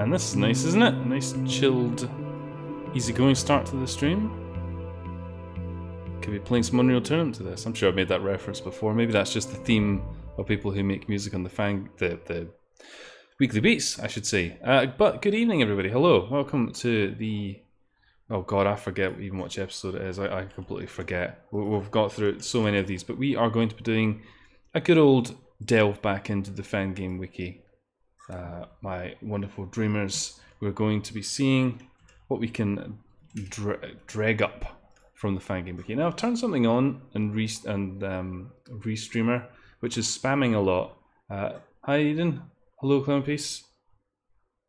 And this is nice, isn't it? A nice chilled, easygoing start to the stream. Could be playing some Unreal Tournament to this. I'm sure I've made that reference before. Maybe that's just the theme of people who make music on the Weekly Beats, I should say. But good evening, everybody. Hello. Welcome to the... Oh god, I forget even which episode it is. I completely forget. We've got through so many of these, but we are going to be doing a good old delve back into the Fangame Wiki. My wonderful dreamers, we're going to be seeing what we can drag up from the Fangame Wiki. Now I've turned something on and Restreamer, which is spamming a lot. Hi Eden, hello Clownpiece.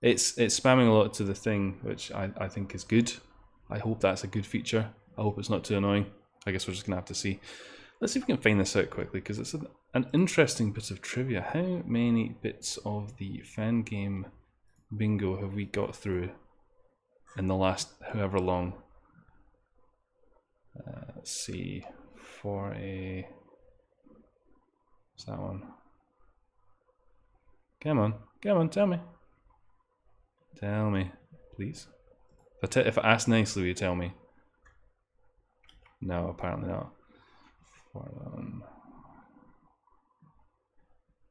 It's spamming a lot to the thing, which I think is good. I hope that's a good feature. I hope it's not too annoying. I guess we're just gonna have to see. Let's see if we can find this out quickly, because it's an interesting bit of trivia. How many bits of the Fangame Bingo have we got through in the last however long? Let's see. For a... What's that one? Come on, tell me. Tell me, please. If I ask nicely, will you tell me? No, apparently not. I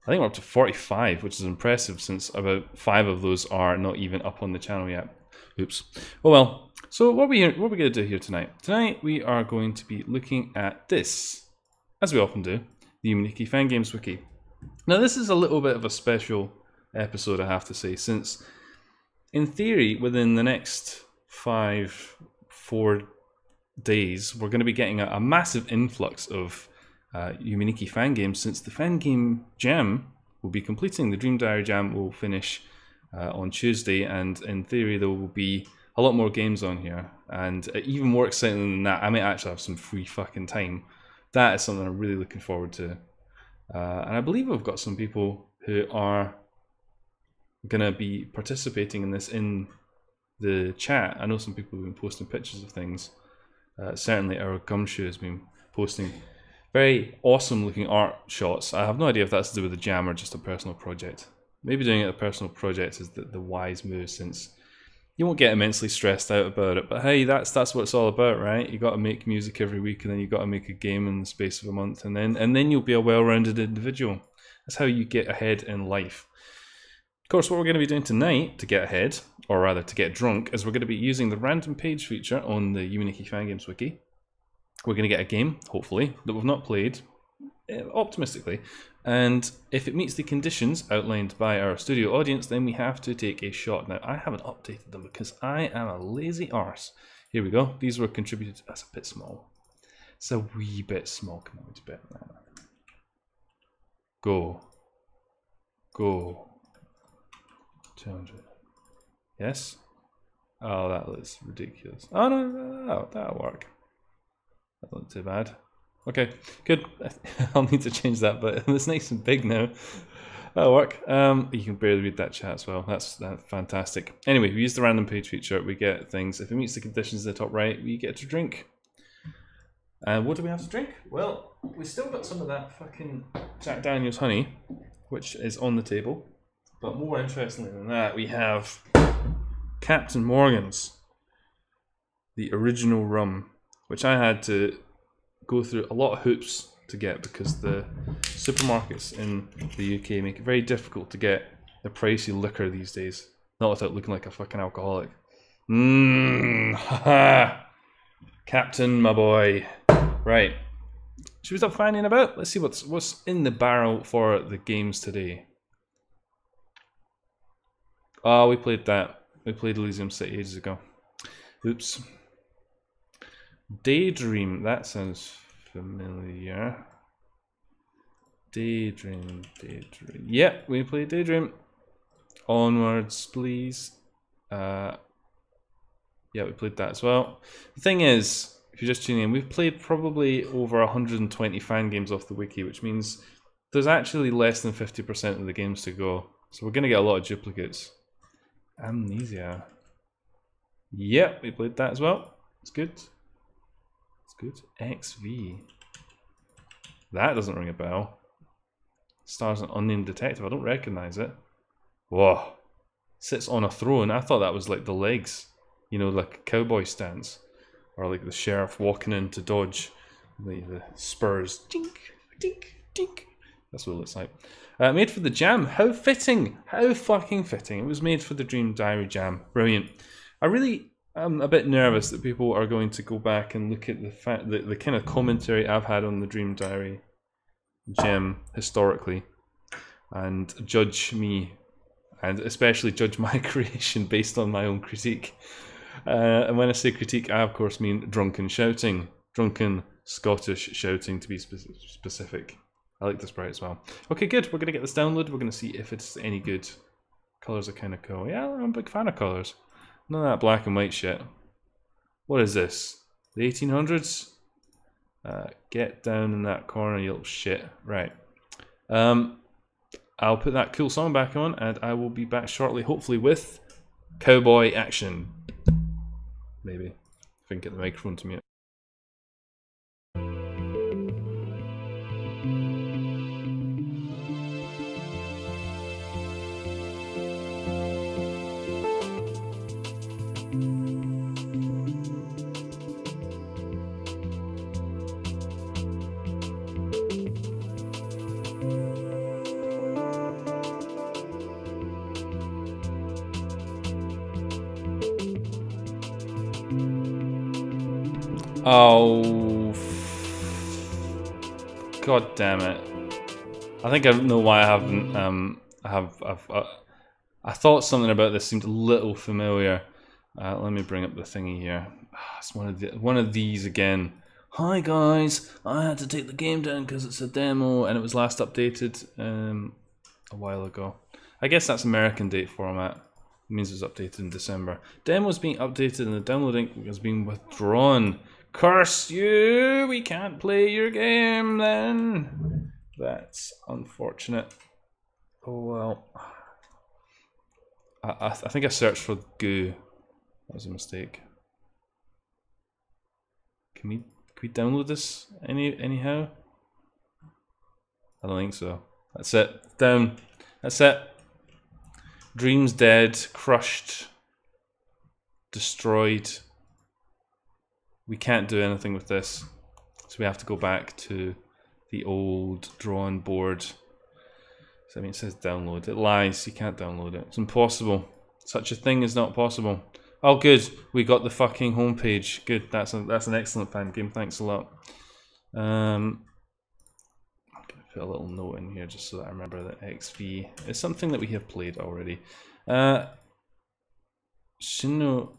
think we're up to 45, which is impressive since about 5 of those are not even up on the channel yet. Oops. Oh well. So what are we going to do here tonight? Tonight we are going to be looking at this, as we often do, the Yuminiki Fangames Wiki. Now this is a little bit of a special episode, I have to say, since in theory within the next 4 days we're going to be getting a massive influx of Yuminiki Fangames, since the Fangame Jam will be completing. The Dream Diary Jam will finish on Tuesday, and in theory there will be a lot more games on here, and even more exciting than that, I might actually have some free fucking time. That is something I'm really looking forward to. And I believe we've got some people who are going to be participating in this in the chat. I know some people have been posting pictures of things. Certainly our Gumshoe has been posting very awesome looking art shots. I have no idea if that's to do with the jam or just a personal project. Maybe doing it a personal project is the wise move, since you won't get immensely stressed out about it. But hey, that's what it's all about, right? You got to make music every week, and then you got to make a game in the space of a month, and then you'll be a well-rounded individual. That's how you get ahead in life. Of course, what we're going to be doing tonight to get ahead, or rather to get drunk, is we're going to be using the random page feature on the Yuminiki Fangames Wiki. We're going to get a game, hopefully, that we've not played, optimistically, and if it meets the conditions outlined by our studio audience, then we have to take a shot. Now, I haven't updated them because I am a lazy arse. Here we go. These were contributed. That's a bit small. It's a wee bit small. Come on, it's a bit. Go. 200. Yes? Oh, that looks ridiculous. Oh, no, that'll work. That doesn't too bad. Okay, good. I'll need to change that, but it's nice and big now. That'll work. You can barely read that chat as well. That's fantastic. Anyway, we use the random page feature. We get things. If it meets the conditions in the top right, we get to drink. And what do we have to drink? Well, we still got some of that fucking Jack Daniels honey, which is on the table. But more interestingly than that, we have Captain Morgan's, the original rum, which I had to go through a lot of hoops to get, because the supermarkets in the UK make it very difficult to get the pricey liquor these days, not without looking like a fucking alcoholic. Haha, Captain, my boy. Right, should we stop finding about? Let's see what's in the barrel for the games today. Oh, we played that. We played Elysium City ages ago. Oops. Daydream, that sounds familiar. Daydream. Yep, we played Daydream. Onwards, please. Yeah, we played that as well. The thing is, if you're just tuning in, we've played probably over 120 fan games off the wiki, which means there's actually less than 50% of the games to go. So we're going to get a lot of duplicates. Amnesia. Yep, we played that as well. It's good. Good. XV. That doesn't ring a bell. Stars an unnamed detective. I don't recognize it. Whoa. sits on a throne. I thought that was like the legs, you know, like a cowboy stance, or like the sheriff walking in to dodge the spurs. Dink, dink, dink. That's what it looks like. Made for the jam. How fitting! How fucking fitting! It was made for the Dream Diary jam. Brilliant. I really am a bit nervous that people are going to go back and look at the kind of commentary I've had on the Dream Diary gem historically, and judge me, and especially judge my creation based on my own critique. And when I say critique, I of course mean drunken shouting. Drunken Scottish shouting, to be specific. I like the sprite as well. Okay, good. We're going to get this downloaded. We're going to see if it's any good. Colours are kind of cool. Yeah, I'm a big fan of colours. None of that black and white shit. What is this? The 1800s? Get down in that corner, you little shit. Right. I'll put that cool song back on, and I will be back shortly, hopefully with cowboy action. Maybe. If I can get the microphone to mute. Oh, god damn it! I think I know why I haven't. I thought something about this seemed a little familiar. Let me bring up the thingy here. It's one of these again. Hi guys, I had to take the game down because it's a demo and it was last updated a while ago. I guess that's American date format. It means it was updated in December. Demo's being updated and the download link has been withdrawn. Curse you! We can't play your game then. That's unfortunate. Oh well. I think I searched for goo. That was a mistake. Can we download this anyhow? I don't think so. That's it. Down. That's it. Dreams dead. Crushed. Destroyed. We can't do anything with this, so we have to go back to the old drawing board. So, I mean, it says download. It lies. You can't download it. It's impossible. Such a thing is not possible. Oh, good. We got the fucking homepage. Good. That's an excellent fan game. Thanks a lot. I'm gonna put a little note in here just so that I remember that XV is something that we have played already. Shino.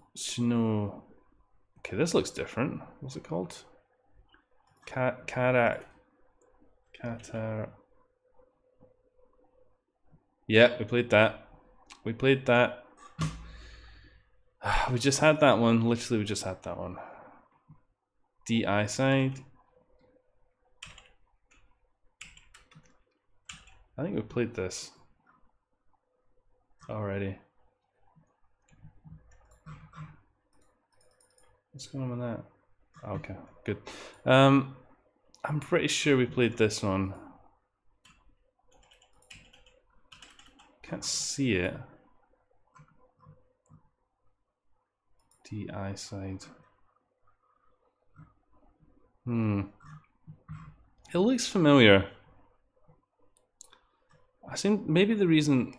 Okay, this looks different. What's it called? Katar. Yeah, we played that. We played that. We just had that one. Literally, we just had that one. DI side. I think we played this already. What's going on with that? Okay, good. I'm pretty sure we played this one. Can't see it. DI side. It looks familiar. I think maybe the reason.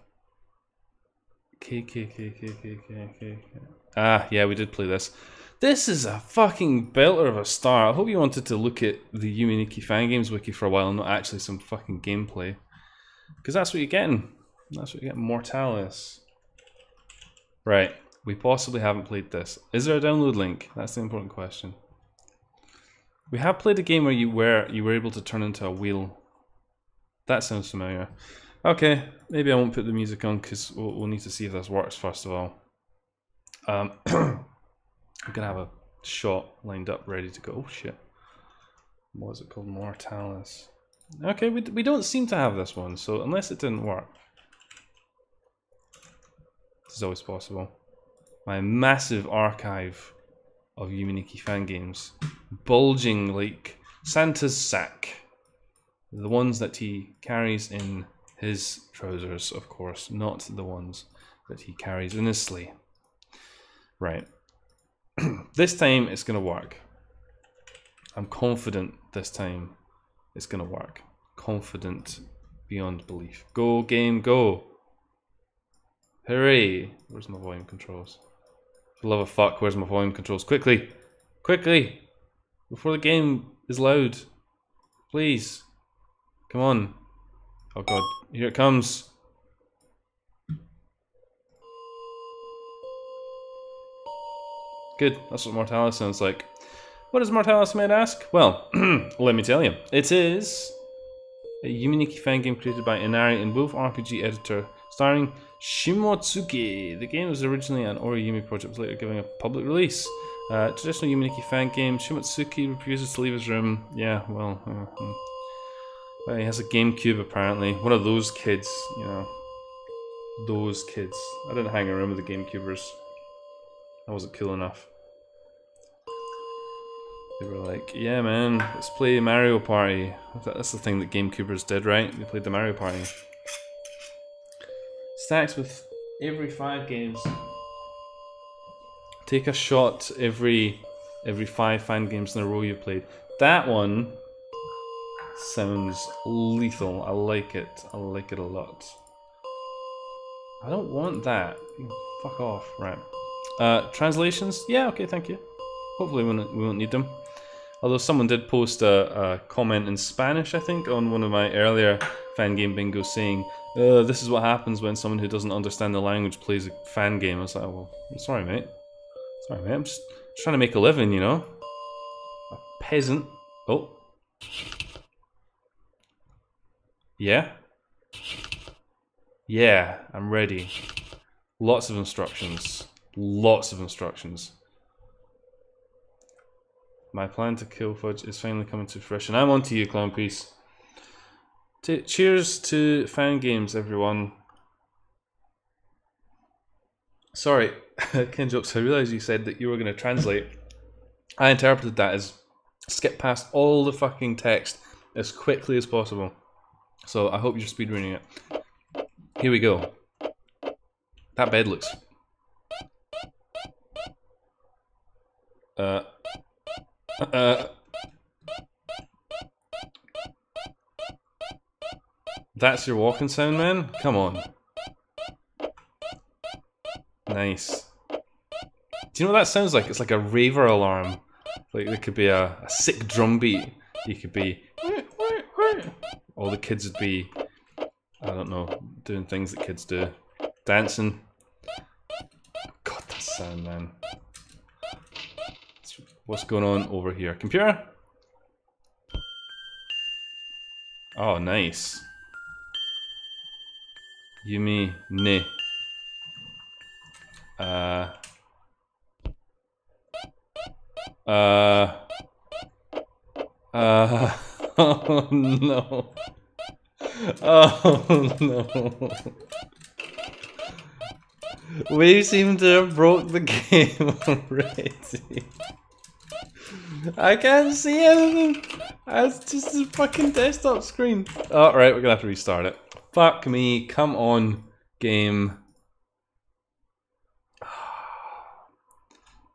Ah, yeah, we did play this. This is a fucking belter of a start. I hope you wanted to look at the Yuminiki Fangames wiki for a while and not actually some fucking gameplay. Because that's what you're getting. That's what you get. Mortalis. Right. We possibly haven't played this. Is there a download link? That's the important question. We have played a game where you were able to turn into a wheel. That sounds familiar. Okay, maybe I won't put the music on because we'll need to see if this works first of all. I'm gonna have a shot lined up ready to go. Oh shit. What was it called? Mortalis. Okay, we don't seem to have this one, so unless it didn't work. This is always possible. My massive archive of Yuminiki Fangames, bulging like Santa's sack. The ones that he carries in his trousers, of course, not the ones that he carries in his sleigh. Right. This time it's going to work. I'm confident this time it's going to work. Confident beyond belief. Go, game, go. Hooray. Where's my volume controls? For the love of fuck, where's my volume controls? Quickly. Quickly. Before the game is loud. Please. Come on. Oh god. Here it comes. Good. That's what Mortalis sounds like. What does Mortalis, might ask? Well, let me tell you. It is a unique fan game created by Inari and Wolf RPG editor, starring Shimotsuki. The game was originally an Oriyumi project, was later given a public release. Traditional Yuminiki fan game. Shimotsuki refuses to leave his room. Yeah, well, he has a GameCube apparently. One of those kids, you know. Those kids. I didn't hang around with the GameCubers. I wasn't cool enough. They were like, yeah man, let's play Mario Party. That's the thing that GameCubers did, right? They played the Mario Party. Stacks with every 5 games. Take a shot every 5 fan games in a row you played. That one sounds lethal. I like it. I like it a lot. I don't want that. Fuck off. Right. Translations? Yeah, okay, thank you. Hopefully we won't need them. Although someone did post a comment in Spanish, I think, on one of my earlier Fangame Bingo saying, this is what happens when someone who doesn't understand the language plays a fan game. I was like, well, sorry mate. Sorry mate, I'm just trying to make a living, you know? A peasant. Oh. Yeah? Yeah, I'm ready. Lots of instructions. Lots of instructions. My plan to kill Fudge is finally coming to fruition. I'm on to you, Clown Piece. Cheers to fan games, everyone. Sorry, Ken Jokes, I realised you said that you were going to translate. I interpreted that as skip past all the fucking text as quickly as possible. So I hope you're speedrunning it. Here we go. That bed looks... That's your walking sound, man? Come on. Nice. Do you know what that sounds like? It's like a Raver alarm. Like there could be a sick drum beat. You could be... All the kids would be... I don't know, doing things that kids do. Dancing. God, that sound, man. What's going on over here? Computer? Oh, nice. Yumi ne. Oh no. Oh no. We seem to have broke the game already. I can't see anything. It's just a fucking desktop screen. Oh, right, we're gonna have to restart it. Fuck me, come on, game.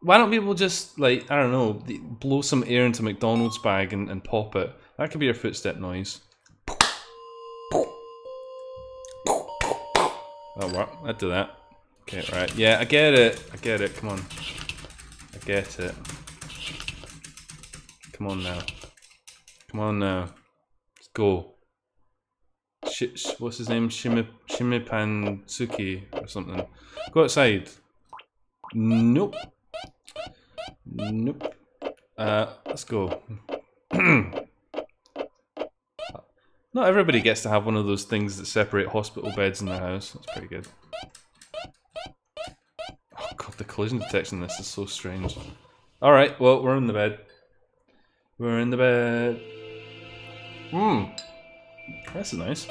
Why don't people just, like, I don't know, blow some air into McDonald's bag and pop it? That could be your footstep noise. That'll work, I'd do that. Okay, right, yeah, I get it, come on. I get it. Come on now. Come on now. Let's go. What's his name? Shimipansuki or something. Go outside. Nope. Nope. Let's go. Not everybody gets to have one of those things that separate hospital beds in their house. That's pretty good. Oh god, the collision detection in this is so strange. Alright, well, we're in the bed. We're in the bed. That's nice.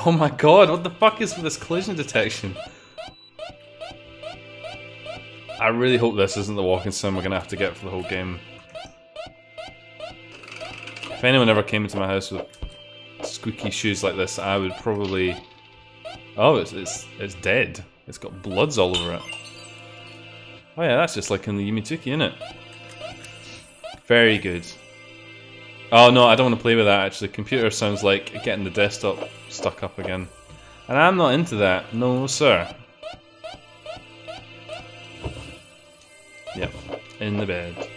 Oh my god, what the fuck is with this collision detection? I really hope this isn't the walking sim we're gonna have to get for the whole game. If anyone ever came into my house with squeaky shoes like this, I would probably Oh, it's dead. It's got bloods all over it. Oh yeah, that's just like in the Yumituki, isn't it? Very good. Oh no, I don't want to play with that actually. Computer sounds like getting the desktop stuck up again. And I'm not into that. No, sir. Yep. In the bed.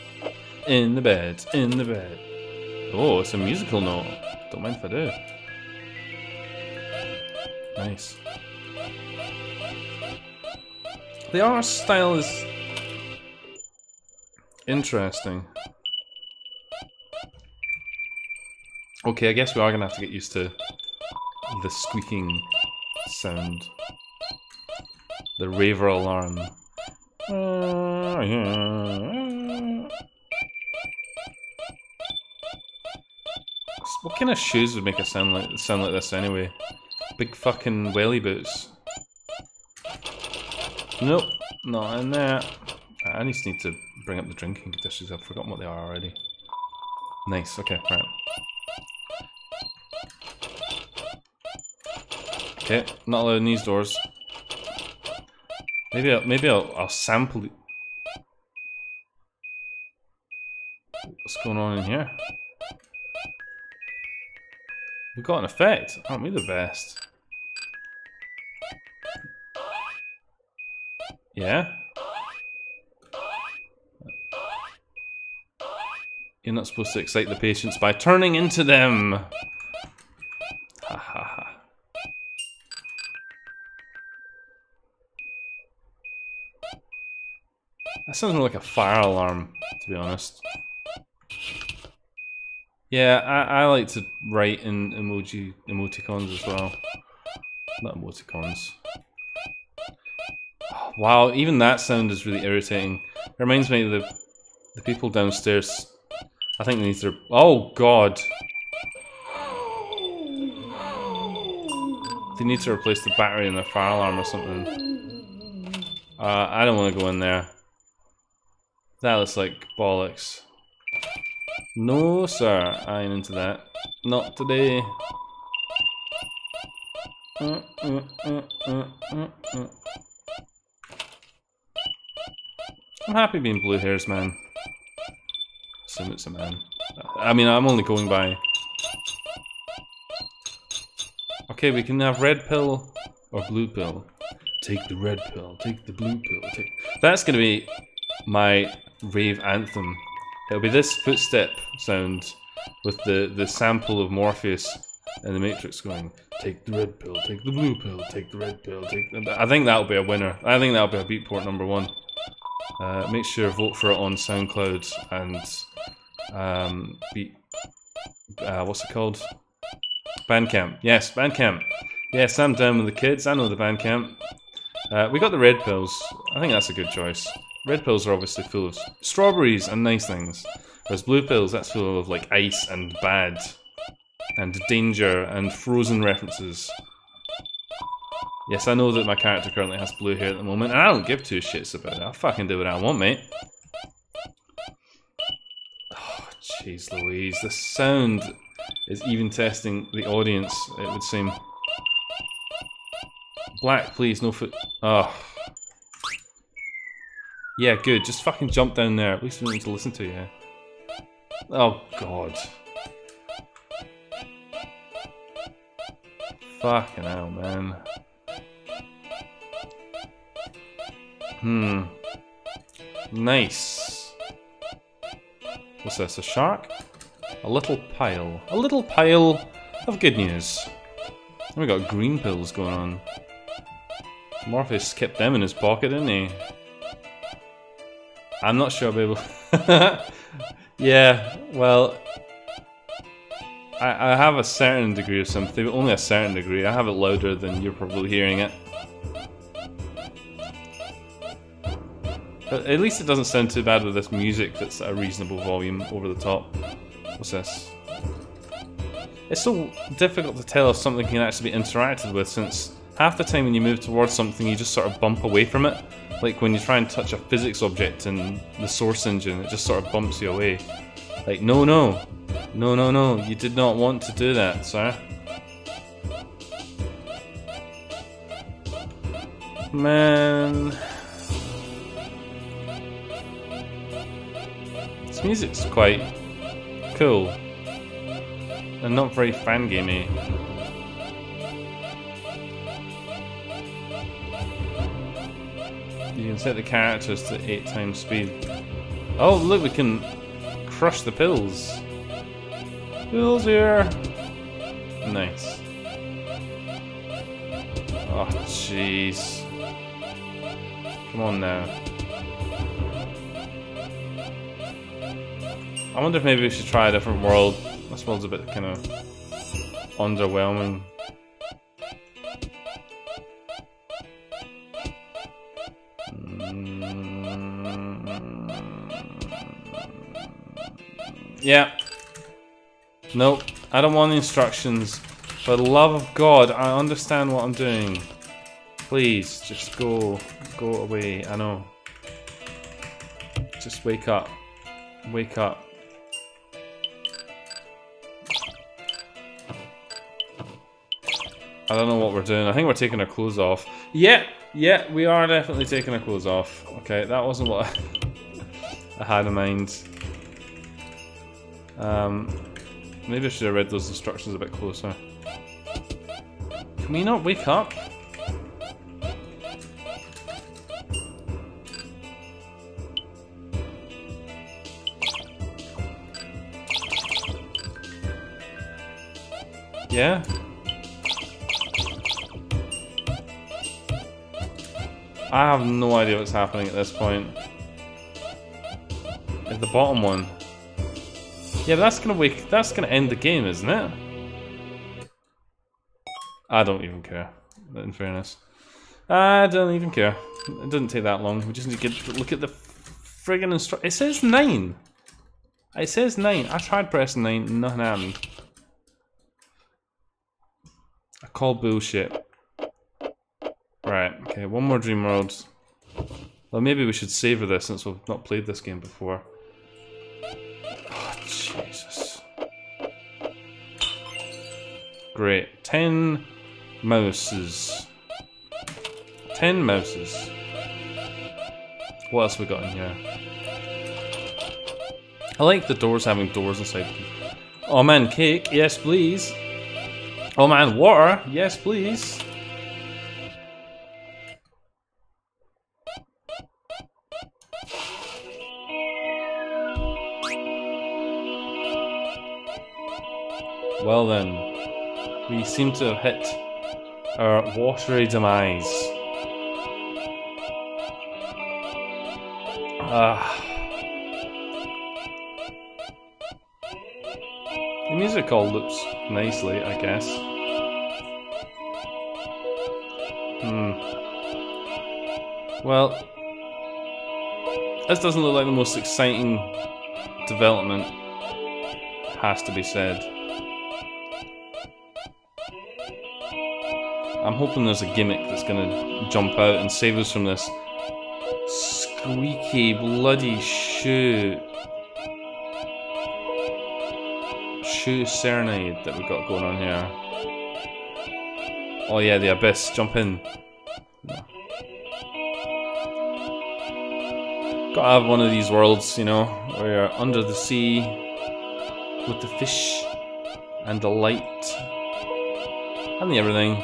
In the bed. In the bed. Oh, it's a musical note. Don't mind if I do. Nice. The art style is interesting. Okay, I guess we are gonna have to get used to the squeaking sound. The Raver alarm. What kind of shoes would make it sound like this anyway? Big fucking welly boots. Nope, not in there. I just need to bring up the drinking conditions. I've forgotten what they are already. Nice. Okay, right. Okay, not allowed in these doors. Maybe I'll sample. What's going on in here? We've got an effect. Aren't we the best? Yeah? You're not supposed to excite the patients by turning into them! Ha ha ha. That sounds more like a fire alarm, to be honest. Yeah, I like to write in emoticons as well. Not emoticons. Oh, wow, even that sound is really irritating. It reminds me of the people downstairs. I think they need to... Oh, God! They need to replace the battery in their fire alarm or something. I don't want to go in there. That looks like bollocks. No, sir. I ain't into that. Not today. I'm happy being blue hairs, man. Assume it's a man. I mean, I'm only going by... Okay, we can have red pill or blue pill. Take the red pill, take the blue pill, That's gonna be my rave anthem. It'll be this footstep sound with the sample of Morpheus and the Matrix going, take the red pill, take the blue pill, take the red pill, take the... I think that'll be a winner. I think that'll be a Beatport #1. Make sure to vote for it on SoundCloud and what's it called? Bandcamp. Yes, Bandcamp. Yes, I'm down with the kids. I know the Bandcamp. We got the red pills. I think that's a good choice. Red pills are obviously full of strawberries and nice things. Whereas blue pills, that's full of like ice and bad. And danger and frozen references. Yes, I know that my character currently has blue hair at the moment, and I don't give two shits about it. I'll fucking do what I want, mate. Oh, jeez Louise. The sound is even testing the audience, it would seem. Black, please, no foot. Oh. Yeah, good. Just fucking jump down there. At least we don't need to listen to you. Oh, God. Fucking hell, man. Nice. What's this, a shark? A little pile. A little pile of good news. And we got green pills going on. Morpheus kept them in his pocket, didn't he? I'm not sure I'll be able... Yeah, well... I have a certain degree of sympathy, but only a certain degree. I have it louder than you're probably hearing it. But at least it doesn't sound too bad with this music that's at a reasonable volume over the top. What's this? It's so difficult to tell if something can actually be interacted with, since half the time when you move towards something you just sort of bump away from it. Like when you try and touch a physics object in the source engine, it just sort of bumps you away. Like, no, no. No, no, no. You did not want to do that, sir. man. This music's quite cool and not very fangamey. You can set the characters to 8 times speed. Oh, look, we can crush the pills. Pills here. Nice. Oh, jeez. Come on now. I wonder if maybe we should try a different world. This world's a bit kind of underwhelming. Yeah. Nope. I don't want the instructions. For the love of God, I understand what I'm doing. Please, just go away. I know. Just wake up. Wake up. I don't know what we're doing. I think we're taking our clothes off. Yeah, we are definitely taking our clothes off. Okay, that wasn't what I had in mind. Maybe I should have read those instructions a bit closer. Can we not wake up? Yeah? I have no idea what's happening at this point. At the bottom one. Yeah, but that's gonna end the game, isn't it? I don't even care, in fairness. I don't even care. It didn't take that long. We just need to look at the friggin' it says 9. It says 9. I tried pressing 9, nothing happened. I call bullshit. Right, okay, one more dream world. Well, maybe we should savor this since we've not played this game before. Oh, Jesus. Great. 10 mouses. 10 mouses. What else we got in here? I like the doors having doors inside them. Oh man, cake, yes please. Oh man, water, yes please. Well then, we seem to have hit our watery demise. The music all loops nicely, I guess. Well, this doesn't look like the most exciting development, has to be said. I'm hoping there's a gimmick that's gonna jump out and save us from this squeaky, bloody shoe serenade that we've got going on here. Oh yeah, the abyss, jump in. No. Gotta have one of these worlds, you know, where you're under the sea with the fish and the light and the everything.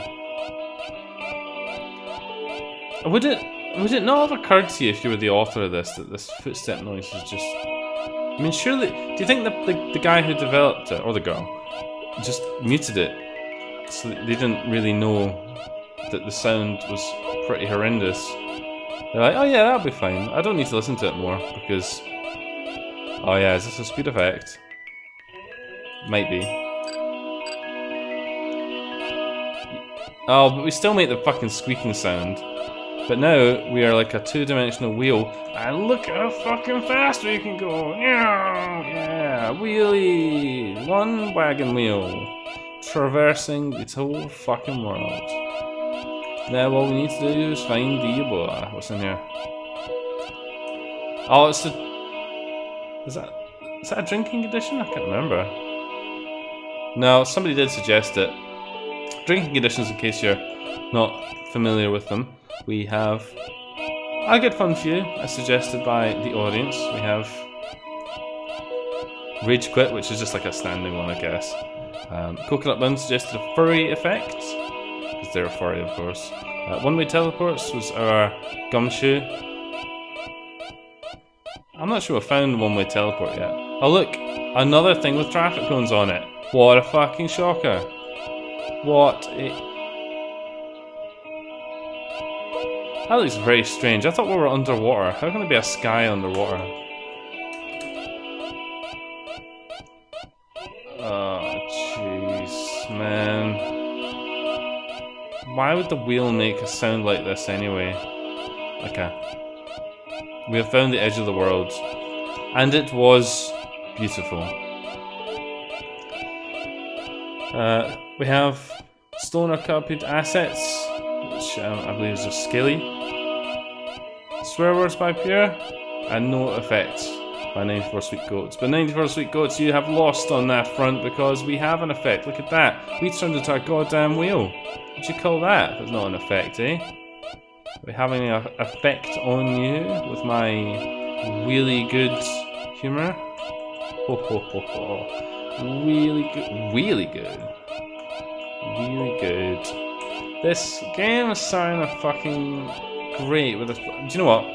Would it not have occurred to you if you were the author of this that this footstep noise is just... I mean, surely... Do you think that the guy who developed it, or the girl, just muted it so that they didn't really know that the sound was pretty horrendous? They're like, oh yeah, that'll be fine. I don't need to listen to it more because... Oh yeah, is this a speed effect? Might be. Oh, but we still make the fucking squeaking sound. But now we are like a 2-dimensional wheel, and look at how fucking fast we can go! Yeah, wheelie! One wagon wheel, traversing the whole fucking world. Now all we need to do is find the Ebola. What's in here? Oh, it's the... Is that a drinking condition? I can't remember. No, somebody did suggest it. Drinking conditions in case you're not familiar with them, we have a good fun few, as suggested by the audience. We have Rage Quit, which is just like a standing one, I guess. Coconut Bun suggested a furry effect, because they're furry, of course. One-Way Teleports was our Gumshoe. I'm not sure I found One-Way Teleport yet. Oh look, another thing with traffic cones on it. What a fucking shocker. What a... That looks very strange. I thought we were underwater. How can there be a sky underwater? Oh, jeez, man. Why would the wheel make a sound like this anyway? Okay. We have found the edge of the world. And it was beautiful. We have stolen or copied assets, which I believe is a Scaly. Swear words by Pierre, and no effect by 94 Sweet Goats. But 94 Sweet Goats, you have lost on that front because we have an effect. Look at that. We turned into a goddamn wheel. What'd you call that? That's not an effect, eh? Are we having an effect on you with my really good humour? Ho ho ho ho. Really good. Really good. Really good. This game is starting to fucking great with this. Do you know what?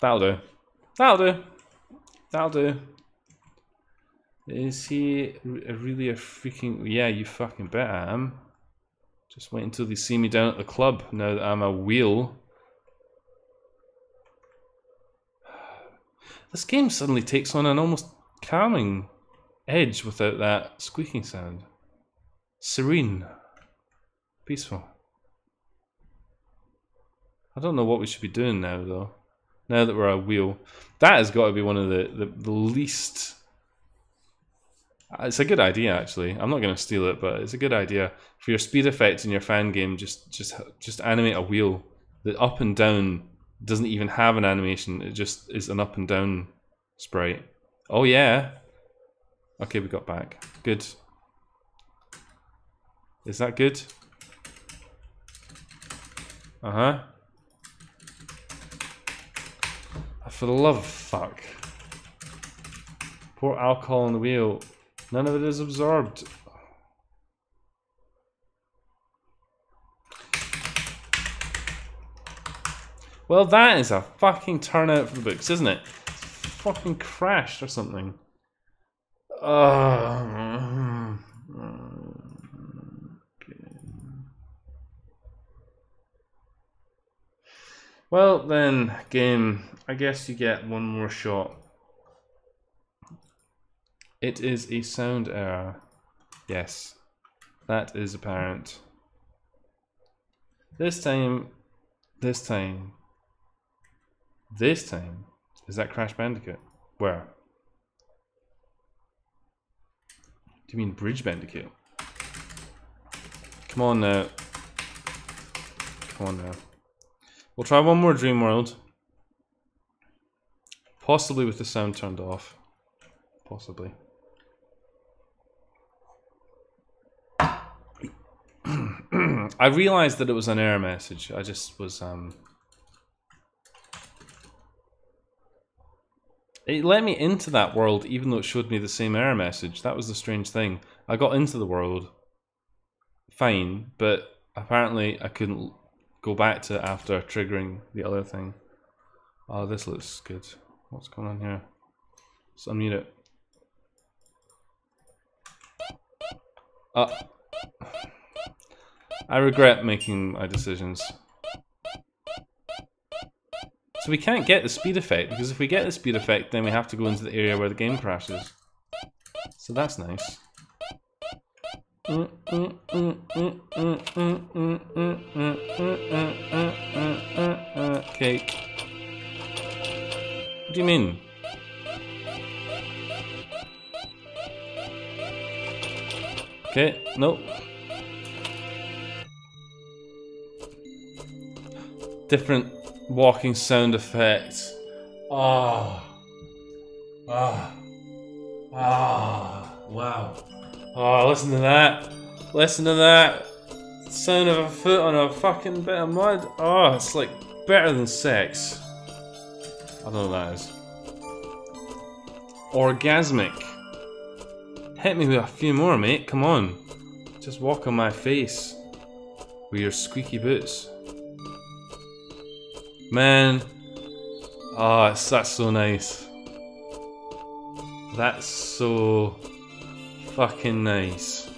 That'll do. That'll do. That'll do. Is he really a freaking... Yeah, you fucking bet I am. Just wait until they see me down at the club now that I'm a wheel. This game suddenly takes on an almost calming edge without that squeaking sound. Serene. Peaceful. I don't know what we should be doing now though. Now that we're a wheel. That has got to be one of the least... It's a good idea actually. I'm not going to steal it, but it's a good idea. For your speed effect in your fan game, just animate a wheel. The up and down doesn't even have an animation, it just is an up and down sprite. Oh yeah. Okay, we got back. Good. Is that good? Uh-huh. For the love of fuck. Pour alcohol on the wheel. None of it is absorbed. Well, that is a fucking turnout for the books, isn't it? It's fucking crashed or something. Okay. Well then, game, I guess you get one more shot. It is a sound error. Yes, that is apparent. This time, is that Crash Bandicoot? Where? Do you mean Bridge Bandicoot? Come on now. Come on now. We'll try one more Dream World. Possibly with the sound turned off. Possibly. I realized that it was an error message. I just was It let me into that world even though it showed me the same error message. That was the strange thing. I got into the world fine, but apparently I couldn't go back to it after triggering the other thing. Oh, this looks good. What's going on here? Let's unmute it. I regret making my decisions. So we can't get the speed effect, because if we get the speed effect, then we have to go into the area where the game crashes. So that's nice. Cake. What do you mean? Okay, nope. Different walking sound effect. Wow. Oh, listen to that. Listen to that sound of a foot on a fucking bit of mud. Oh, it's like better than sex. I don't know what that is. Orgasmic. Hit me with a few more, mate. Come on. Just walk on my face with your squeaky boots. Man. Oh, that's so nice. That's so fucking nice.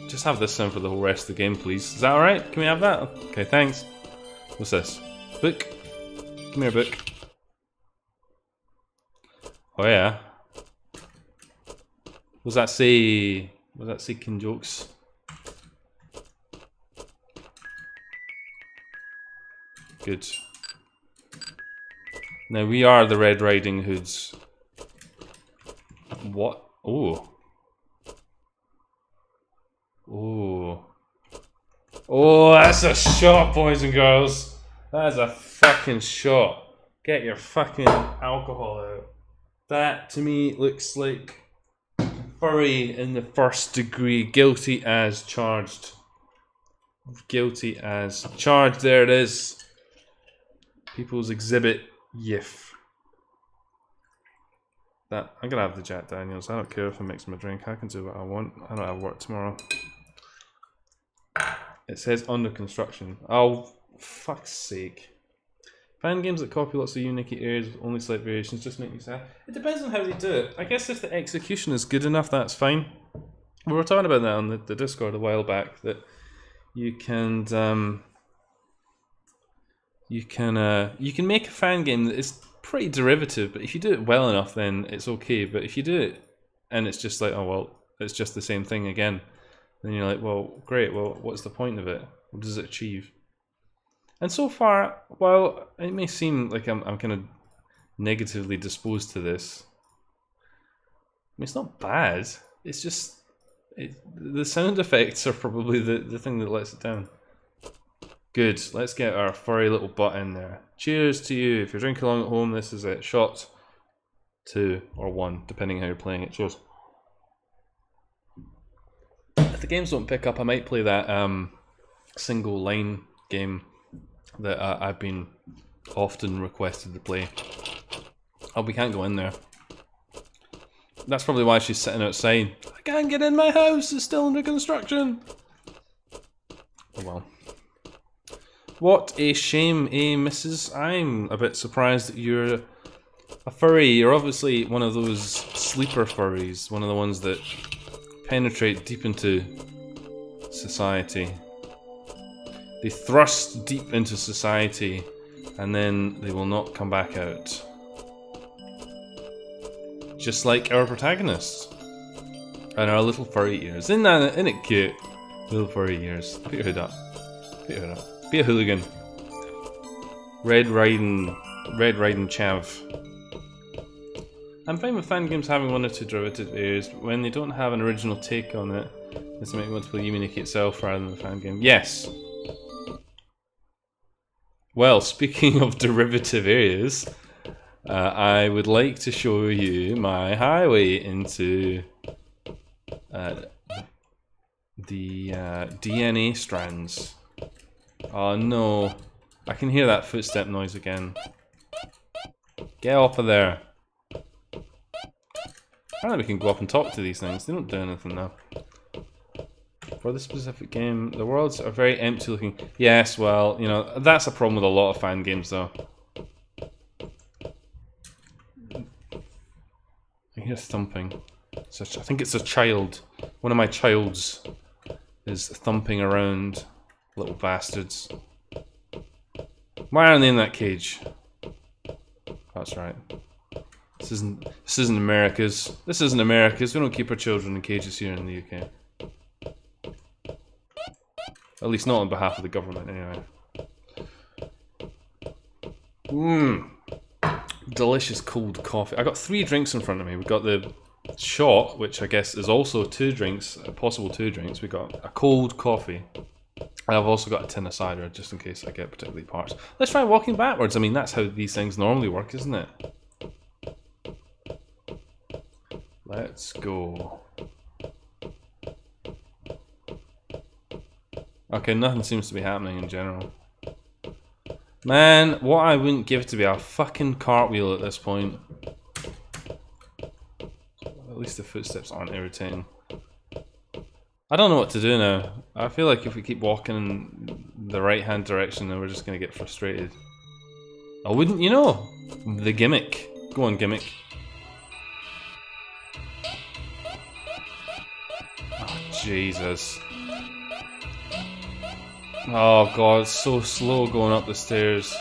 Just have this sound for the whole rest of the game, please. Is that alright? Can we have that? Okay, thanks. What's this? Book? Come here, book. Oh yeah. What does that say? What does that say, King Jokes? Good. Now we are the Red Riding Hoods. What? Oh. Oh. Oh, that's a shot, boys and girls. That is a fucking shot. Get your fucking alcohol out. That, to me, looks like furry in the first degree. Guilty as charged. Guilty as charged. There it is. People's Exhibit YIF. That I'm gonna have the Jack Daniels. I don't care if I mix my drink. I can do what I want. I don't have work tomorrow. It says under construction. Oh, fuck's sake. Fan games that copy lots of unique areas with only slight variations just make me sad. It depends on how they do it. I guess if the execution is good enough, that's fine. We were talking about that on the Discord a while back, that you can make a fan game that is pretty derivative, but if you do it well enough, then it's okay. But if you do it and it's just like, oh well, it's just the same thing again, then you're like, well, great. Well, what's the point of it? What does it achieve? And so far, while it may seem like I'm kind of negatively disposed to this, I mean, it's not bad. It's just the sound effects are probably the thing that lets it down. Good. Let's get our furry little butt in there. Cheers to you. If you're drinking along at home, this is it. Shot 2 or 1, depending how you're playing it. Cheers. If the games don't pick up, I might play that single line game that I've been often requested to play. Oh, we can't go in there. That's probably why she's sitting outside. I can't get in my house, it's still under construction. Oh well. What a shame, Mrs. I'm a bit surprised that you're a furry. You're obviously one of those sleeper furries, one of the ones that penetrate deep into society. They thrust deep into society and then they will not come back out. Just like our protagonist. And our little furry ears. Isn't it cute? Little furry ears. Put your hood up. Put your hood up. Be a hooligan. Red Riding Chav. I'm fine with fan games having one or two derivative areas, but when they don't have an original take on it, this makes me want to play Unity itself rather than the fan game. Yes! Well, speaking of derivative areas, I would like to show you my highway into the DNA strands. Oh no, I can hear that footstep noise again. Get off of there. Apparently we can go up and talk to these things. They don't do anything though. For this specific game, the worlds are very empty looking. Yes, well, you know, that's a problem with a lot of fan games though. I hear thumping. I think it's a child. One of my childs is thumping around. Little bastards. Why aren't they in that cage? That's right. This isn't America's. This isn't America's. We don't keep our children in cages here in the UK. At least not on behalf of the government, anyway. Mmm. Delicious cold coffee. I got 3 drinks in front of me. We've got the shot, which I guess is also 2 drinks, possible 2 drinks. We got a cold coffee. And I've also got a tin of cider, just in case I get particularly parched. Let's try walking backwards. I mean, that's how these things normally work, isn't it? Let's go. Okay, nothing seems to be happening in general. Man, what I wouldn't give to be a fucking cartwheel at this point. At least the footsteps aren't irritating. I don't know what to do now. I feel like if we keep walking in the right-hand direction, then we're just gonna get frustrated. Oh, wouldn't you know? The gimmick. Go on, gimmick. Oh, Jesus. Oh god, it's so slow going up the stairs.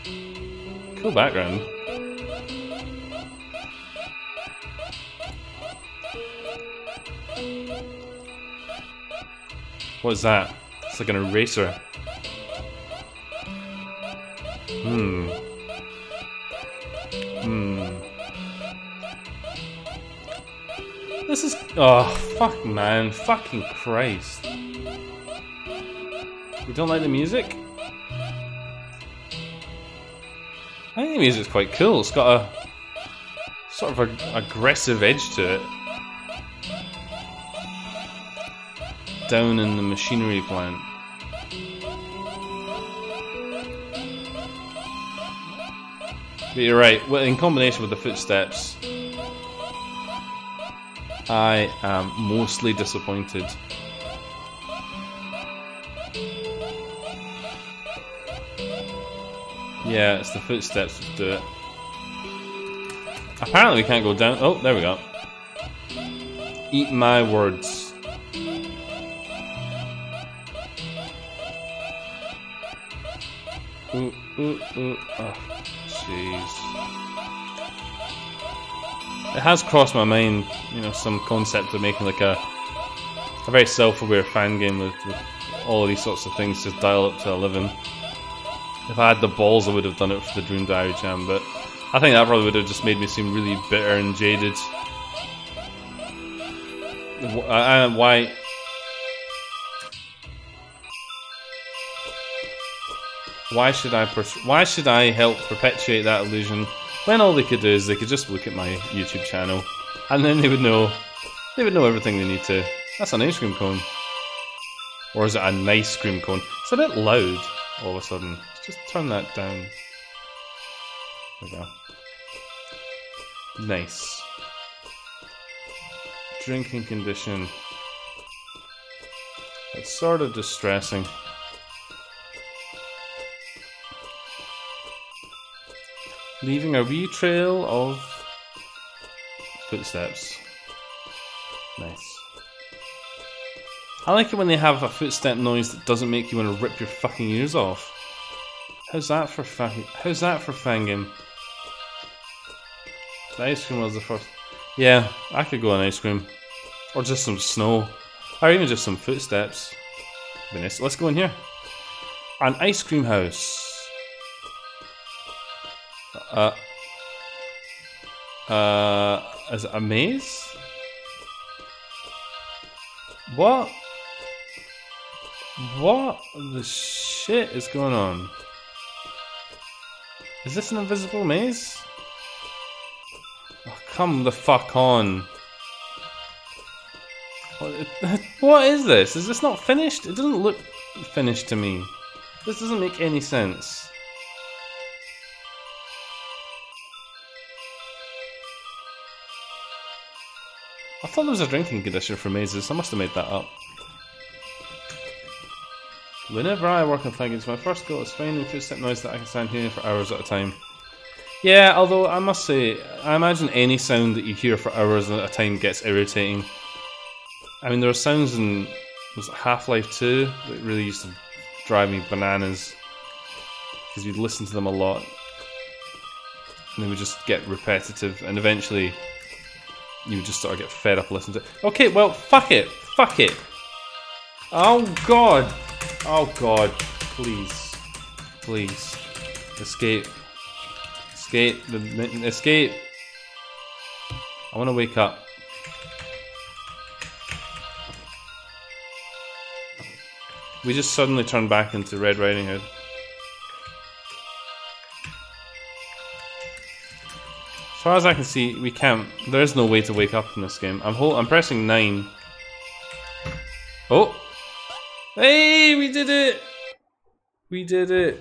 Cool background. What's that? It's like an eraser. This is... oh, fuck man. Fucking Christ. You don't like the music? I think the music's quite cool. It's got a sort of an aggressive edge to it. Down in the machinery plant. But you're right, well, in combination with the footsteps, I am mostly disappointed. Yeah, it's the footsteps that do it. Apparently we can't go down. Oh, there we go. Eat my words. Ooh, ooh, ooh. Oh, jeez. It has crossed my mind, you know, some concept of making like a very self-aware fan game with all of these sorts of things just dial up to 11. If I had the balls, I would have done it for the Dream Diary Jam, but I think that probably would have just made me seem really bitter and jaded. Why? Why should I help perpetuate that illusion when all they could do is they could just look at my YouTube channel and then they would know everything they need to. That's an ice cream cone. Or is it a nice cream cone? It's a bit loud all of a sudden. Just turn that down. There we go. Nice. Drinking condition. It's sort of distressing. Leaving a wee trail of footsteps. Nice. I like it when they have a footstep noise that doesn't make you want to rip your fucking ears off. How's that for Fangame? The ice cream was the first. Yeah, I could go on ice cream. Or just some snow. Or even just some footsteps. Nice. Let's go in here. An ice cream house. Is it a maze? What? What the shit is going on? Is this an invisible maze? Oh, come the fuck on. What is this? Is this not finished? It doesn't look finished to me. This doesn't make any sense. I thought there was a drinking condition for mazes. I must have made that up. Whenever I work on Fangames, my first goal is finding footstep noise that I can stand hearing for hours at a time. Yeah, although I must say, I imagine any sound that you hear for hours at a time gets irritating. I mean, there are sounds in Half-Life 2 that really used to drive me bananas because you'd listen to them a lot and they would just get repetitive, and eventually you would just sort of get fed up listening to it. Okay, well, fuck it. Fuck it. Oh god. Oh god. Please. Please. Escape. Escape. Escape. I want to wake up. We just suddenly turned back into Red Riding Hood. As far as I can see, we can't. There is no way to wake up in this game. I'm pressing 9. Oh, Hey, we did it! We did it.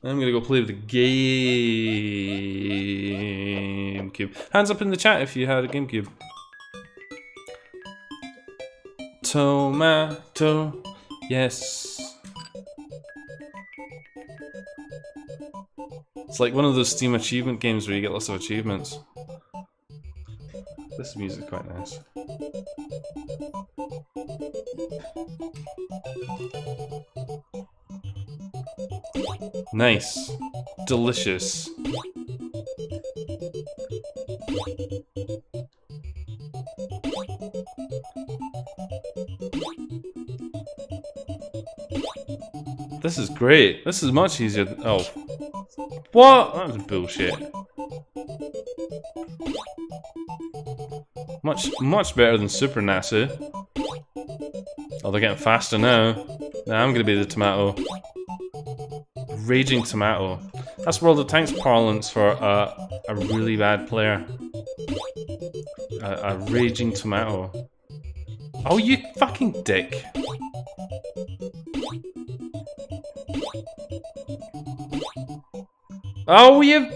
I'm gonna go play with the GameCube. Hands up in the chat if you had a GameCube. Tomato, yes. It's like one of those Steam achievement games where you get lots of achievements. This music's quite nice. Nice. Delicious. This is great. This is much easier than... Oh. What? That was bullshit. Much better than Super Nasu. Oh, they're getting faster now. Now I'm gonna be the tomato. Raging tomato. That's World of Tanks parlance for a really bad player. A raging tomato. Oh, you fucking dick. Oh, you...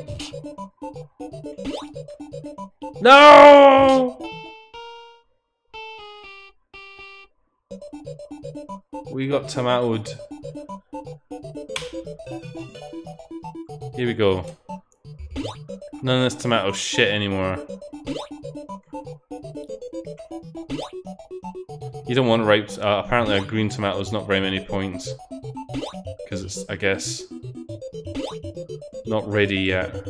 No! We got tomatoed. Here we go. None of this tomato shit anymore. You don't want ripe... apparently a green tomato is not very many points. Because it's, I guess, not ready yet.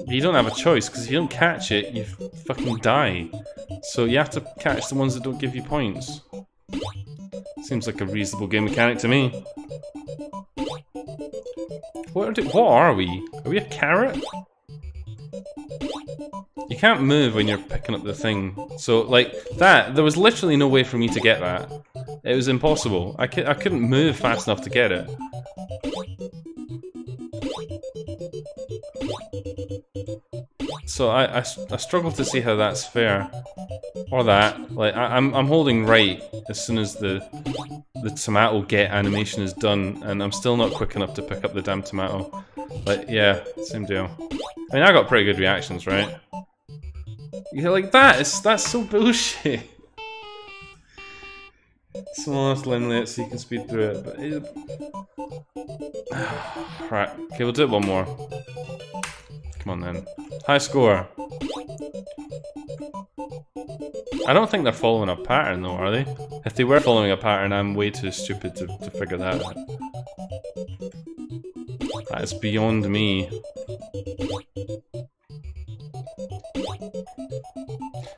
You don't have a choice, because if you don't catch it, you fucking die. So you have to catch the ones that don't give you points. Seems like a reasonable game mechanic to me. What are we? Are we a carrot? You can't move when you're picking up the thing. So, like, that, there was literally no way for me to get that. It was impossible. I couldn't move fast enough to get it. So I struggle to see how that's fair. Or that. Like, I'm holding right as soon as the tomato get animation is done, and I'm still not quick enough to pick up the damn tomato. But yeah, same deal. I mean, I got pretty good reactions, right? You're like, that's so bullshit. Someone else limit it so you can speed through it, but right, okay, we'll do it one more. Come on then. High score. I don't think they're following a pattern though, are they? If they were following a pattern, I'm way too stupid to figure that out. That is beyond me.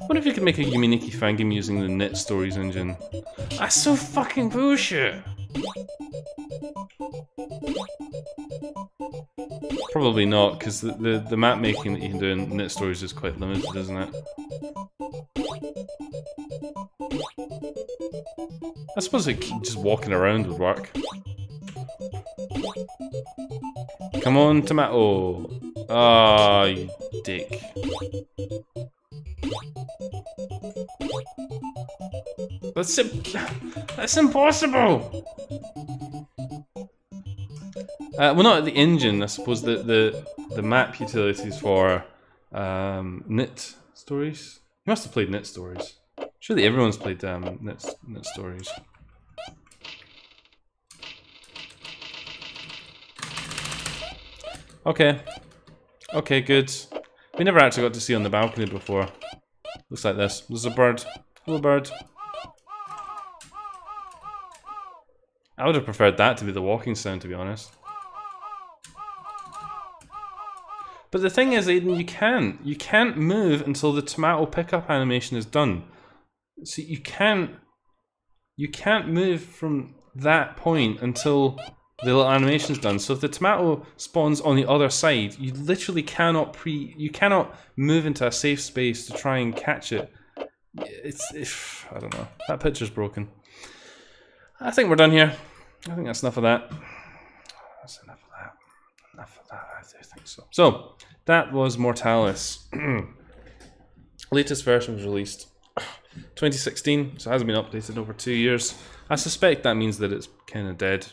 I wonder if you could make a Yuminiki Fangame using the Knit Stories engine. That's so fucking bullshit! Probably not, because the map making that you can do in Knit Stories is quite limited, isn't it? I suppose like, just walking around would work. Come on, tomato! Ah, you dick. That's impossible! Well, not the engine. I suppose the map utilities for Knit Stories. You must have played Knit Stories. Surely everyone's played Knit Stories. Okay. Okay, good. We never actually got to see on the balcony before. Looks like this. There's a bird. Hello, bird. I would have preferred that to be the walking sound, to be honest. But the thing is, Aiden, you can't move until the tomato pickup animation is done. So you can't move from that point until the little animation's done. So if the tomato spawns on the other side, you literally cannot move into a safe space to try and catch it. I don't know. That picture's broken. I think we're done here. I think that's enough of that. That's enough of that. Enough of that, I do think so. So, that was Mortalis. Latest version was released. 2016, so it hasn't been updated in over 2 years. I suspect that means that it's kind of dead.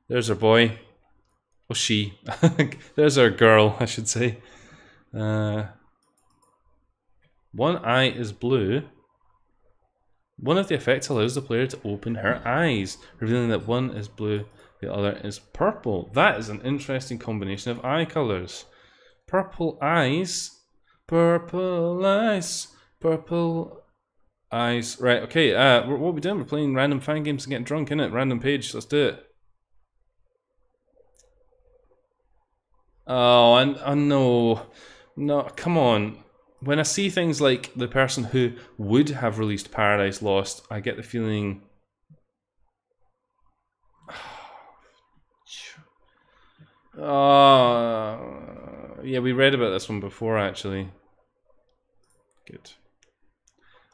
There's our boy. Or she. There's our girl, I should say. One eye is blue. One of the effects allows the player to open her eyes, revealing that one is blue, the other is purple. That is an interesting combination of eye colours. Purple eyes. Purple eyes. Purple eyes. Right, okay, what are we doing? We're playing random fan games and getting drunk, innit? Random page, let's do it. Oh, no. No, come on. When I see things like the person who would have released Paradise Lost, I get the feeling... yeah, we read about this one before, actually. Good.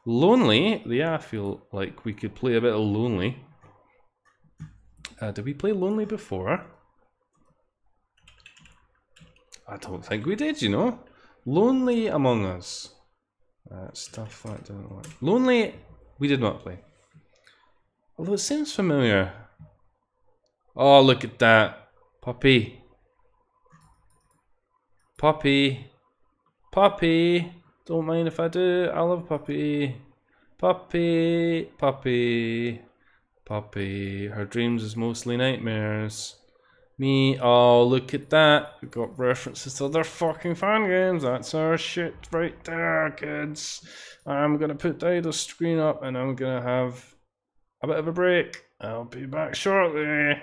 Lonely. Yeah, I feel like we could play a bit of Lonely. Did we play Lonely before? I don't think we did, you know. Lonely Among Us. Stuff that didn't work. Lonely, we did not play. Although it seems familiar. Oh, look at that. Puppy. Puppy. Puppy. Don't mind if I do. I love Puppy. Puppy. Puppy. Puppy. Her dreams is mostly nightmares. Me, oh, look at that. We've got references to other fucking fan games. That's our shit right there, kids. I'm gonna put the screen up and I'm gonna have a bit of a break. I'll be back shortly.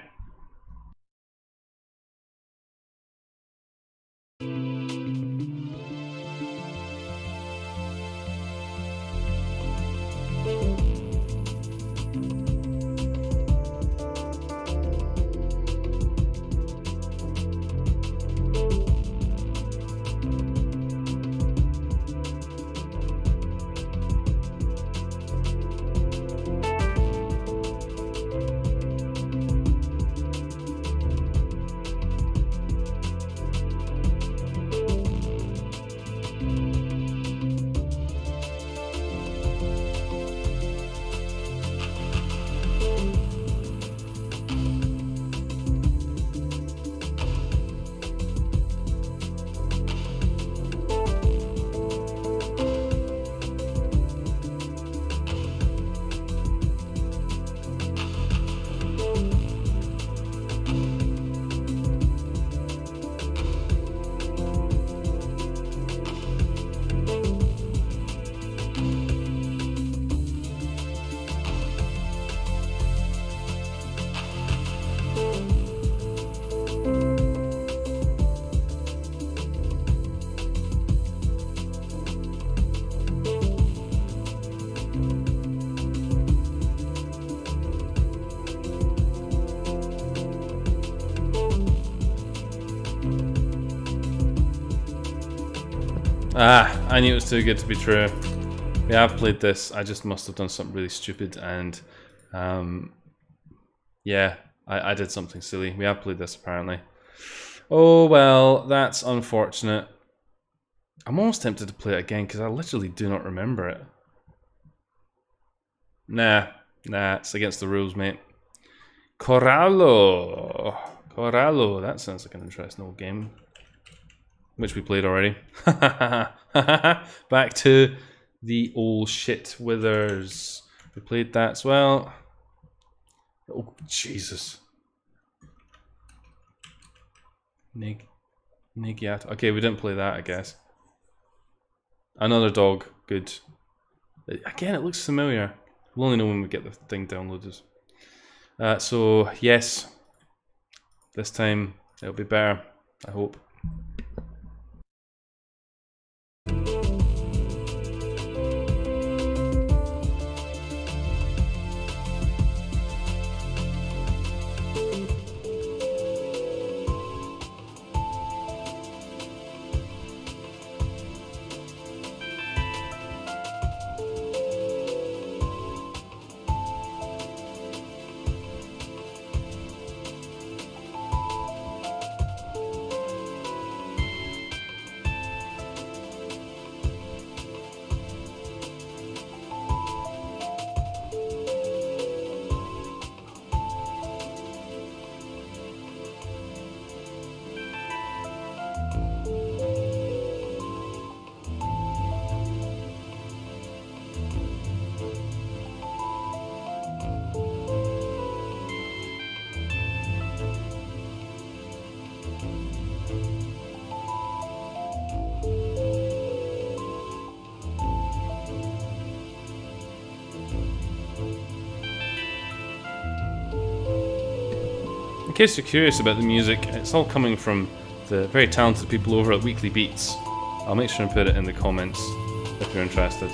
Ah, I knew it was too good to be true. We have played this. I just must have done something really stupid, and yeah, I did something silly. We have played this apparently. Oh well, that's unfortunate. I'm almost tempted to play it again because I literally do not remember it. Nah, it's against the rules, mate. Corallo, that sounds like an interesting old game. Which we played already. Back to the old shit withers. We played that as well. Oh, Jesus. Negiagoto. Okay, we didn't play that, I guess. Another dog. Good. Again, it looks familiar. We'll only know when we get the thing downloaded. So, yes. This time, it'll be better. I hope. case you're curious about the music, it's all coming from the very talented people over at Weekly Beats. I'll make sure and put it in the comments if you're interested.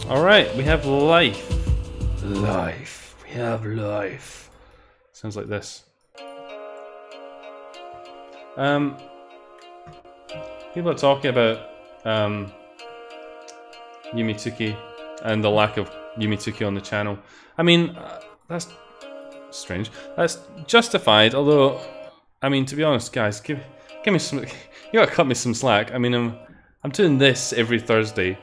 Alright, we have life. Life. We have life. Sounds like this. People are talking about Yumitsuki and the lack of Yumitsuki on the channel. I mean, that's strange. That's justified, although, I mean, to be honest, guys, give me some. You gotta cut me some slack. I mean, I'm doing this every Thursday.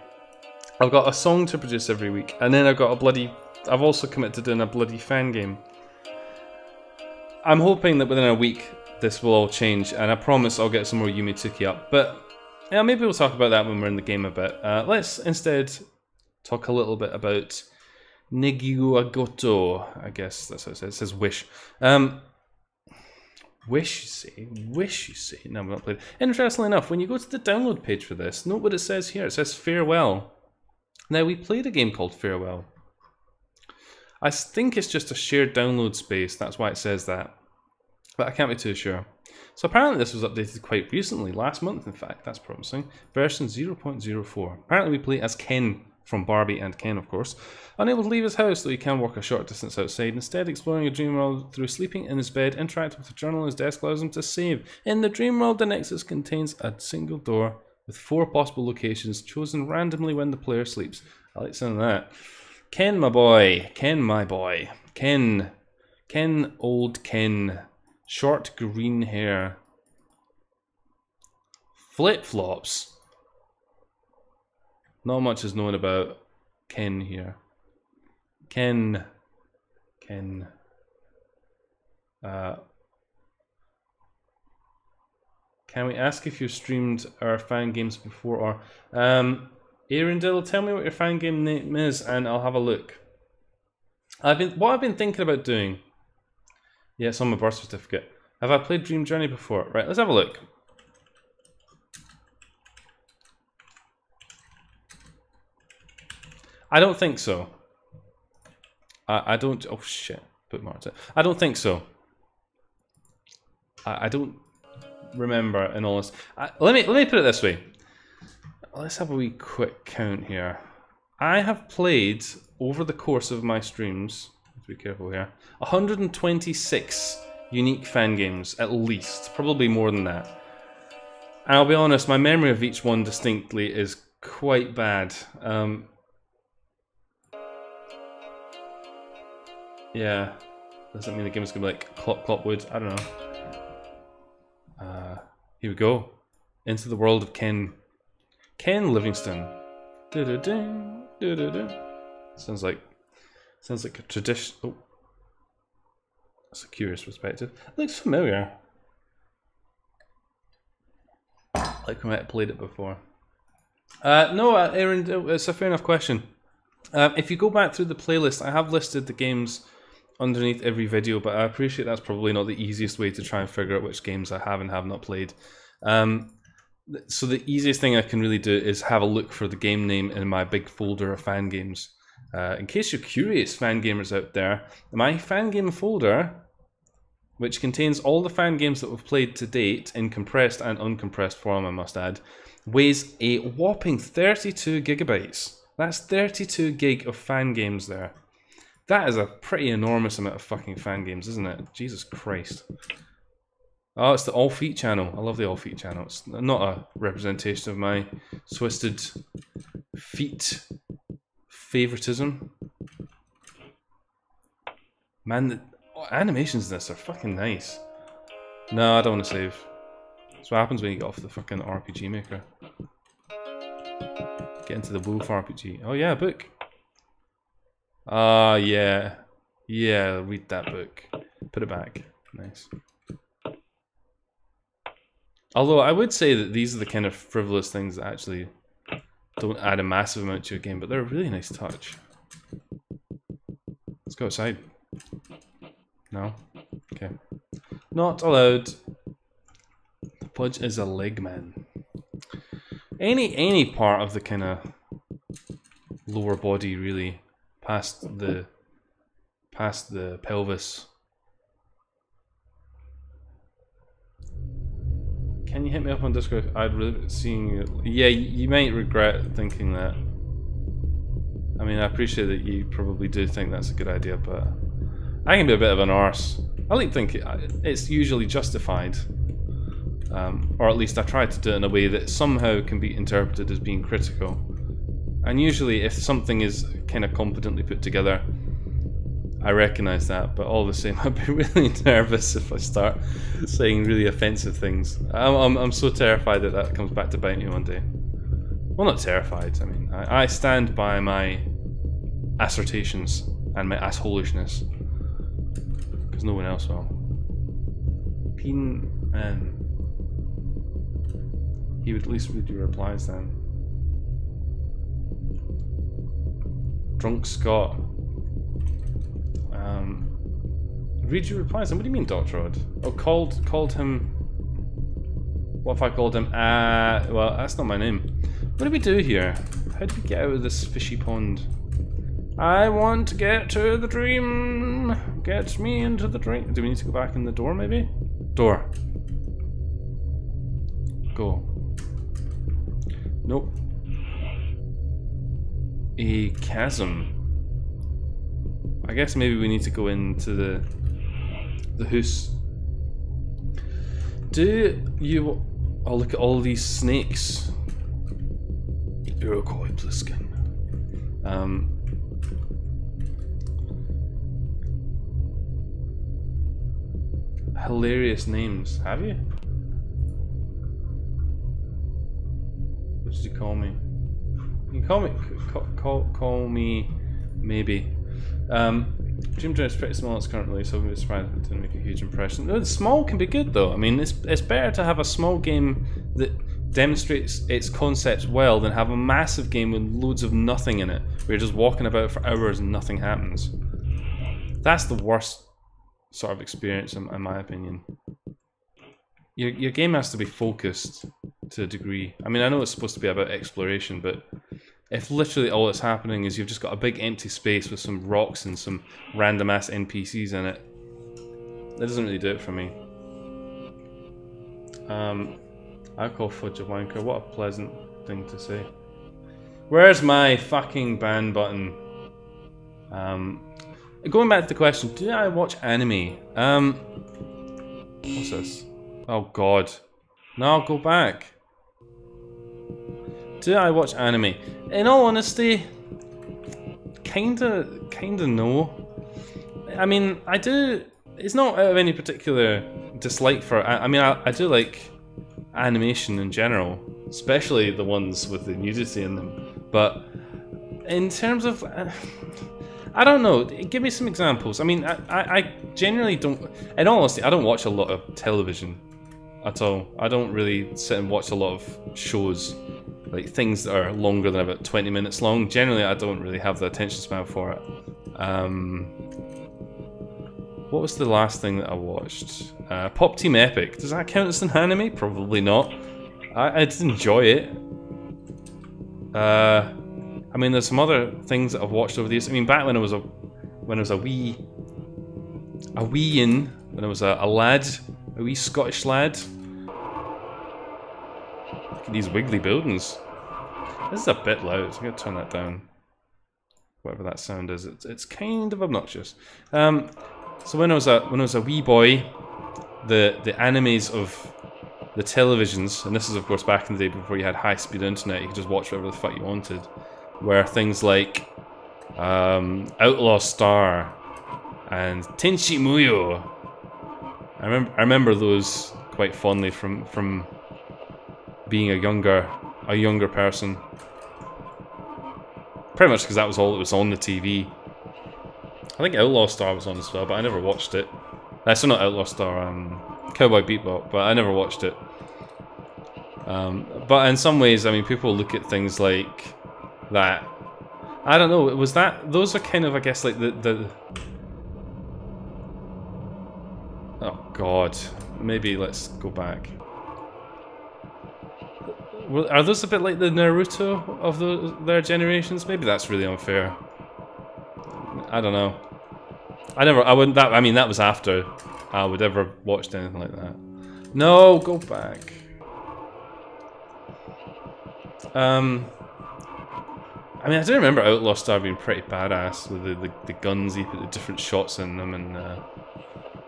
I've got a song to produce every week, and then I've also committed to doing a bloody fan game. I'm hoping that within a week this will all change, and I promise I'll get some more Yumitsuki up. But yeah, maybe we'll talk about that when we're in the game a bit. Let's instead talk a little bit about Negiagoto. I guess that's how it says. It says wish. Wish, you see. Wish, you see. No, we've not played. Interestingly enough, when you go to the download page for this, note what it says here. It says farewell. Now, we played a game called Farewell. I think it's just a shared download space, that's why it says that. But I can't be too sure. So apparently this was updated quite recently, last month in fact, that's promising. Version 0.04. Apparently we play as Ken, from Barbie and Ken of course. Unable to leave his house, though he can walk a short distance outside, instead exploring a dream world through sleeping in his bed, interacting with a journal on his desk allows him to save. In the dream world, the Nexus contains a single door, with 4 possible locations chosen randomly when the player sleeps. I like some of that. Ken, my boy. Ken, my boy. Ken. Ken, old Ken. Short green hair. Flip-flops. Not much is known about Ken here. Ken. Can we ask if you've streamed our fan games before, or Arendelle, tell me what your fan game name is and I'll have a look. What I've been thinking about doing. Yeah, it's on my birth certificate. Have I played Dream Journey before? Right, let's have a look. I don't think so. I don't. Oh shit! Put Marta. I don't think so. I don't remember in all this. Let me put it this way. Let's have a wee quick count here. I have played over the course of my streams. Let's be careful here. 126 unique fan games, at least, probably more than that. And I'll be honest, my memory of each one distinctly is quite bad. Yeah, does that mean the game's gonna be like Clop Clop Wood? I don't know. Here we go. Into the world of Ken. Ken Livingston. Sounds like a tradition. Oh, that's a curious perspective. Looks familiar. Like we might have played it before. No, Aaron, it's a fair enough question. If you go back through the playlist, I have listed the games underneath every video, but I appreciate that's probably not the easiest way to try and figure out which games I have and have not played. So the easiest thing I can really do is have a look for the game name in my big folder of fan games. In case you're curious, fan gamers out there, my fan game folder, which contains all the fan games that we've played to date in compressed and uncompressed form, I must add, weighs a whopping 32 gigabytes. That's 32 gig of fan games there. That is a pretty enormous amount of fucking fan games, isn't it? Jesus Christ. Oh, it's the All Feet channel. I love the All Feet channel. It's not a representation of my twisted feet favoritism. Man, the animations in this are fucking nice. No, I don't want to save. That's what happens when you get off the fucking RPG maker. Get into the Wolf RPG. Oh yeah, book. Yeah. Yeah, read that book. Put it back. Nice. Although I would say that these are the kind of frivolous things that actually don't add a massive amount to your game, but they're a really nice touch. Let's go outside. No? Okay. Not allowed. The Pudge is a leg man. Any part of the kind of lower body really, past the pelvis. Can you hit me up on Discord? I'd really seeing you. Yeah, you might regret thinking that. I mean, I appreciate that you probably do think that's a good idea, but I can be a bit of an arse. I like to think it's usually justified, or at least I try to do it in a way that somehow can be interpreted as being critical. And usually, if something is kind of competently put together, I recognise that, but all the same, I'd be really nervous if I start saying really offensive things. I'm so terrified that that comes back to bite me one day. Well, not terrified. I mean, I stand by my assertions and my assholishness, because no one else will. Peen and he would at least read your replies then. Drunk Scott. Read your replies. And what do you mean, Dot Rod? Oh, called him. What if I called him? Well, that's not my name. What do we do here? How do we get out of this fishy pond? I want to get to the dream. Get me into the dream. Do we need to go back in the door, maybe? Door. Go. Nope. A chasm. I guess maybe we need to go into the house. Do you... Oh, look at all these snakes. Iroquois Pliskin. Hilarious names. Have you? What did you call me? You can call me maybe. Dream Drone is pretty small it's currently, so I'm surprised it didn't make a huge impression. No, small can be good though. I mean, it's better to have a small game that demonstrates its concepts well than have a massive game with loads of nothing in it, where you're just walking about for hours and nothing happens. That's the worst sort of experience, in my opinion. Your game has to be focused to a degree. I mean, I know it's supposed to be about exploration, but if literally all that's happening is you've just got a big empty space with some rocks and some random ass NPCs in it, that doesn't really do it for me. I call Fudge a wanker. What a pleasant thing to say. Where's my fucking ban button? Going back to the question, do I watch anime? What's this? Oh god. No, go back. Do I watch anime? In all honesty, kinda no. I mean, I do. It's not out of any particular dislike for. I mean, I do like animation in general, especially the ones with the nudity in them. But in terms of, I don't know. Give me some examples. I mean, I generally don't. In all honesty, I don't watch a lot of television at all. I don't really sit and watch a lot of shows. Like things that are longer than about 20 minutes long. Generally, I don't really have the attention span for it. What was the last thing that I watched? Pop Team Epic. Does that count as an anime? Probably not. I did enjoy it. I mean, there's some other things that I've watched over the years. I mean, back when I was a wee Scottish lad. Look at these wiggly buildings. This is a bit loud, so I'm gonna turn that down. Whatever that sound is, it's kind of obnoxious. So when I was a wee boy, the animes of the televisions, and this is of course back in the day before you had high-speed internet, you could just watch whatever the fuck you wanted, were things like Outlaw Star and Tenchi Muyo. I remember those quite fondly from being a younger person. Pretty much because that was all that was on the TV. I think Outlaw Star was on as well, but I never watched it. That's not Outlaw Star, Cowboy Bebop, but I never watched it. But in some ways, I mean, people look at things like that. I don't know. Was that? Those are kind of, I guess, like the. Oh God. Maybe let's go back. Are those a bit like the Naruto of their generations? Maybe that's really unfair. I don't know. I wouldn't. That, I mean, that was after I would ever watched anything like that. No, go back. I mean, I do remember Outlaw Star being pretty badass with the guns, you put the different shots in them, and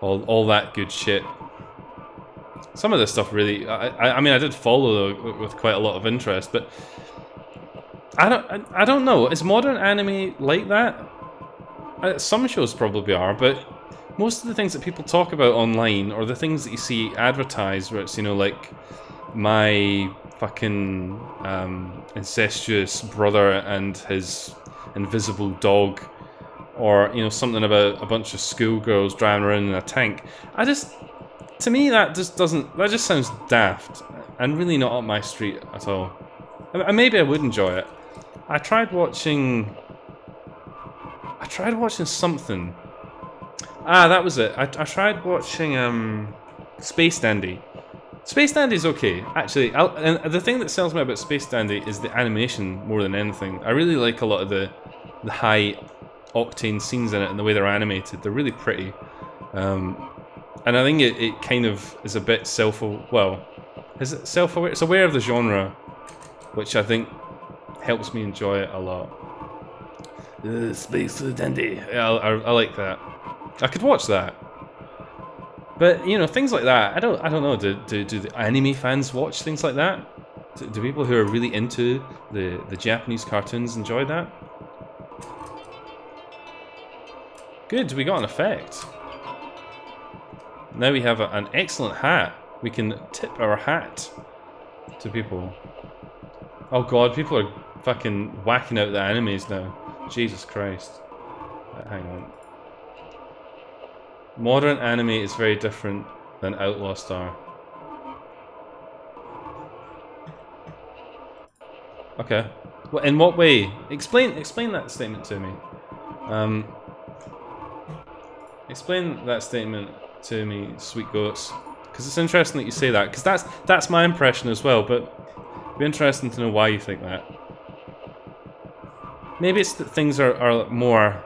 all that good shit. Some of this stuff really, I mean, I did follow with quite a lot of interest, but I don't know. Is modern anime like that? Some shows probably are, but most of the things that people talk about online, or the things that you see advertised, where it's, you know, like my fucking incestuous brother and his invisible dog, or, you know, something about a bunch of schoolgirls driving around in a tank. To me, that just sounds daft and really not up my street at all. And maybe I would enjoy it. I tried watching something. Ah, that was it. I tried watching Space Dandy. Space Dandy's okay, actually. And the thing that sells me about Space Dandy is the animation more than anything. I really like a lot of the high octane scenes in it and the way they're animated. They're really pretty. And I think it kind of is a bit well, is it self-aware? It's aware of the genre, which I think helps me enjoy it a lot. Space Dandy. Yeah, I like that. I could watch that. But, you know, things like that, I don't know, do the anime fans watch things like that? Do people who are really into the Japanese cartoons enjoy that? Good, we got an effect. Now we have an excellent hat. We can tip our hat to people. Oh God, people are fucking whacking out the animes now. Jesus Christ. Hang on. Modern anime is very different than Outlaw Star. Okay. Well, in what way? Explain that statement to me. Explain that statement to me, sweet goats. Because it's interesting that you say that. Because that's my impression as well. But it'd be interesting to know why you think that. Maybe it's that things are more,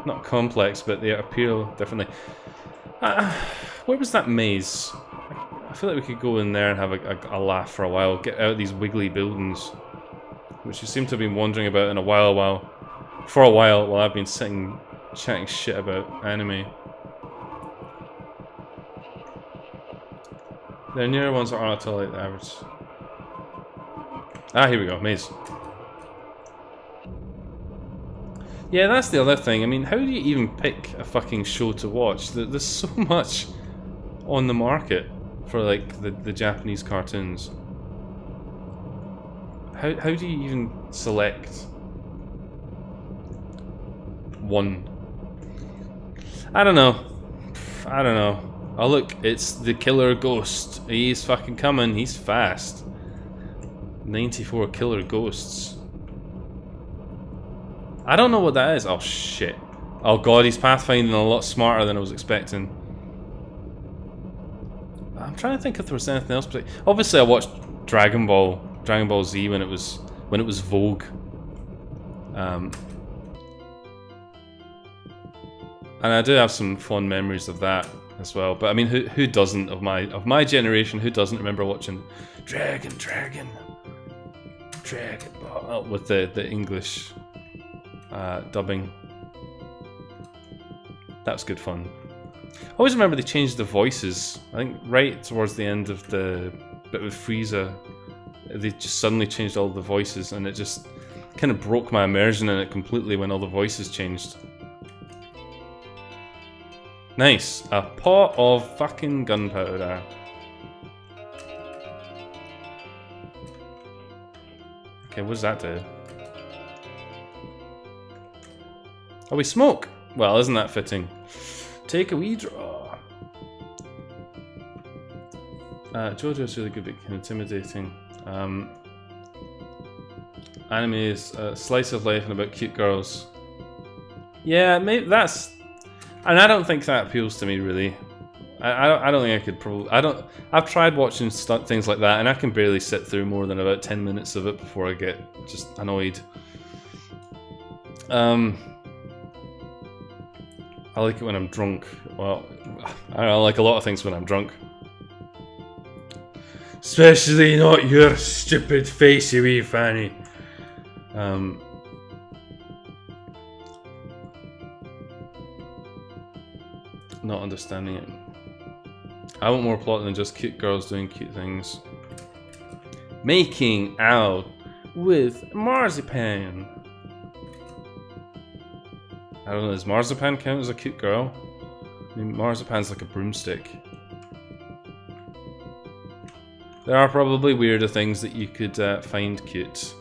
not complex, but they appeal differently. Where was that maze? I feel like we could go in there and have a laugh for a while. Get out of these wiggly buildings, which you seem to have been wandering about in for a while while I've been sitting chatting shit about anime. The newer ones aren't at all like the average. Ah, here we go, maze. Yeah, that's the other thing. I mean, how do you even pick a fucking show to watch? There's so much on the market for, like, the Japanese cartoons. How do you even select one? I don't know. Oh look, it's the killer ghost. He's fucking coming, he's fast. 94 killer ghosts. I don't know what that is. Oh shit. Oh god, he's pathfinding a lot smarter than I was expecting. I'm trying to think if there was anything else. Obviously I watched Dragon Ball Z when it was Vogue. And I do have some fond memories of that as well. But I mean, who doesn't of my generation? Who doesn't remember watching Dragon Ball with the English dubbing? That was good fun. I always remember they changed the voices. I think right towards the end of the bit with Frieza, they just suddenly changed all the voices, and it just kind of broke my immersion in it completely when all the voices changed. Nice. A pot of fucking gunpowder. Okay, what does that do? Oh, we smoke! Well, isn't that fitting? Take a wee draw. JoJo's really good but intimidating. Anime is a slice of life and about cute girls. Yeah, maybe that's... And I don't think that appeals to me, really. I don't think I could probably... I've tried watching things like that, and I can barely sit through more than about 10 minutes of it before I get just annoyed. I like it when I'm drunk. Well, I like a lot of things when I'm drunk. Especially not your stupid face, you wee fanny. Not understanding it. I want more plot than just cute girls doing cute things. Making out with marzipan. I don't know, does marzipan count as a cute girl? I mean, marzipan's like a broomstick. There are probably weirder things that you could find cute.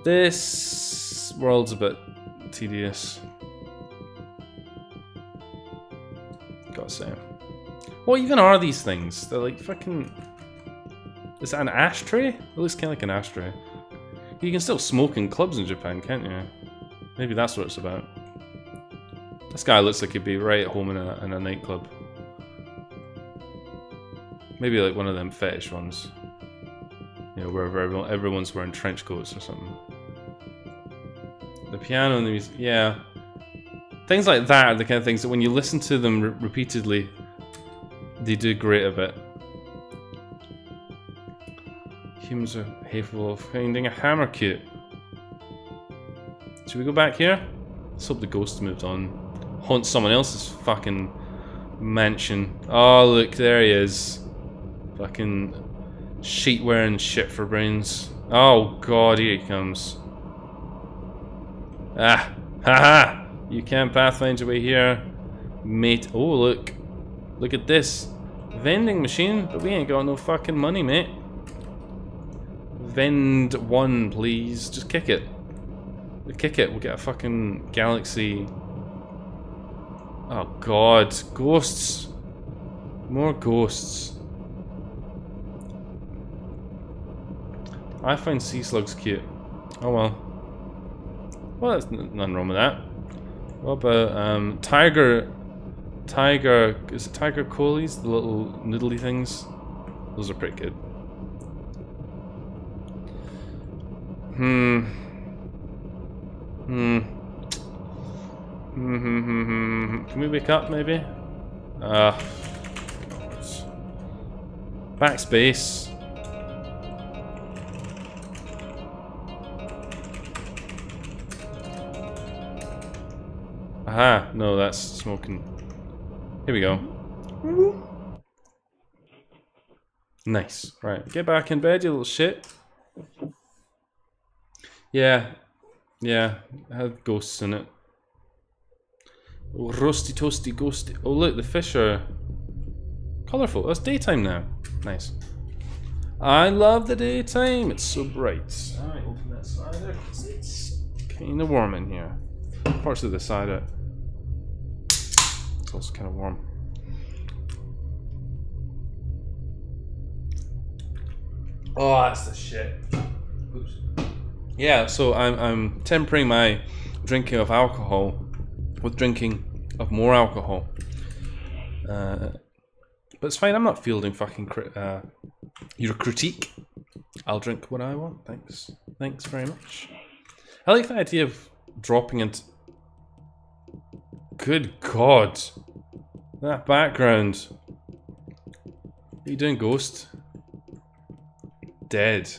This world's a bit tedious. Gotta say. What even are these things? They're like fucking... Is that an ashtray? It looks kind of like an ashtray. You can still smoke in clubs in Japan, can't you? Maybe that's what it's about. This guy looks like he'd be right at home in a nightclub. Maybe like one of them fetish ones. You know, where everyone's wearing trench coats or something. The piano and the music, yeah. Things like that are the kind of things that when you listen to them repeatedly, they do great a bit. Humans are capable of finding a hammer cute. Should we go back here? Let's hope the ghost moved on. Haunt someone else's fucking mansion. Oh look, there he is. Fucking sheet wearing shit for brains. Oh god, here he comes. Ah, haha! You can't pathfind your way here, mate. Oh look, look at this vending machine, but we ain't got no fucking money, mate. Vend one, please. Just kick it. We kick it. We'll get a fucking galaxy. Oh god, ghosts. More ghosts. I find sea slugs cute. Oh well. Well, there's nothing wrong with that. What about tiger? Is it tiger colies? The little noodly things. Those are pretty good. Can we wake up maybe? Backspace. Aha, no, that's smoking. Here we go. Nice. Right, get back in bed, you little shit. Yeah. Yeah, it had ghosts in it. Oh, roasty toasty ghosty. Oh look, the fish are colourful. Oh, it's daytime now. Nice. I love the daytime. It's so bright. Alright, open that cider because it's kind of warm in here. Parts of the cider. It's also kind of warm. Oh, that's the shit. Oops. Yeah, so I'm tempering my drinking of alcohol with drinking of more alcohol. But it's fine, I'm not fielding fucking your critique. I'll drink what I want, thanks. Thanks very much. I like the idea of dropping into... Good God. That background. What are you doing, Ghost? Dead.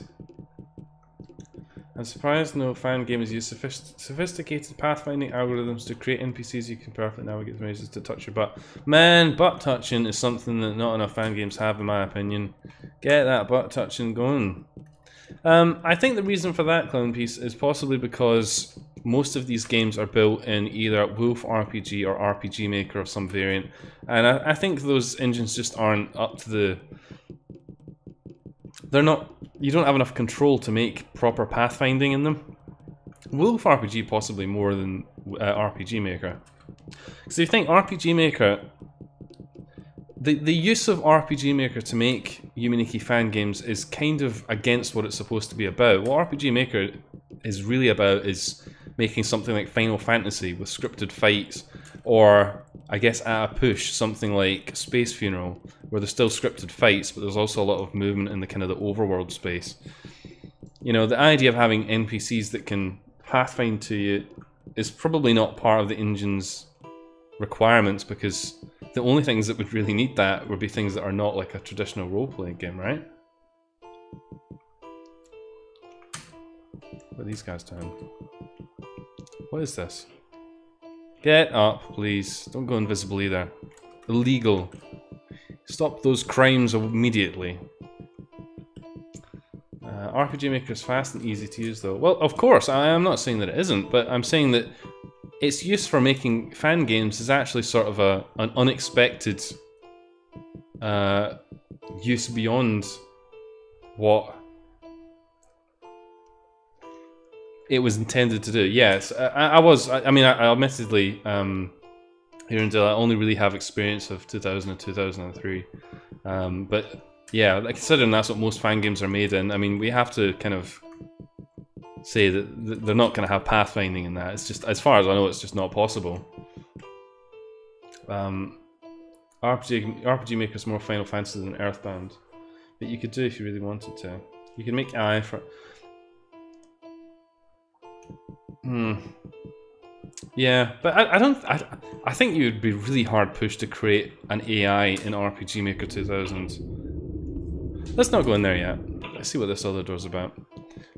I'm surprised no fan game has used sophisticated pathfinding algorithms to create NPCs you can perfectly navigate the mazes to touch your butt. Man, butt touching is something that not enough fan games have, in my opinion. Get that butt touching going. I think the reason for that, Clown Piece, is possibly because most of these games are built in either Wolf RPG or RPG Maker of some variant, and I think those engines just aren't up to the... They're not... You don't have enough control to make proper pathfinding in them. Wolf RPG possibly more than RPG Maker. Because if you think RPG Maker, the use of RPG Maker to make Yuminiki fan games is kind of against what it's supposed to be about. What RPG Maker is really about is making something like Final Fantasy with scripted fights, or I guess at a push something like Space Funeral, where there's still scripted fights, but there's also a lot of movement in the kind of the overworld space. You know, the idea of having NPCs that can pathfind to you is probably not part of the engine's requirements, because the only things that would really need that would be things that are not like a traditional role-playing game, right? What are these guys doing? What is this? Get up, please. Don't go invisible either. Illegal. Stop those crimes immediately. RPG Maker is fast and easy to use though. Well, of course, I am not saying that it isn't, but I'm saying that its use for making fan games is actually sort of an unexpected use beyond what it was intended to do. Yes, I mean, I admittedly, here until I only really have experience of 2000 and 2003. But yeah, considering that's what most fan games are made in, I mean, we have to kind of say that they're not going to have pathfinding in that. It's just, as far as I know, it's just not possible. RPG Maker is more Final Fantasy than Earthbound, but you could do if you really wanted to. You can make AI for. Yeah, but I think you would be really hard pushed to create an AI in RPG Maker 2000. Let's not go in there yet. Let's see what this other door's about.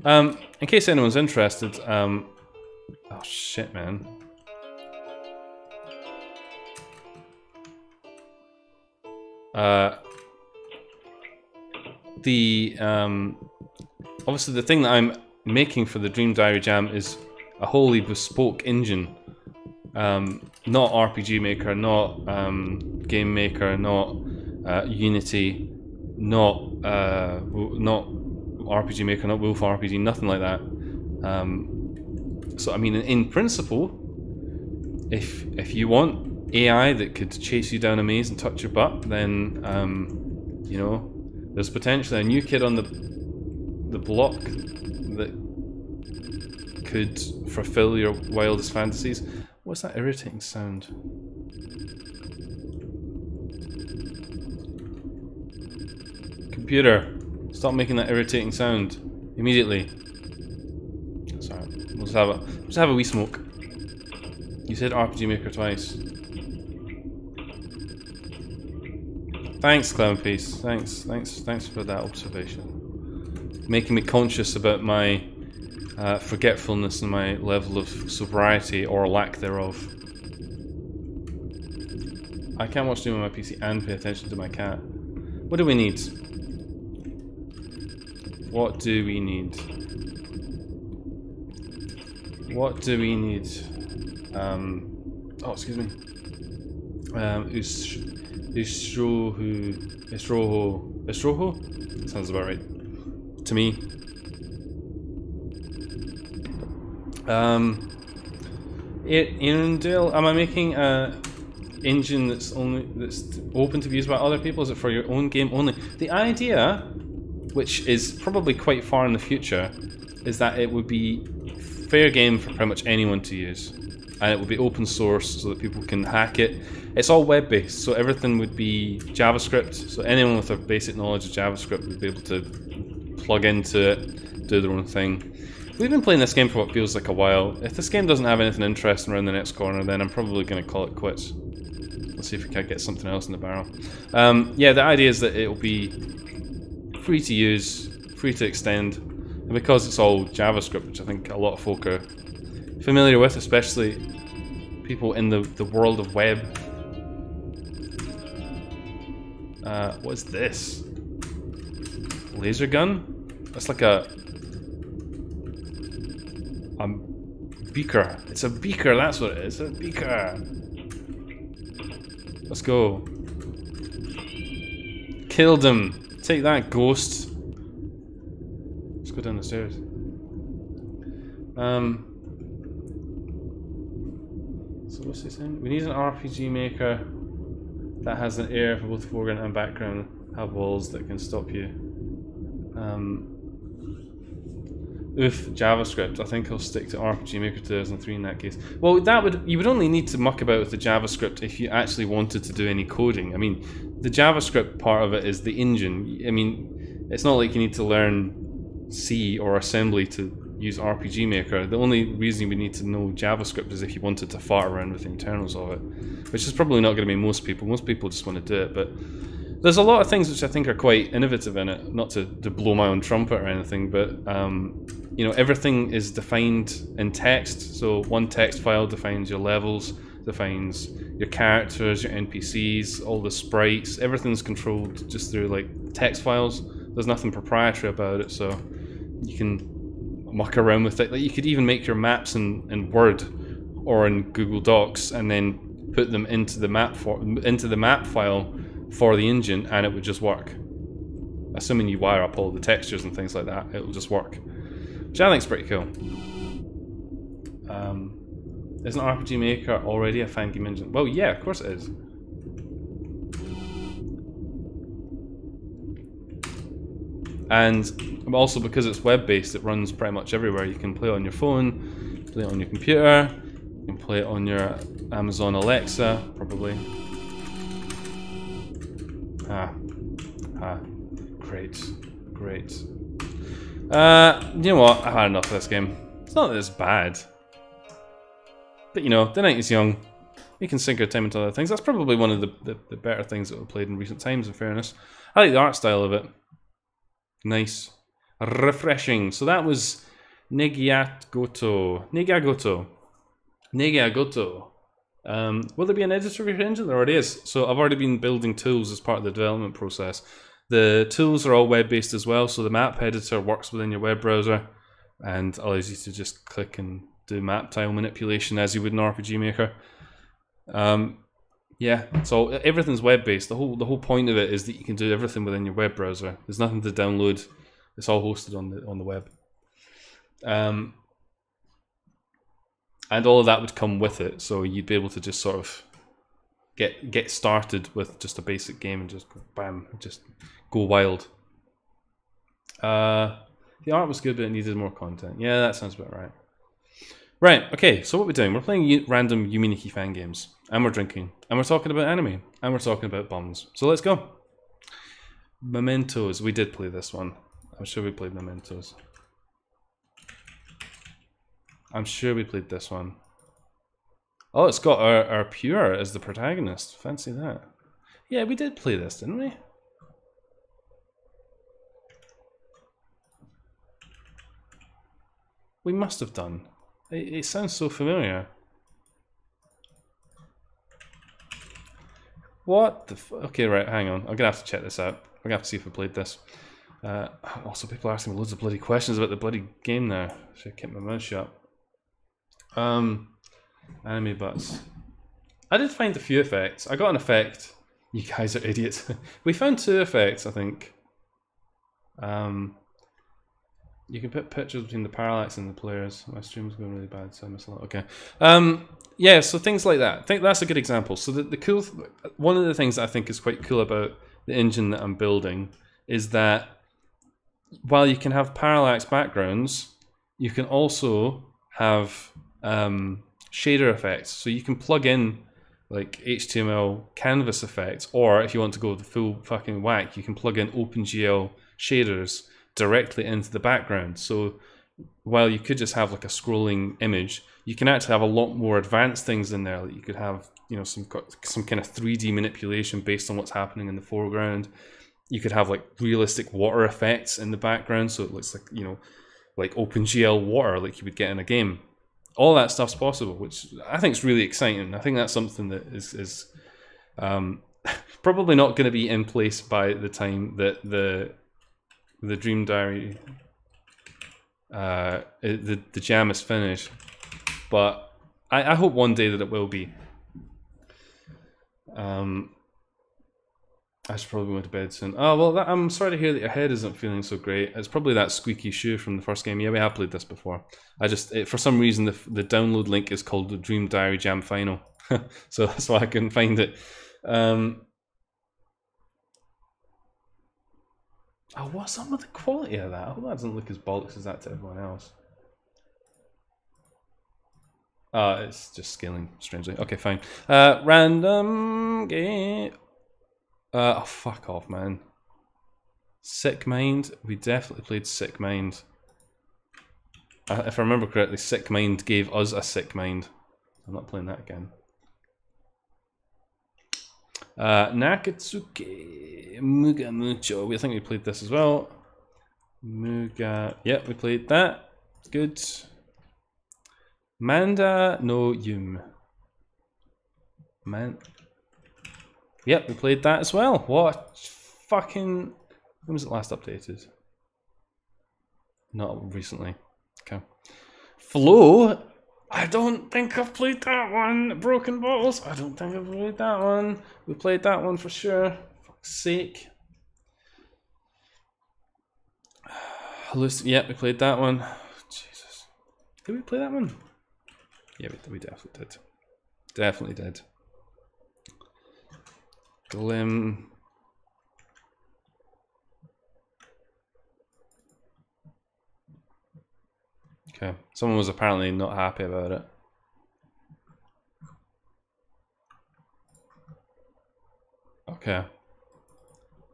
In case anyone's interested, oh shit, man. Obviously the thing that I'm making for the Dream Diary Jam is a wholly bespoke engine. Not RPG Maker, not Game Maker, not Unity, not RPG Maker, not Wolf RPG, nothing like that. So I mean, in principle, if you want AI that could chase you down a maze and touch your butt, then you know, there's potentially a new kid on the block that could fulfill your wildest fantasies. What's that irritating sound? Computer, stop making that irritating sound immediately. Sorry, we'll just have a wee smoke. You said RPG Maker twice. Thanks, Clownface. Thanks for that observation. Making me conscious about my forgetfulness and my level of sobriety or lack thereof. I can't watch Doom on my PC and pay attention to my cat. What do we need? What do we need? What do we need? Oh, excuse me. Istroho? Sounds about right. To me. Arendelle, am I making a engine that's open to be used by other people? Is it for your own game only? The idea, which is probably quite far in the future, is that it would be fair game for pretty much anyone to use, and it would be open source so that people can hack it. It's all web-based, so everything would be JavaScript, so anyone with a basic knowledge of JavaScript would be able to plug into it, do their own thing. We've been playing this game for what feels like a while. If this game doesn't have anything interesting around the next corner, then I'm probably going to call it quits. Let's see if we can get something else in the barrel. Yeah, the idea is that it will be free to use, free to extend, and because it's all JavaScript, which I think a lot of folk are familiar with, especially people in the world of web. What is this? Laser gun? That's like a beaker. It's a beaker, that's what it is. It's a beaker. Let's go. Killed him. Take that, ghost. Let's go down the stairs. what's he saying? We need an RPG maker that has an area for both foreground and background, have walls that can stop you. Oof, JavaScript. I think I'll stick to RPG Maker 2003 in that case. Well, you would only need to muck about with the JavaScript if you actually wanted to do any coding. I mean, the JavaScript part of it is the engine. I mean, it's not like you need to learn C or assembly to use RPG Maker. The only reason you would need to know JavaScript is if you wanted to fart around with the internals of it, which is probably not going to be most people. Most people just want to do it, but there's a lot of things which I think are quite innovative in it. Not to blow my own trumpet or anything, but you know, everything is defined in text. So one text file defines your levels, defines your characters, your NPCs, all the sprites. Everything's controlled just through like text files. There's nothing proprietary about it, so you can muck around with it. Like, you could even make your maps in Word or in Google Docs and then put them into the map file for the engine, and it would just work. Assuming you wire up all the textures and things like that, it will just work. Which I think is pretty cool. Isn't RPG Maker already a Fangame engine? Well, yeah, of course it is. And also because it's web-based, it runs pretty much everywhere. You can play it on your phone, play it on your computer, you can play it on your Amazon Alexa, probably. Great. You know what? I've had enough of this game. It's not that it's bad. But you know, the night is young. We can sink our time into other things. That's probably one of the better things that we've played in recent times, in fairness. I like the art style of it. Nice. Refreshing. So that was Negiagoto. Will there be an editor for your engine? There already is. So I've already been building tools as part of the development process. The tools are all web-based as well, so the map editor works within your web browser and allows you to just click and do map tile manipulation as you would in RPG Maker. Yeah, so everything's web-based. The whole point of it is that you can do everything within your web browser. There's nothing to download. It's all hosted on the web. And all of that would come with it, so you'd be able to just sort of get started with just a basic game and just go bam, just go wild. The art was good, but it needed more content. Yeah, that sounds about right. Right, okay, so what we're doing, we're playing random Yuminiki fan games, and we're drinking, and we're talking about anime, and we're talking about bombs. So let's go. Mementos, we did play this one. I'm sure we played Mementos. I'm sure we played this one. Oh, it's got our Pure as the protagonist. Fancy that. Yeah, we did play this, didn't we? We must have done. It sounds so familiar. What the okay, right, hang on. I'm gonna have to check this out. We're gonna have to see if we played this. Also, people are asking me loads of bloody questions about the bloody game now. Should keep my mouth shut. Anime butts. I did find a few effects. I got an effect. You guys are idiots. We found 2 effects, I think. You can put pictures between the parallax and the players. My stream's going really bad, so I missed a lot. Okay. Yeah, so things like that. I think that's a good example. So the cool, one of the things that I think is quite cool about the engine that I'm building is that while you can have parallax backgrounds, you can also have shader effects. So you can plug in like HTML canvas effects, or if you want to go the full fucking whack, you can plug in OpenGL shaders directly into the background. So while you could just have like a scrolling image, you can actually have a lot more advanced things in there. Like you could have, you know, some kind of 3D manipulation based on what's happening in the foreground. You could have like realistic water effects in the background, so it looks like, you know, like OpenGL water like you would get in a game. All that stuff's possible, which I think is really exciting. I think that's something that is probably not going to be in place by the time that the Dream Diary, the jam is finished, but I hope one day that it will be. I should probably go to bed soon. Oh well, I'm sorry to hear that your head isn't feeling so great. It's probably that squeaky shoe from the first game. Yeah, we have played this before. For some reason the download link is called the Dream Diary Jam Final. So that's why I couldn't find it. Oh, what's up with the quality of that? I hope that doesn't look as bollocks as that to everyone else. It's just scaling strangely. Okay, fine. Random game. Oh, fuck off, man. Sick Mind. We definitely played Sick Mind. If I remember correctly, Sick Mind gave us a Sick Mind. I'm not playing that again. Nakatsuki Muga Mucho. I think we played this as well. Muga. Yep, we played that. Good. Manda no Yum. Man. Yep, we played that as well. What fucking. When was it last updated? Not recently. Okay. Flow. I don't think I've played that one. Broken Bottles. I don't think I've played that one. We played that one for sure. For fuck's sake. Yep, we played that one. Jesus. Did we play that one? Yeah, we definitely did. Definitely did. Glim. Okay, someone was apparently not happy about it. Okay.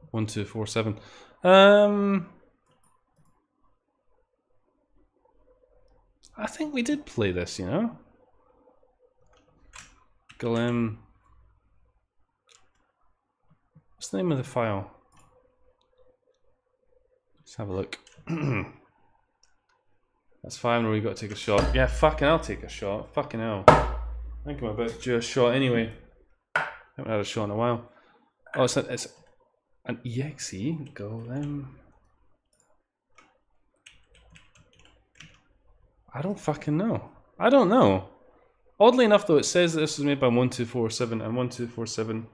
1, 2, 4, 7. I think we did play this, you know? Glim. What's the name of the file? Let's have a look. That's fine, or we got to take a shot. Yeah, fucking I'll take a shot. Fucking hell. I think I'm about to do a shot anyway. I haven't had a shot in a while. Oh, it's an EXE? Golem. I don't fucking know. I don't know. Oddly enough though, it says that this was made by 1247 and 1247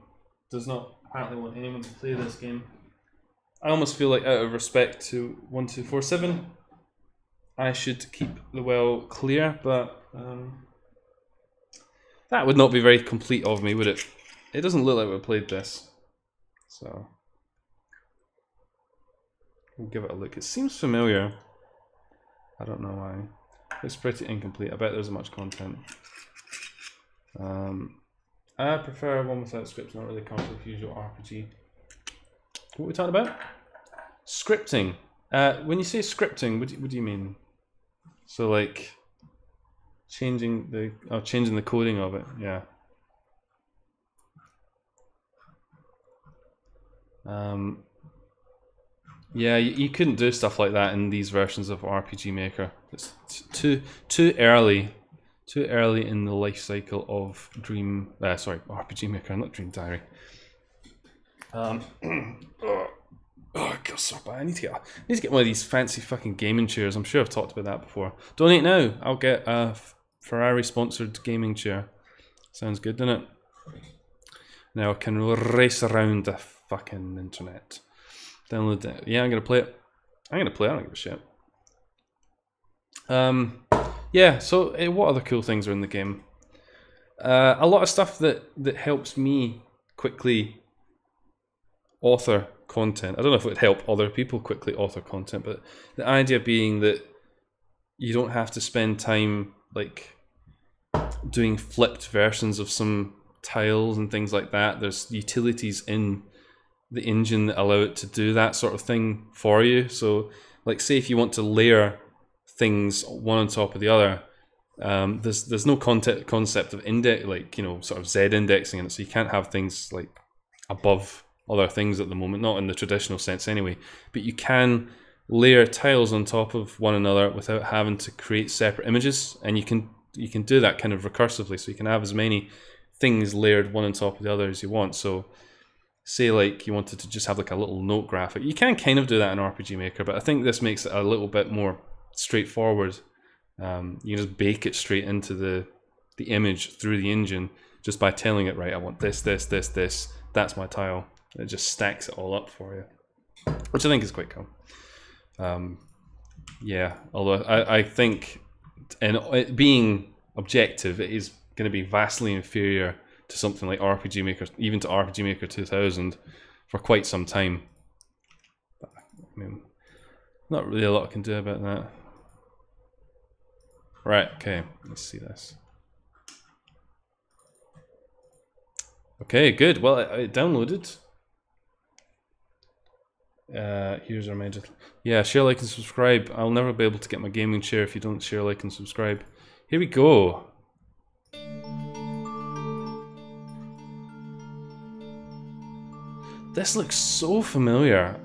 does not apparently want anyone to play this game. I almost feel like out of respect to 1247 I should keep the well clear, but that would not be very complete of me, would it? It doesn't look like we played this, so we'll give it a look. It seems familiar. I don't know why. It's pretty incomplete. I bet there's much content. I prefer one without scripts, not really comfortable with usual RPG. What are we talking about? Scripting. When you say scripting, what do you mean? So like changing the coding of it, yeah. Yeah, you couldn't do stuff like that in these versions of RPG Maker. It's too early in the life cycle of RPG Maker, not Dream Diary. Oh, God, so bad. I need to get one of these fancy fucking gaming chairs. I'm sure I've talked about that before. Donate now. I'll get a Ferrari sponsored gaming chair. Sounds good, doesn't it? Now I can race around the fucking internet. Download it. Yeah, I'm gonna play it. I don't give a shit. Yeah. So, what other cool things are in the game? A lot of stuff that helps me quickly author content. I don't know if it would help other people quickly author content, but the idea being that you don't have to spend time like doing flipped versions of some tiles and things like that. There's utilities in the engine that allow it to do that sort of thing for you. So like say if you want to layer things one on top of the other, there's no concept of index, like, you know, sort of Z indexing in it, so you can't have things like above other things at the moment, not in the traditional sense anyway, but you can layer tiles on top of one another without having to create separate images, and you can do that kind of recursively, so you can have as many things layered one on top of the other as you want. So say like you wanted to just have like a little note graphic, you can kind of do that in RPG Maker, but I think this makes it a little bit more straightforward. You can just bake it straight into the image through the engine just by telling it, right, I want this, that's my tile. It just stacks it all up for you, which I think is quite cool. Yeah, although I think, and it being objective, it is going to be vastly inferior to something like RPG Maker, even to RPG Maker 2000, for quite some time. But, I mean, not really a lot I can do about that. Right, okay, let's see this. Okay, good. Well, it downloaded. Here's our message. Yeah, share, like, and subscribe. I'll never be able to get my gaming chair if you don't share, like, and subscribe. Here we go. This looks so familiar,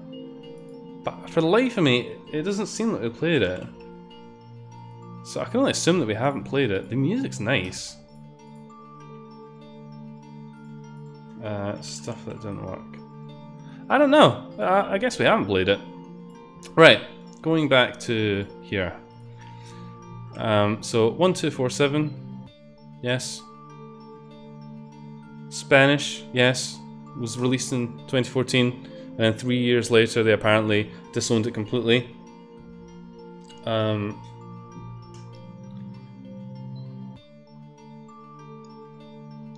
but for the life of me, it doesn't seem like we played it. So I can only assume that we haven't played it. The music's nice. Stuff that didn't work. I don't know. I guess we haven't played it. Right, going back to here. So 1247, yes. Spanish, yes. Was released in 2014, and then 3 years later they apparently disowned it completely.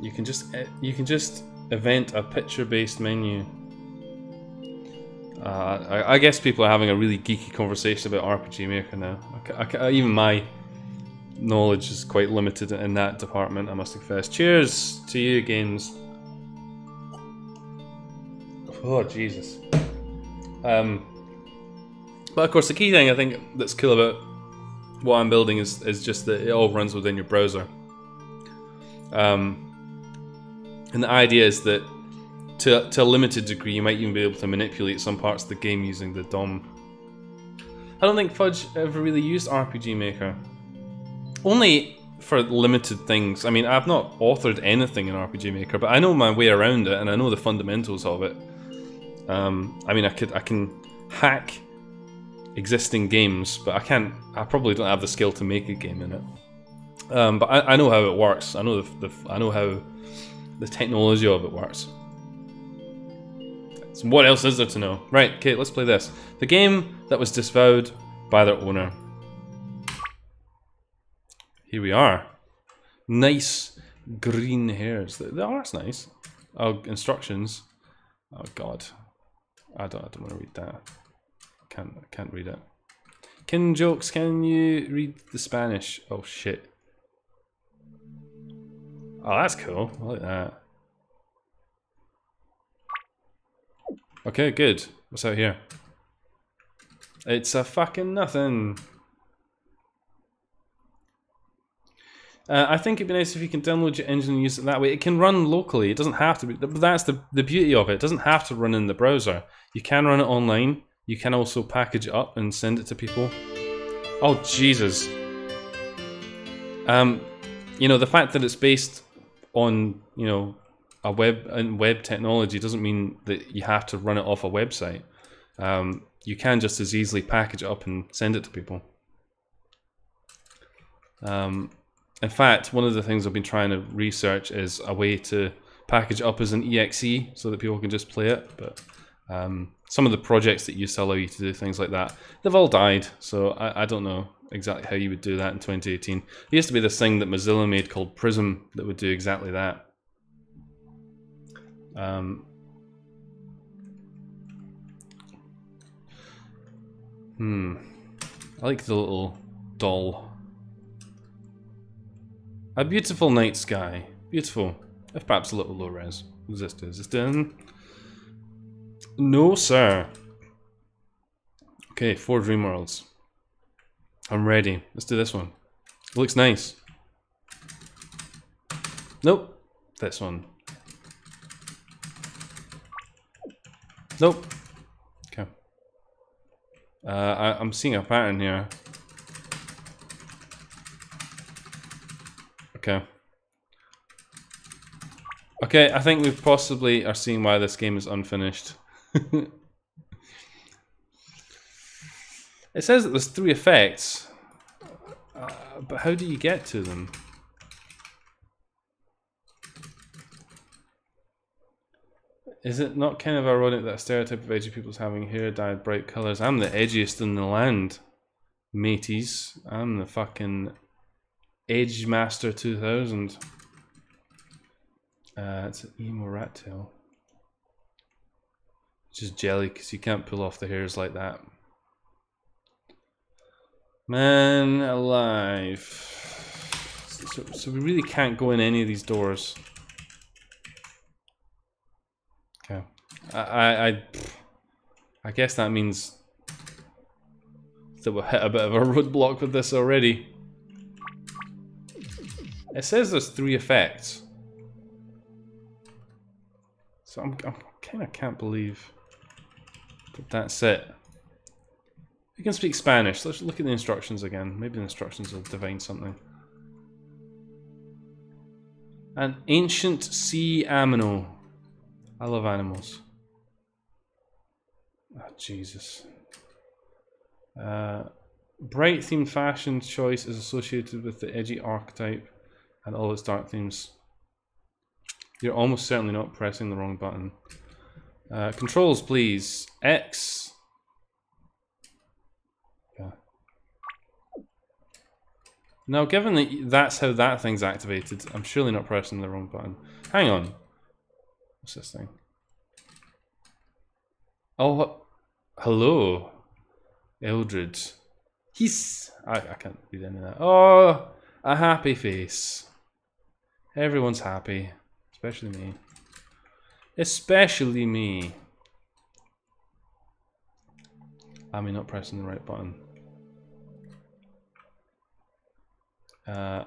You can just event a picture-based menu. I guess people are having a really geeky conversation about RPG Maker now. Even my knowledge is quite limited in that department, I must confess. Cheers to you, games. Oh, Jesus. But of course, the key thing I think that's cool about what I'm building is just that it all runs within your browser. And the idea is that to a limited degree, you might even be able to manipulate some parts of the game using the DOM. I don't think Fudge ever really used RPG Maker. Only for limited things. I mean, I've not authored anything in RPG Maker, but I know my way around it, and I know the fundamentals of it. I mean, I can hack existing games, but I probably don't have the skill to make a game in it. But I know how it works. I know I know how the technology of it works. So what else is there to know? Right, okay, let's play this. The game that was disavowed by their owner. Here we are. Nice green hairs. The art's nice. Oh, instructions. Oh God, I don't want to read that. I can't read it. Kin jokes. Can you read the Spanish? Oh shit. Oh, that's cool. I like that. Okay, good. What's out here? It's a fucking nothing. I think it'd be nice if you can download your engine and use it that way. It can run locally. It doesn't have to be. But that's the beauty of it. It doesn't have to run in the browser. You can run it online. You can also package it up and send it to people. Oh, Jesus. You know, the fact that it's based on, you know, a web technology doesn't mean that you have to run it off a website. You can just as easily package it up and send it to people. In fact, one of the things I've been trying to research is a way to package it up as an exe so that people can just play it. But some of the projects that used to allow you to do things like that, they've all died. So I don't know exactly how you would do that in 2018. There used to be this thing that Mozilla made called Prism that would do exactly that. I like the little doll. A beautiful night sky. Beautiful. If perhaps a little low res. Is this done? No, sir. Okay, 4 Dream Worlds. I'm ready. Let's do this one. It looks nice. Nope. This one. Nope. Okay. I'm seeing a pattern here. Okay. Okay, I think we possibly are seeing why this game is unfinished. It says that there's 3 effects, but how do you get to them? Is it not kind of ironic that a stereotype of edgy people's having hair dyed bright colours? I'm the edgiest in the land, mateys. I'm the fucking Edge Master 2000. It's an emo rat tail. Just jelly because you can't pull off the hairs like that. Man alive. So we really can't go in any of these doors. Okay. I guess that means that we'll hit a bit of a roadblock with this already. It says there's 3 effects. So I'm kind of can't believe that that's it. You can speak Spanish. Let's look at the instructions again. Maybe the instructions will divine something. An ancient sea amino. I love animals. Oh, Jesus. Bright themed fashion choice is associated with the edgy archetype and all its dark themes. You're almost certainly not pressing the wrong button. Controls, please. X. Yeah. Now, given that that's how that thing's activated, I'm surely not pressing the wrong button. Hang on. What's this thing? Oh, hello. Eldred. I can't read any of that. Oh, a happy face. Everyone's happy. Especially me. Especially me. Am I not pressing the right button? Oh.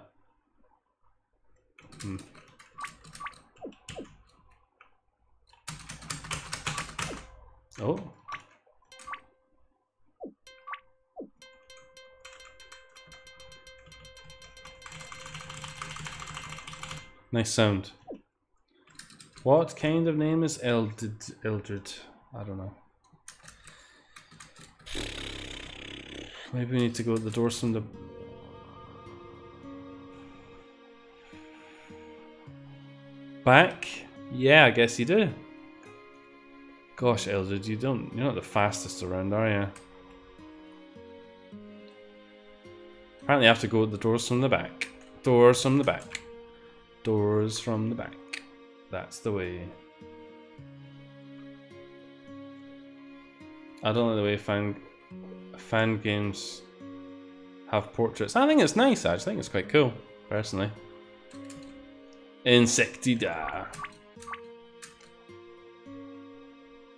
Nice sound. What kind of name is Eldred? I don't know. Maybe we need to go to the doors from the... back? Yeah, I guess you do. Gosh, Eldred, you're not the fastest around, are you? Apparently I have to go to the doors from the back. Doors from the back. Doors from the back. That's the way. I don't like the way fan games have portraits. I think it's nice, actually. I think it's quite cool, personally. Insectida.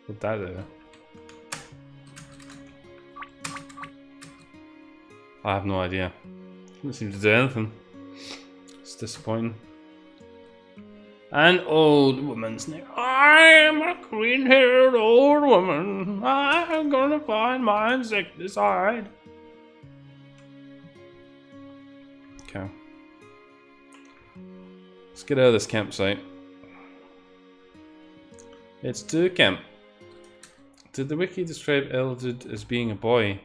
What'd that do? I have no idea. Didn't seem to do anything. It's disappointing. An old woman's name. I'm a green-haired old woman. I'm gonna find my insecticide. Okay. Let's get out of this campsite. It's to camp. Did the wiki describe Eldred as being a boy?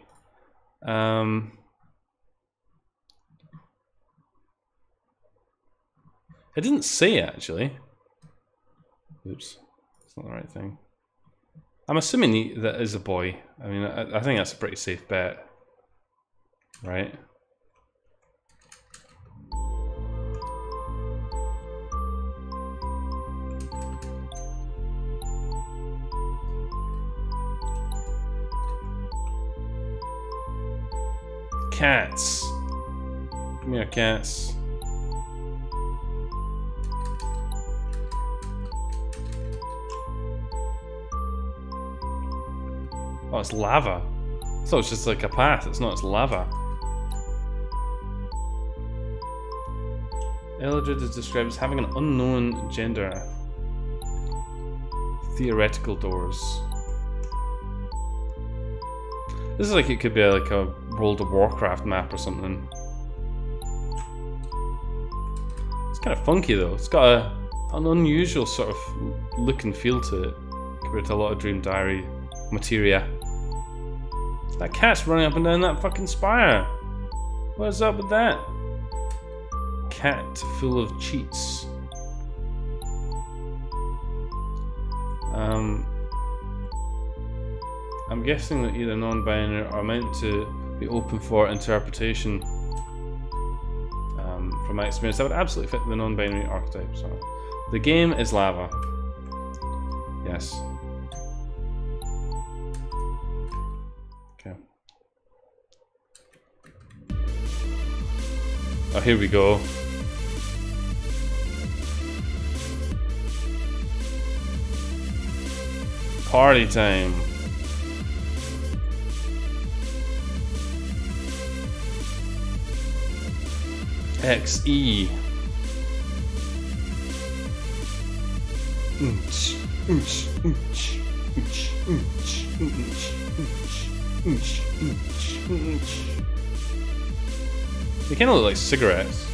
It didn't say, actually. Oops, that's not the right thing. I'm assuming that is a boy. I mean, I think that's a pretty safe bet. Right? Cats. Give me your cats. Oh, it's lava. I thought it was just like a path. It's not, it's lava. Eldred is described as having an unknown gender. Theoretical doors. This is like it could be like a World of Warcraft map or something. It's kind of funky though. It's got an unusual sort of look and feel to it compared to a lot of Dream Diary materia. That cat's running up and down that fucking spire. What's up with that? Cat full of cheats. I'm guessing that either non-binary are meant to be open for interpretation. From my experience, that would absolutely fit the non-binary archetype. So The game is lava. Yes. Okay. Oh, here we go. Party time. XE. They kind of look like cigarettes.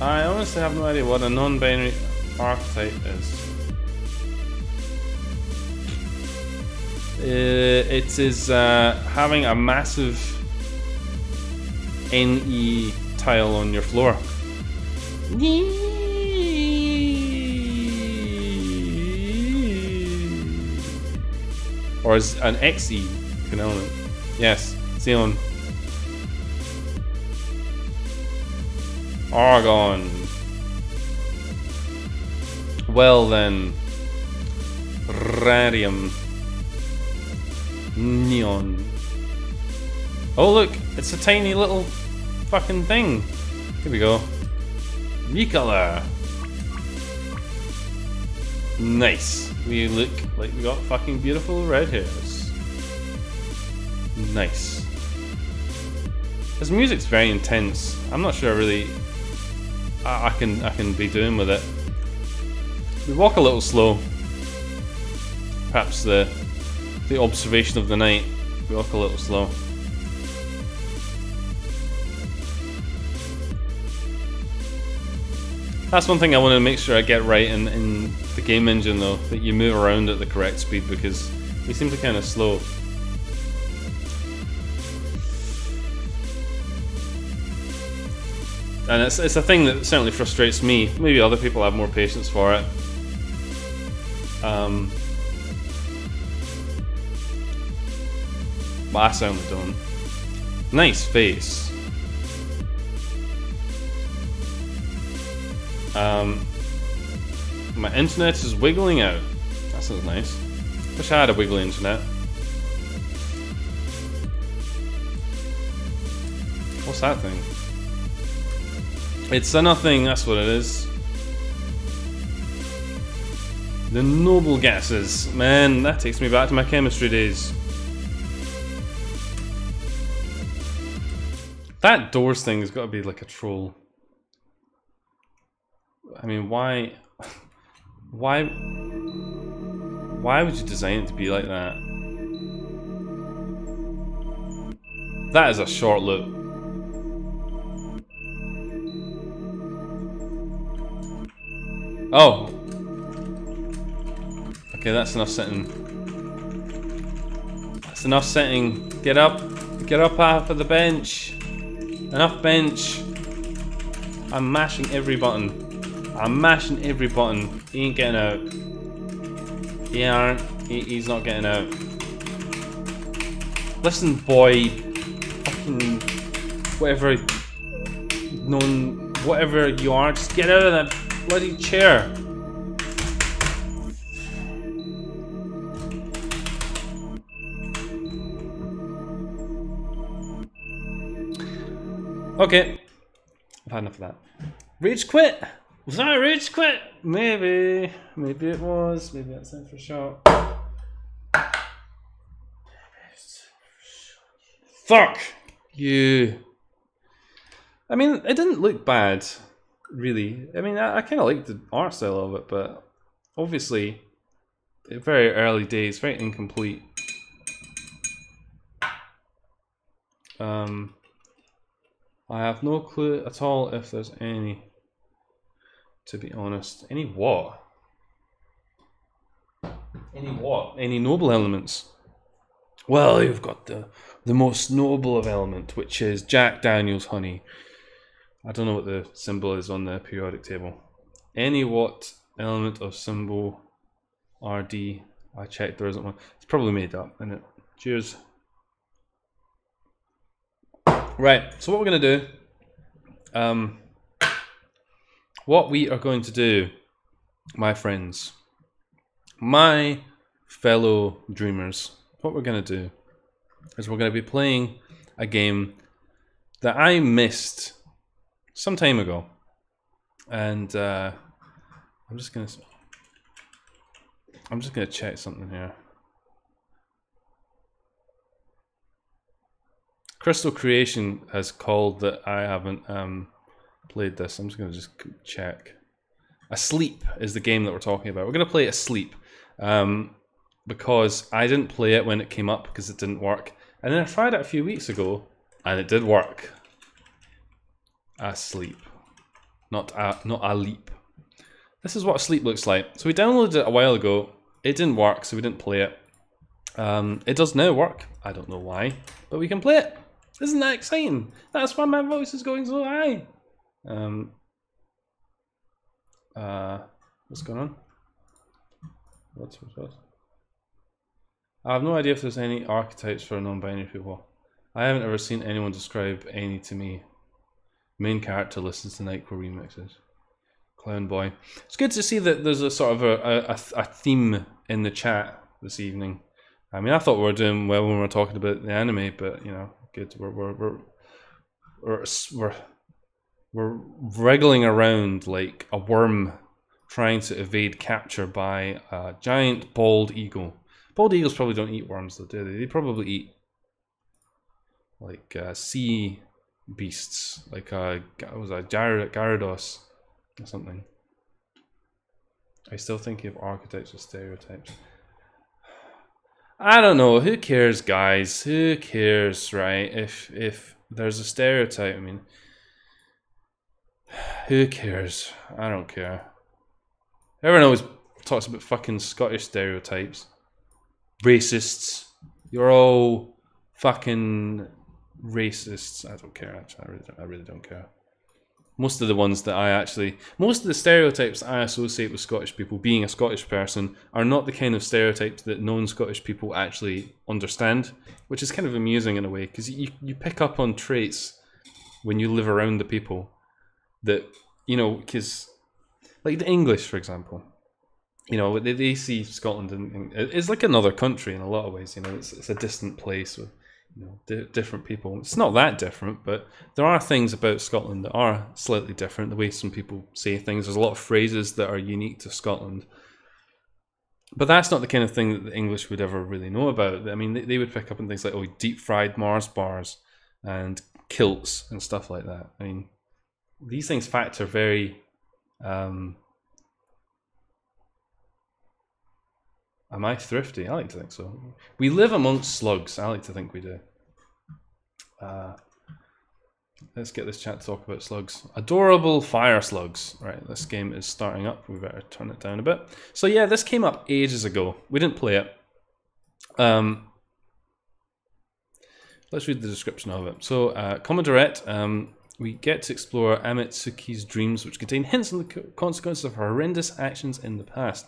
I honestly have no idea what a non-binary archetype is. It is having a massive NE tile on your floor. Or is an XE element. Yes, Xeon. Argon. Well then. Radium. Neon. Oh look, it's a tiny little fucking thing. Here we go. Recolor. Nice. We look like we got fucking beautiful red hairs. Nice. This music's very intense. I'm not sure really I can be doing with it. We walk a little slow. Perhaps the observation of the night. We walk a little slow. That's one thing I want to make sure I get right in the game engine though, that you move around at the correct speed, because we seem to kind of slow. And it's a thing that certainly frustrates me. Maybe other people have more patience for it. But I certainly don't. Nice face. My internet is wiggling out. That sounds nice. Wish I had a wiggly internet. What's that thing? It's a nothing, that's what it is. The noble gases. Man, that takes me back to my chemistry days. That doors thing has got to be like a troll. I mean, why would you design it to be like that? That is a short loop. Oh! Okay, that's enough sitting. That's enough sitting. Get up off of the bench. Enough bench. I'm mashing every button. I'm mashing every button. He ain't getting out. He's not getting out. Listen, boy. Fucking whatever whatever you are, just get out of that bloody chair. Okay. I've had enough of that. Rage quit! Was that a rage quit? Maybe. Maybe it was. Maybe that's in for shot. Fuck you. I mean, it didn't look bad, really. I mean, I kind of liked the art style of it, but obviously, very early days, very incomplete. I have no clue at all if there's any, to be honest. Any what? Any what? Any noble elements? Well, you've got the most noble of element, which is Jack Daniel's honey. I don't know what the symbol is on the periodic table. Any what element of symbol RD? I checked, there isn't one. It's probably made up, isn't it? Cheers. Right, so what we're going to do What we are going to do, my friends, my fellow dreamers, what we're going to do is we're going to be playing a game that I missed some time ago, and I'm just gonna check something here. Crystal Creation has called that I haven't played this. I'm just gonna check. Asleep is the game that we're talking about. We're gonna play Asleep because I didn't play it when it came up because it didn't work, and then I tried it a few weeks ago and it did work. Asleep, not a leap. This is what Asleep looks like. So we downloaded it a while ago. It didn't work, so we didn't play it. It does now work. I don't know why, but we can play it. Isn't that exciting? That's why my voice is going so high. What's going on? What's I have no idea if there's any archetypes for non-binary people. I haven't ever seen anyone describe any to me. Main character listens to Nightcore remixes. Clown boy. It's good to see that there's a sort of a theme in the chat this evening. I mean, I thought we were doing well when we were talking about the anime, but you know, good. We're wriggling around like a worm trying to evade capture by a giant bald eagle. Bald eagles probably don't eat worms, though, do they? They probably eat like sea beasts, like what was that, Gyarados or something. I still thinking of archetypes or stereotypes. I don't know. Who cares, guys? Who cares, right? If there's a stereotype, I mean, who cares? I don't care. Everyone always talks about fucking Scottish stereotypes. Racists. You're all fucking racists. I don't care, actually. I really don't care. Most of the ones that most of the stereotypes I associate with Scottish people, being a Scottish person, are not the kind of stereotypes that non-Scottish people actually understand, which is kind of amusing in a way, because you pick up on traits when you live around the people that, you know, because, like the English, for example, you know, they see Scotland and it's like another country in a lot of ways, you know, it's a distant place with, you know, different people. It's not that different, but there are things about Scotland that are slightly different. The way some people say things, there's a lot of phrases that are unique to Scotland. But that's not the kind of thing that the English would ever really know about. I mean, they would pick up on things like, oh, deep fried Mars bars and kilts and stuff like that. I mean, these things factor very... Am I thrifty? I like to think so. We live amongst slugs. I like to think we do. Let's get this chat to talk about slugs. Adorable fire slugs. Right, this game is starting up. We better turn it down a bit. So yeah, this came up ages ago. We didn't play it. Let's read the description of it. So, Commodorette, we get to explore Amitsuki's dreams, which contain hints on the consequences of horrendous actions in the past.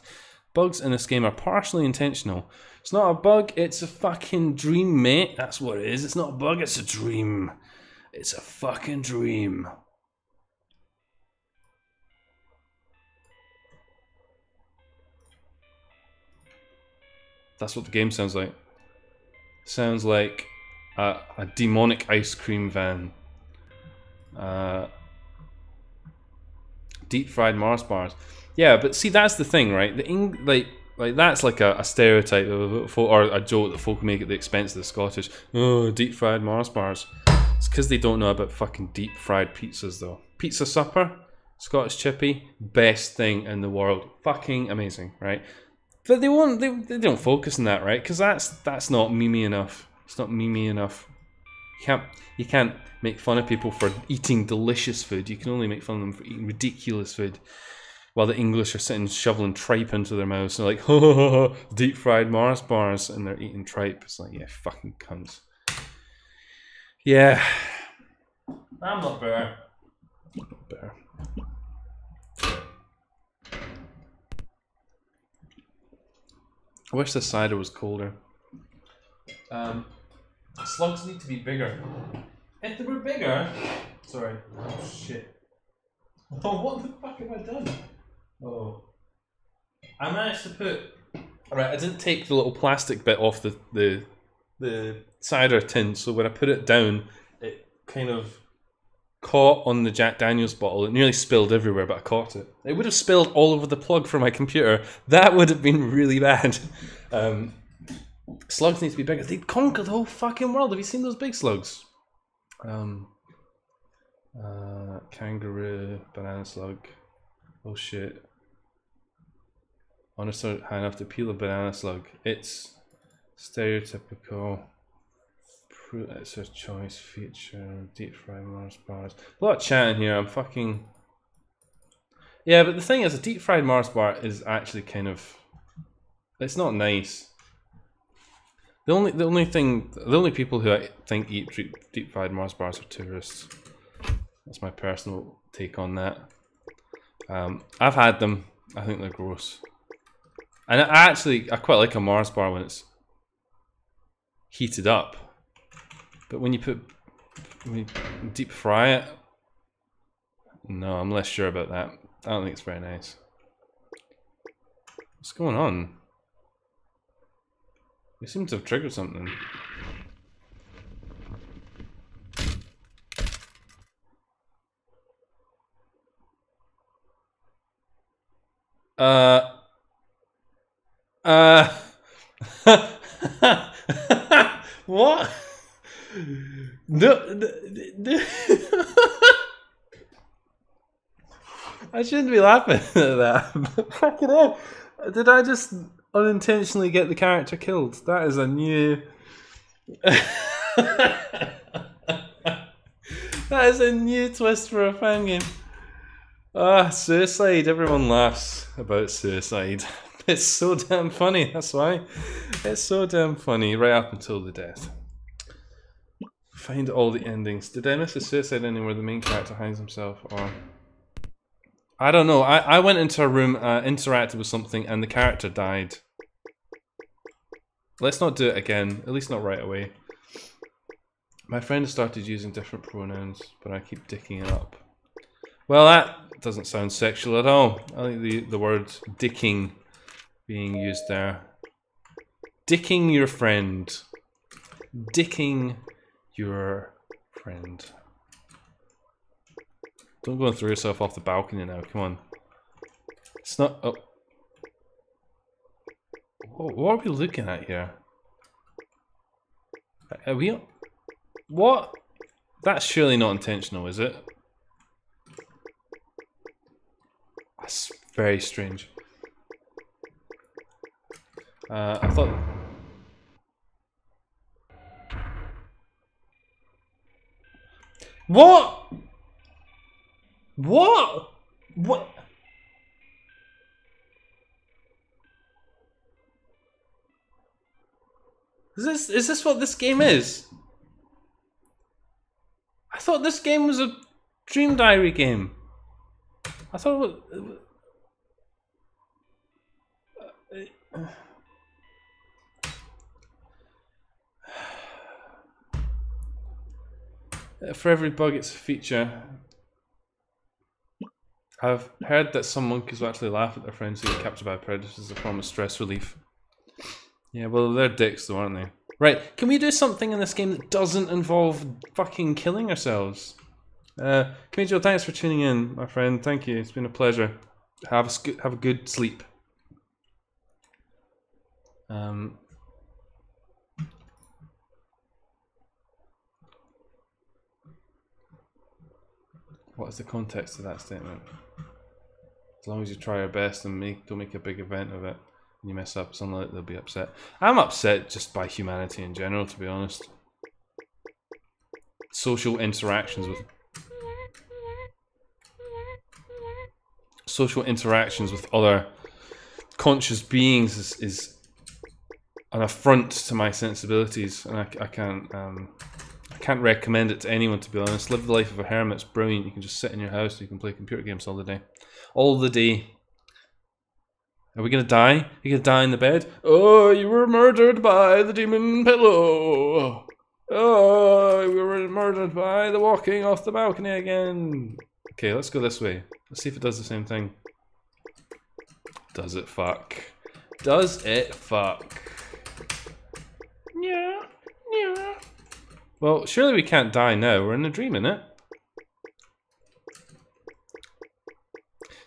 Bugs in this game are partially intentional. It's not a bug, it's a fucking dream, mate. That's what it is. It's not a bug, it's a dream. It's a fucking dream. That's what the game sounds like. Sounds like a demonic ice cream van. Deep fried Mars bars. Yeah, but see, that's the thing, right? Like that's like a stereotype or a joke that folk make at the expense of the Scottish. Oh, deep fried Mars bars. It's because they don't know about fucking deep fried pizzas, though. Pizza supper, Scottish chippy, best thing in the world. Fucking amazing, right? But they won't. They don't focus on that, right? Because that's not memey enough. It's not memey enough. You can't make fun of people for eating delicious food. You can only make fun of them for eating ridiculous food. While the English are sitting shoveling tripe into their mouths. They're like, ho ho ho ho, deep fried Mars bars, and they're eating tripe. It's like, yeah, fucking cunts. Yeah. I'm not better. I'm not better. I wish the cider was colder. Slugs need to be bigger. If they were bigger, Sorry. Oh shit. Oh, what the fuck have I done? Oh. I managed to put... Right, I didn't take the little plastic bit off the cider tin, so when I put it down, it kind of caught on the Jack Daniels bottle. It nearly spilled everywhere, but I caught it. It would have spilled all over the plug for my computer. That would have been really bad. Slugs need to be bigger. They conquered the whole fucking world. Have you seen those big slugs? Kangaroo, banana slug. Oh shit. Honestly, high enough to peel a banana slug. It's stereotypical. It's a choice feature. Deep fried Mars bars. A lot of chatting here. I'm fucking. Yeah, but the thing is, a deep fried Mars bar is actually kind of. It's not nice. The only people who I think eat deep fried Mars bars are tourists. That's my personal take on that. I've had them. I think they're gross. And I quite like a Mars bar when it's heated up. But when you deep fry it, no, I'm less sure about that. I don't think it's very nice. What's going on? We seem to have triggered something. What? No. I shouldn't be laughing at that. Fucking hell. Did I just unintentionally get the character killed? That is a new... That is a new twist for a fan game. Ah, suicide. Everyone laughs about suicide. It's so damn funny, that's why. It's so damn funny, right up until the death. Find all the endings. Did I miss a suicide ending where the main character hangs himself, or... I don't know. I went into a room, interacted with something, and the character died. Let's not do it again, at least not right away. My friend started using different pronouns, but I keep dicking it up. Well, that doesn't sound sexual at all. I think the word dicking being used there. Dicking your friend. Dicking your friend. Don't go and throw yourself off the balcony now, come on. It's not... Oh. What are we looking at here? Are we... What? That's surely not intentional, is it? That's very strange. I thought... What? What? What? Is this what this game is? I thought this game was a Dream Diary game. I thought it was... For every bug, it's a feature. I've heard that some monkeys will actually laugh at their friends who get captured by predators as a form of stress relief. Yeah, well, they're dicks though, aren't they? Right, can we do something in this game that doesn't involve fucking killing ourselves? Kamijo, thanks for tuning in, my friend. Thank you, it's been a pleasure. Have a good sleep. What is the context of that statement? As long as you try your best and don't make a big event of it, and you mess up, it's unlikely they'll be upset. I'm upset just by humanity in general, to be honest. Social interactions with other conscious beings is an affront to my sensibilities, and I can't recommend it to anyone, to be honest. Live the life of a hermit, it's brilliant. You can just sit in your house and you can play computer games all the day. All the day. Are we gonna die? Are you gonna die in the bed? Oh, you were murdered by the demon pillow. Oh, we were murdered by the walking off the balcony again. Okay, let's go this way. Let's see if it does the same thing. Does it fuck? Does it fuck? Yeah, yeah. Well, surely we can't die now. We're in a dream, innit?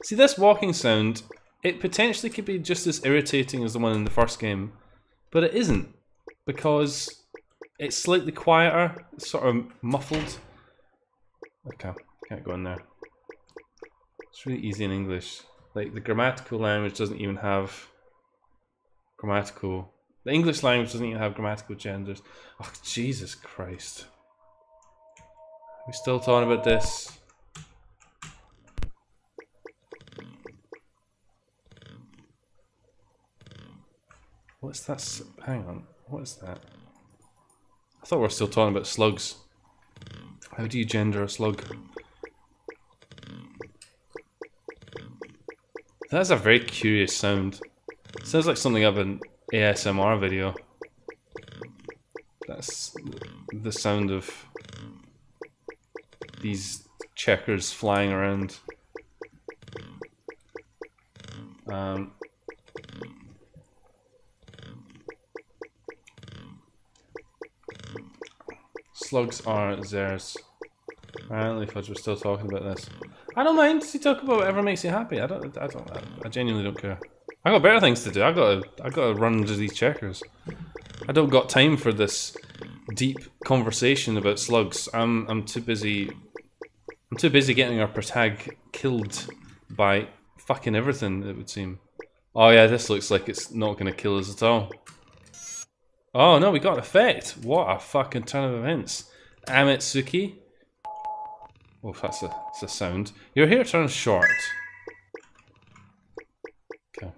See, this walking sound, it potentially could be just as irritating as the one in the first game, but it isn't, because it's slightly quieter, it's sort of muffled. Okay, can't go in there. It's really easy in English. Like, the grammatical language doesn't even have grammatical... The English language doesn't even have grammatical genders. Oh, Jesus Christ. Are we still talking about this? What's that? Hang on. What is that? I thought we were still talking about slugs. How do you gender a slug? That's a very curious sound. It sounds like something of an ASMR video. That's the sound of these checkers flying around. Slugs are theirs. Apparently, Fudge, we're still talking about this. I don't mind. You talk about whatever makes you happy. I genuinely don't care. I got better things to do. I gotta run into these checkers. I don't got time for this deep conversation about slugs. I'm too busy. I'm too busy getting our protag killed by fucking everything, it would seem. Oh yeah, this looks like it's not gonna kill us at all. Oh no, we got an effect! What a fucking turn of events. Amitsuki. Oh, that's a sound. Your hair turns short. Okay.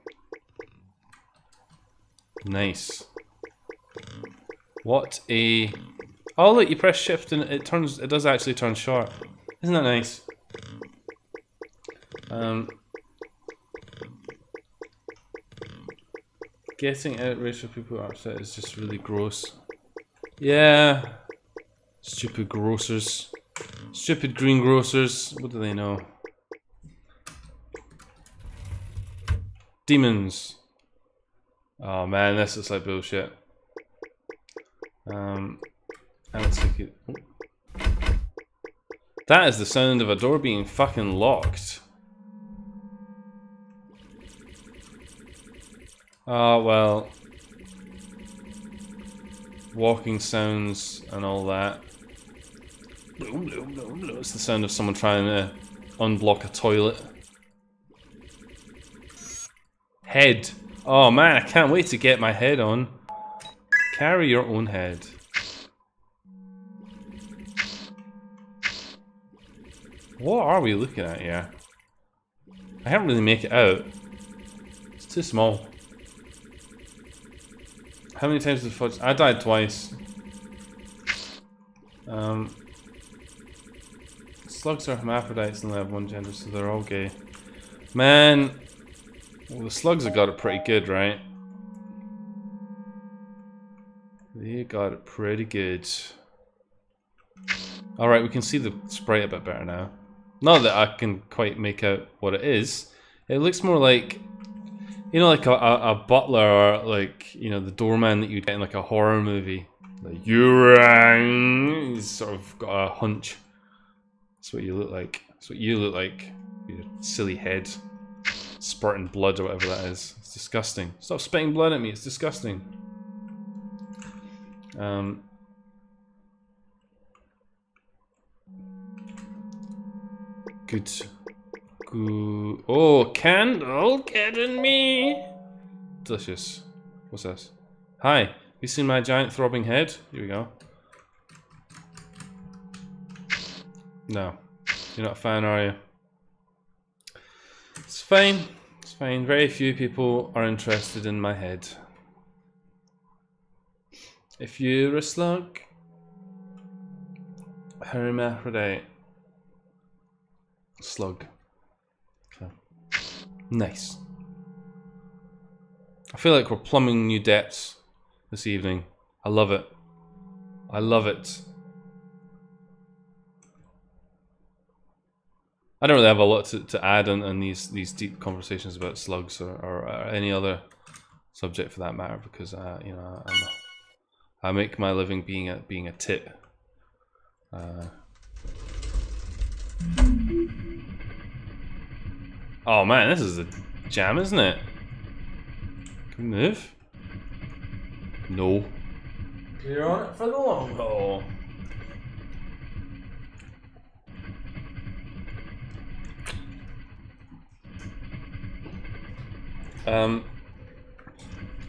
Nice. What a... Oh look, you press shift and it does actually turn short. Isn't that nice? Getting outraged for people who are upset is just really gross. Yeah. Stupid grocers. Stupid greengrocers. What do they know? Demons. Oh man, this looks like bullshit. That is the sound of a door being fucking locked. Oh well. Walking sounds and all that. It's the sound of someone trying to unblock a toilet. Head. Oh man, I can't wait to get my head on. Carry your own head. What are we looking at here? I can't really make it out. It's too small. How many times did Fudge? I died twice. Slugs are hermaphrodites and they have one gender, so they're all gay. Man, well, the slugs have got it pretty good, right? They got it pretty good. Alright, we can see the sprite a bit better now. Not that I can quite make out what it is. It looks more like, you know, like a butler or like, you know, the doorman that you'd get in like a horror movie. Like, he's sort of got a hunch. That's what you look like. That's what you look like. Your silly head. Spurting blood or whatever that is. It's disgusting. Stop spitting blood at me, it's disgusting. Good. Good. Oh, candle, get in me! Delicious. What's this? Hi, have you seen my giant throbbing head? Here we go. No. You're not a fan, are you? It's fine. It's fine. Very few people are interested in my head. If you're a slug, hermaphrodite. Slug. Okay. Nice. I feel like we're plumbing new depths this evening. I love it. I love it. I don't really have a lot to add in these deep conversations about slugs or any other subject for that matter, because you know, I make my living being a tit. Oh man, this is a jam, isn't it? Can we move? No. You're on it for the long haul.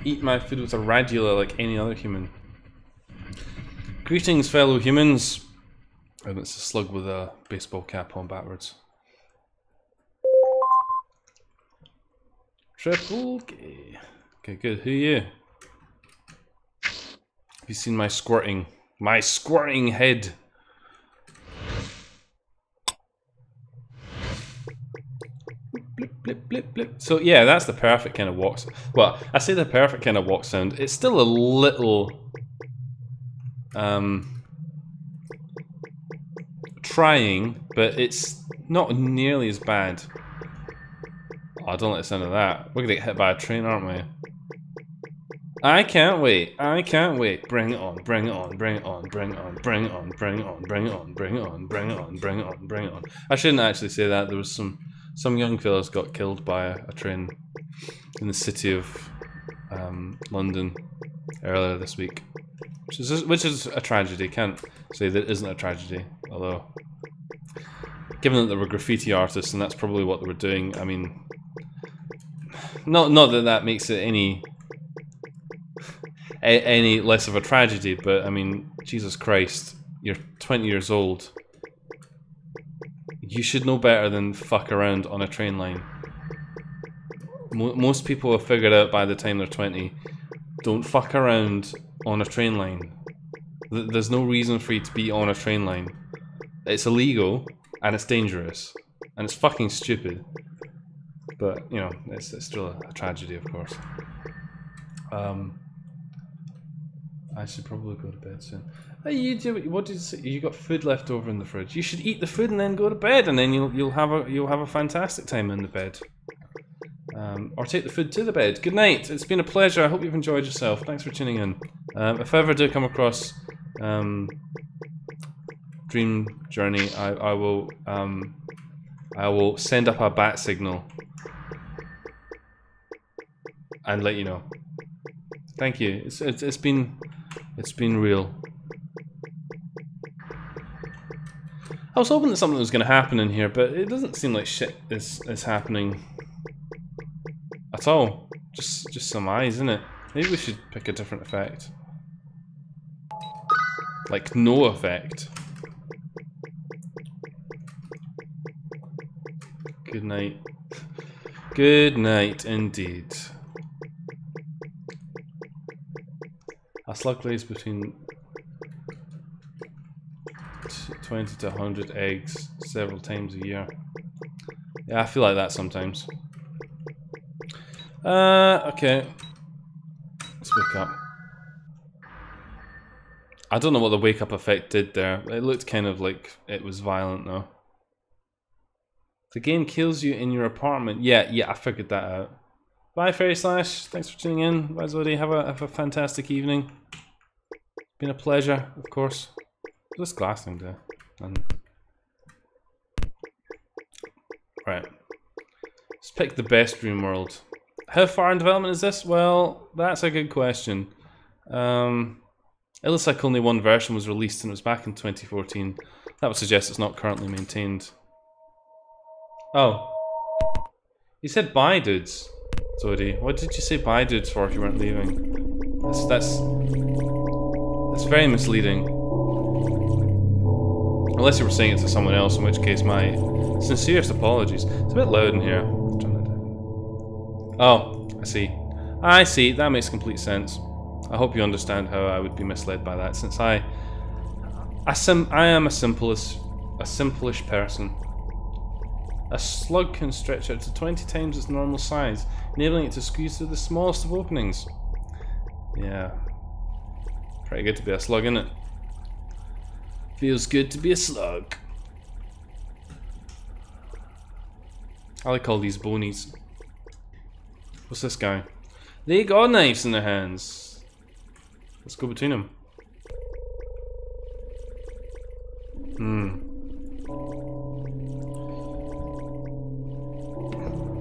Eat my food with a radula like any other human. Greetings, fellow humans. And it's a slug with a baseball cap on backwards. Triple K. Okay, good. Who are you? Have you seen my squirting? My squirting head. Blip, blip, blip, blip. So yeah, that's the perfect kind of walk. Well, I say the perfect kind of walk sound. It's still a little trying, but it's not nearly as bad. Oh, I don't like the sound of that. We're gonna get hit by a train, aren't we? I can't wait. I can't wait. Bring it on. Bring it on. Bring it on. Bring it on. Bring it on. Bring it on. Bring it on. Bring it on. Bring it on. Bring it on. Bring it on. I shouldn't actually say that. There was some young fellas got killed by a train in the city of London earlier this week, which is a tragedy. Can't say that isn't a tragedy, although given that there were graffiti artists and that's probably what they were doing. I mean, not that that makes it any less of a tragedy, but I mean, Jesus Christ, you're 20 years old. You should know better than fuck around on a train line. Most people have figured out by the time they're 20, don't fuck around on a train line. There's no reason for you to be on a train line. It's illegal, and it's dangerous, and it's fucking stupid. But, you know, it's still a tragedy, of course. I should probably go to bed soon. Hey, what did you say? You got food left over in the fridge. You should eat the food and then go to bed, and then you'll have a fantastic time in the bed. Or take the food to the bed. Good night. It's been a pleasure. I hope you've enjoyed yourself. Thanks for tuning in. If I ever do come across Dream Journey, I will send up a bat signal and let you know. Thank you. It's been real. I was hoping that something was going to happen in here, but it doesn't seem like shit is happening at all. Just some eyes, isn't it? Maybe we should pick a different effect. Like no effect. Good night. Good night indeed. A slug lays between 20 to 100 eggs several times a year. Yeah, I feel like that sometimes. Okay. Let's wake up. I don't know what the wake up effect did there. It looked kind of like it was violent though. The game kills you in your apartment. Yeah, I figured that out. Bye, Fairy Slash. Thanks for tuning in. Bye, Zodi. Have a fantastic evening. Been a pleasure, of course. What's this glass thing do? Right. Let's pick the best dream world. How far in development is this? Well, that's a good question. It looks like only one version was released and it was back in 2014. That would suggest it's not currently maintained. Oh. You said bye, dudes. Zodi, what did you say bye, dudes, for if you weren't leaving? That's very misleading. Unless you were saying it to someone else, in which case my sincerest apologies. It's a bit loud in here. Oh, I see. I see, that makes complete sense. I hope you understand how I would be misled by that, since I am a simplish person. A slug can stretch out to 20 times its normal size, enabling it to squeeze through the smallest of openings. Yeah. Pretty good to be a slug, innit? Feels good to be a slug. I like all these bonies. What's this guy? They got knives in their hands. Let's go between them.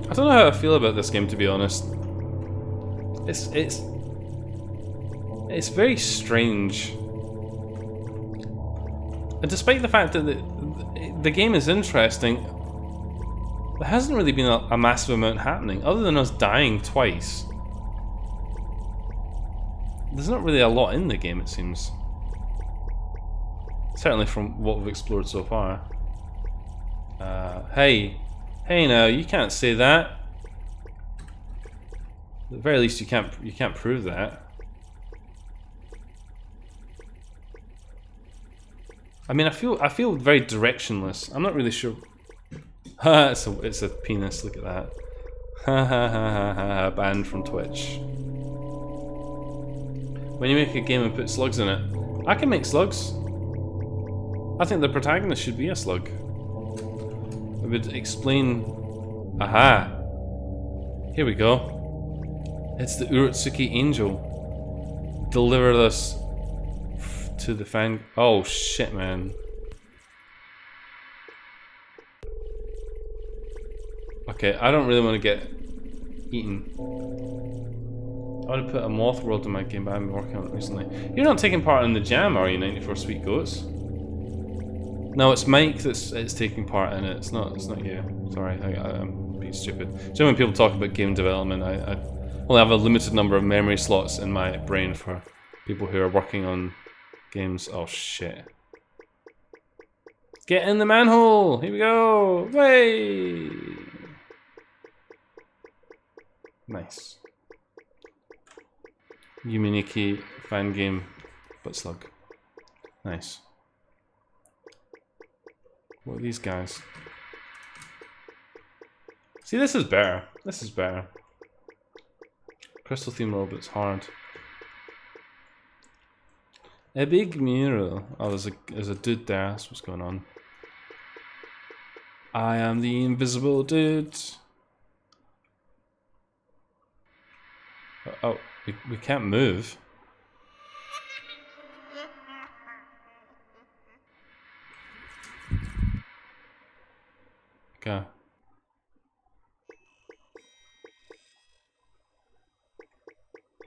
I don't know how I feel about this game, to be honest. It's very strange. And despite the fact that the game is interesting, there hasn't really been a massive amount happening, other than us dying twice. There's not really a lot in the game, it seems. Certainly from what we've explored so far. Hey now, you can't say that. At the very least, you can't prove that. I mean, I feel very directionless. I'm not really sure. Ha! It's a penis. Look at that. Ha ha ha ha ha! Banned from Twitch. When you make a game and put slugs in it, I can make slugs. I think the protagonist should be a slug. It would explain. Aha! Here we go. It's the Urotsuki angel. Deliver this to the Fang. Oh shit, man. Okay, I don't really want to get eaten. I want to put a moth world in my game, but I've been working on it recently. You're not taking part in the jam, are you, 94 Sweet Goats? No, it's Mike that's taking part in it. It's not you. Sorry, I'm being stupid. So when people talk about game development, I only have a limited number of memory slots in my brain for people who are working on games. Oh shit. Get in the manhole! Here we go! Way! Nice. Yuminiki Fangame but slug. Nice. What are these guys? See, this is better. This is better. Crystal theme robot's hard. A big mural. Oh, there's a dude there. That's what's going on. I am the invisible dude. Oh, we can't move. Okay.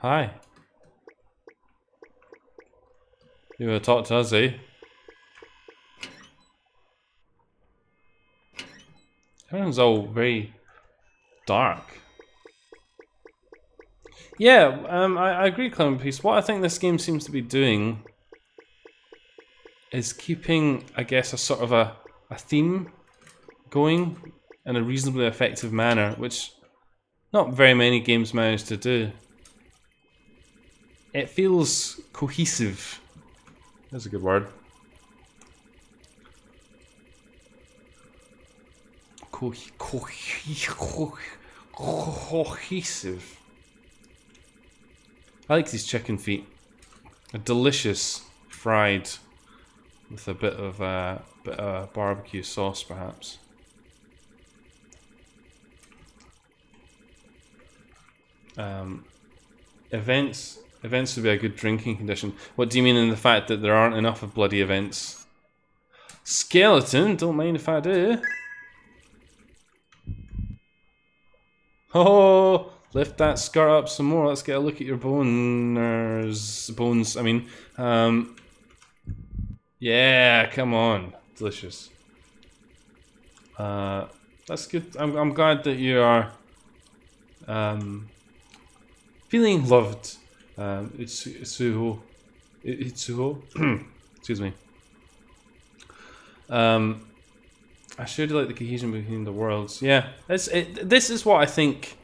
Hi. You wanna talk to us, eh? Everyone's all very dark. Yeah, I agree, Clement Peace. What I think this game seems to be doing is keeping, I guess, a sort of a theme going in a reasonably effective manner, which not very many games manage to do. It feels cohesive. That's a good word. Cohesive. I like these chicken feet. A delicious fried with a bit of barbecue sauce, perhaps. Events would be a good drinking condition. What do you mean in the fact that there aren't enough of bloody events? Skeleton, don't mind if I do. Oh, lift that skirt up some more. Let's get a look at your bones. I mean, yeah, come on, delicious. That's good. I'm glad that you are feeling loved. Itsuho. Excuse me. I should like the cohesion between the worlds. Yeah, this is what I think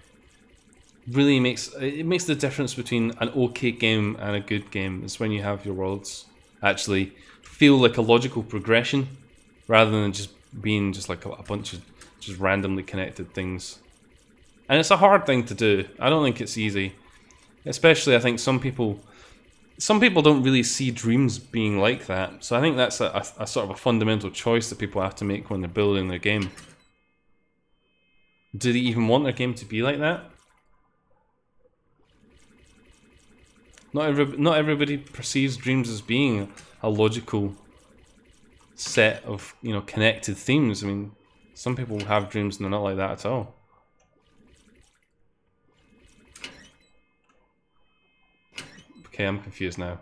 really makes the difference between an okay game and a good game. Is when you have your worlds actually feel like a logical progression, rather than just being just like a bunch of just randomly connected things. And it's a hard thing to do. I don't think it's easy. Especially, I think some people some people don't really see dreams being like that. So I think that's a sort of a fundamental choice that people have to make when they're building their game. Do they even want their game to be like that? Not everybody perceives dreams as being a logical set of, you know, connected themes. I mean, some people have dreams and they're not like that at all. Okay, I'm confused now.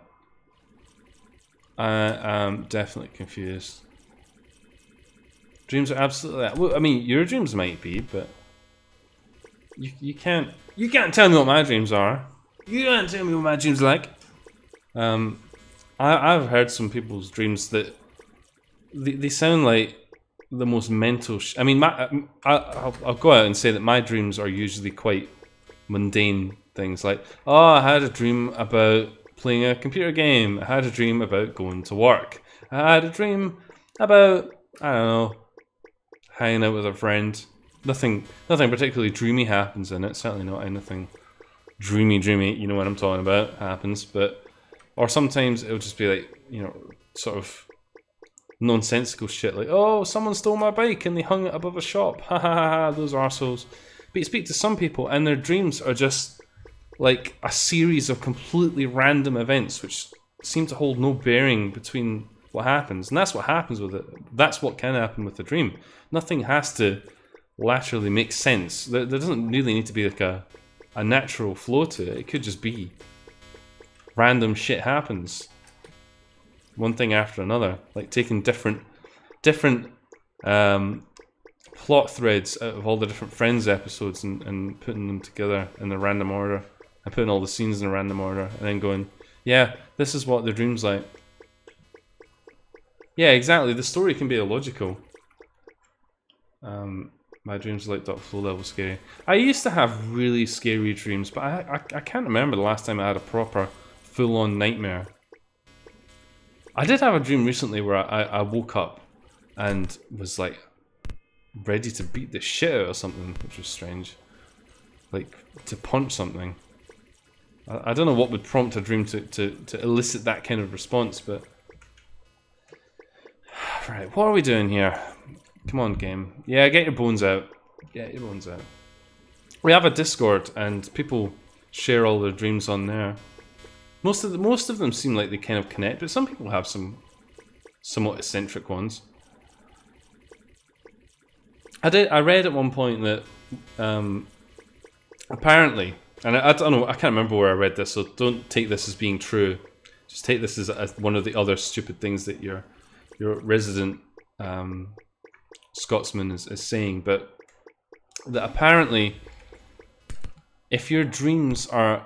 I am definitely confused. Dreams are absolutely that. Well, I mean, your dreams might be, but you can't tell me what my dreams are. You can't tell me what my dreams are like. I've heard some people's dreams that they sound like the most mental. I mean, I'll go out and say that my dreams are usually quite mundane things. Like, oh, I had a dream about playing a computer game. I had a dream about going to work. I had a dream about, I don't know, hanging out with a friend. Nothing particularly dreamy happens in it. Certainly not anything dreamy, you know what I'm talking about, happens. But, or sometimes it'll just be like, you know, sort of nonsensical shit like, oh, someone stole my bike and they hung it above a shop. Ha ha ha ha, those arseholes. But you speak to some people and their dreams are just like a series of completely random events which seem to hold no bearing between what happens. And that's what happens with it. That's what can happen with the dream. Nothing has to laterally make sense. There doesn't really need to be like a natural flow to it. It could just be random shit happens. One thing after another. Like taking different plot threads out of all the different Friends episodes and putting them together in a random order. And putting all the scenes in a random order. And then going, yeah, this is what the dream's like. Yeah, exactly. The story can be illogical. My dreams are like .flow level scary. I used to have really scary dreams, but I can't remember the last time I had a proper full-on nightmare. I did have a dream recently where I woke up and was like ready to beat the shit out of something, which was strange. Like to punch something. I don't know what would prompt a dream to elicit that kind of response, but... Right, what are we doing here? Come on, game. Yeah, get your bones out. Get your bones out. We have a Discord, and people share all their dreams on there. Most of them seem like they kind of connect, but some people have some somewhat eccentric ones. I read at one point that apparently, and I don't know, I can't remember where I read this, so don't take this as being true. Just take this as one of the other stupid things that your resident Scotsman is saying, but that apparently if your dreams are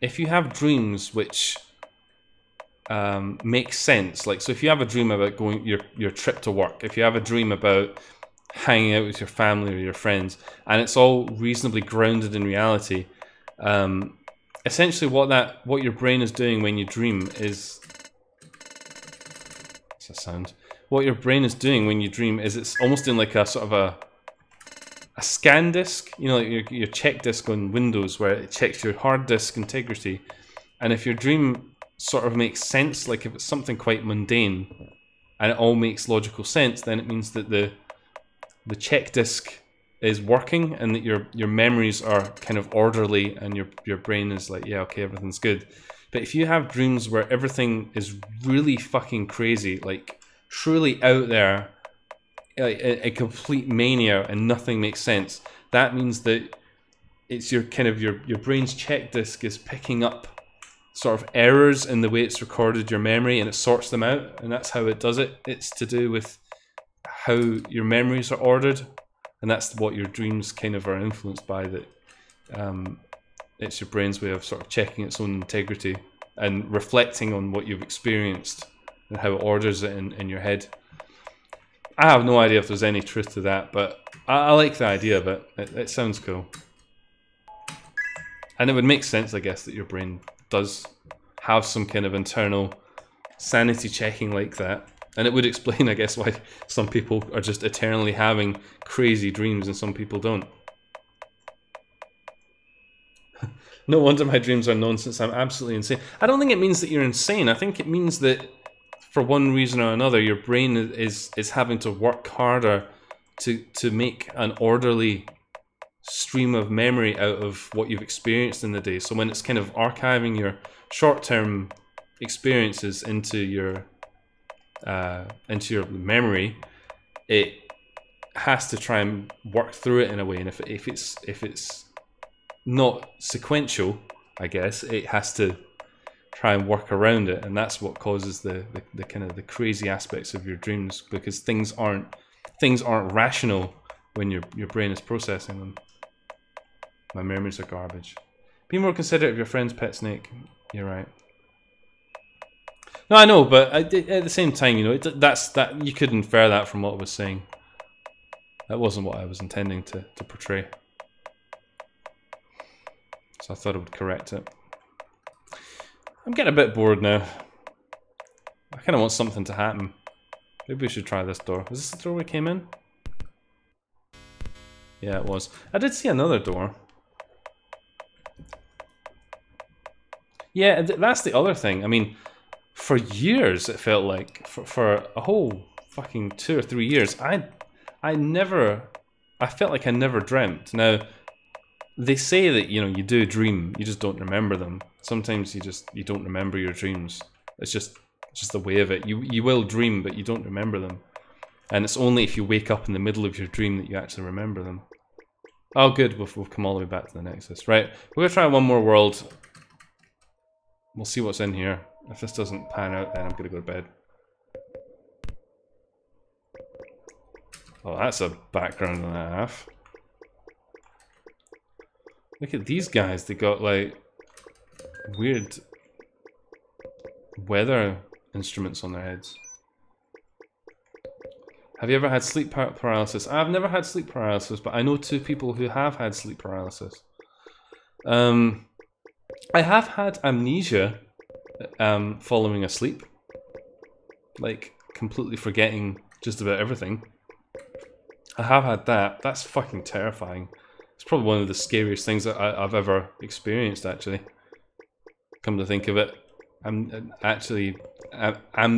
if you have dreams which make sense, like, so if you have a dream about going your trip to work, if you have a dream about hanging out with your family or your friends, and it's all reasonably grounded in reality, essentially what your brain is doing when you dream is... What's that sound? What your brain is doing when you dream is it's almost in like a sort of a scan disk, you know, like your check disk on Windows, where it checks your hard disk integrity. And if your dream sort of makes sense, like if it's something quite mundane and it all makes logical sense, then it means that the check disk is working and that your memories are kind of orderly and your brain is like, yeah, okay, everything's good. But if you have dreams where everything is really fucking crazy, like truly out there, a complete mania, and nothing makes sense, that means that it's your brain's check disk is picking up sort of errors in the way it's recorded your memory, and it sorts them out, and that's how it does it. It's to do with how your memories are ordered, and that's what your dreams kind of are influenced by. That it's your brain's way of sort of checking its own integrity and reflecting on what you've experienced and how it orders it in your head. I have no idea if there's any truth to that, but I like the idea of it. It sounds cool. And it would make sense, I guess, that your brain does have some kind of internal sanity checking like that. And it would explain, I guess, why some people are just eternally having crazy dreams and some people don't. No wonder my dreams are nonsense. I'm absolutely insane. I don't think it means that you're insane. I think it means that for one reason or another, your brain is having to work harder to make an orderly stream of memory out of what you've experienced in the day. So when it's kind of archiving your short-term experiences into your memory, it has to try and work through it in a way. And if it's not sequential, I guess it has to try and work around it, and that's what causes the kind of the crazy aspects of your dreams, because things aren't rational when your brain is processing them. My memories are garbage. Be more considerate of your friend's pet snake. You're right. No, I know, but at the same time, you know, that you could infer that from what I was saying. That wasn't what I was intending to portray. So I thought I would correct it. I'm getting a bit bored now. I kind of want something to happen. Maybe we should try this door. Is this the door we came in? Yeah, it was. I did see another door. Yeah, that's the other thing. I mean, for years it felt like, for a whole fucking 2 or 3 years, I felt like I never dreamt. Now, they say that, you know, you do dream, you just don't remember them. Sometimes you don't remember your dreams. It's just the way of it. You will dream, but you don't remember them. And it's only if you wake up in the middle of your dream that you actually remember them. Oh, good. We've come all the way back to the Nexus. Right, we're gonna try one more world. We'll see what's in here. If this doesn't pan out, then I'm gonna go to bed. Oh, that's a background and a half. Look at these guys. They got like weird weather instruments on their heads. Have you ever had sleep paralysis? I've never had sleep paralysis, but I know 2 people who have had sleep paralysis. I have had amnesia following a sleep. Like, completely forgetting just about everything. I have had that. That's fucking terrifying. It's probably one of the scariest things that I've ever experienced, actually. Come to think of it. I'm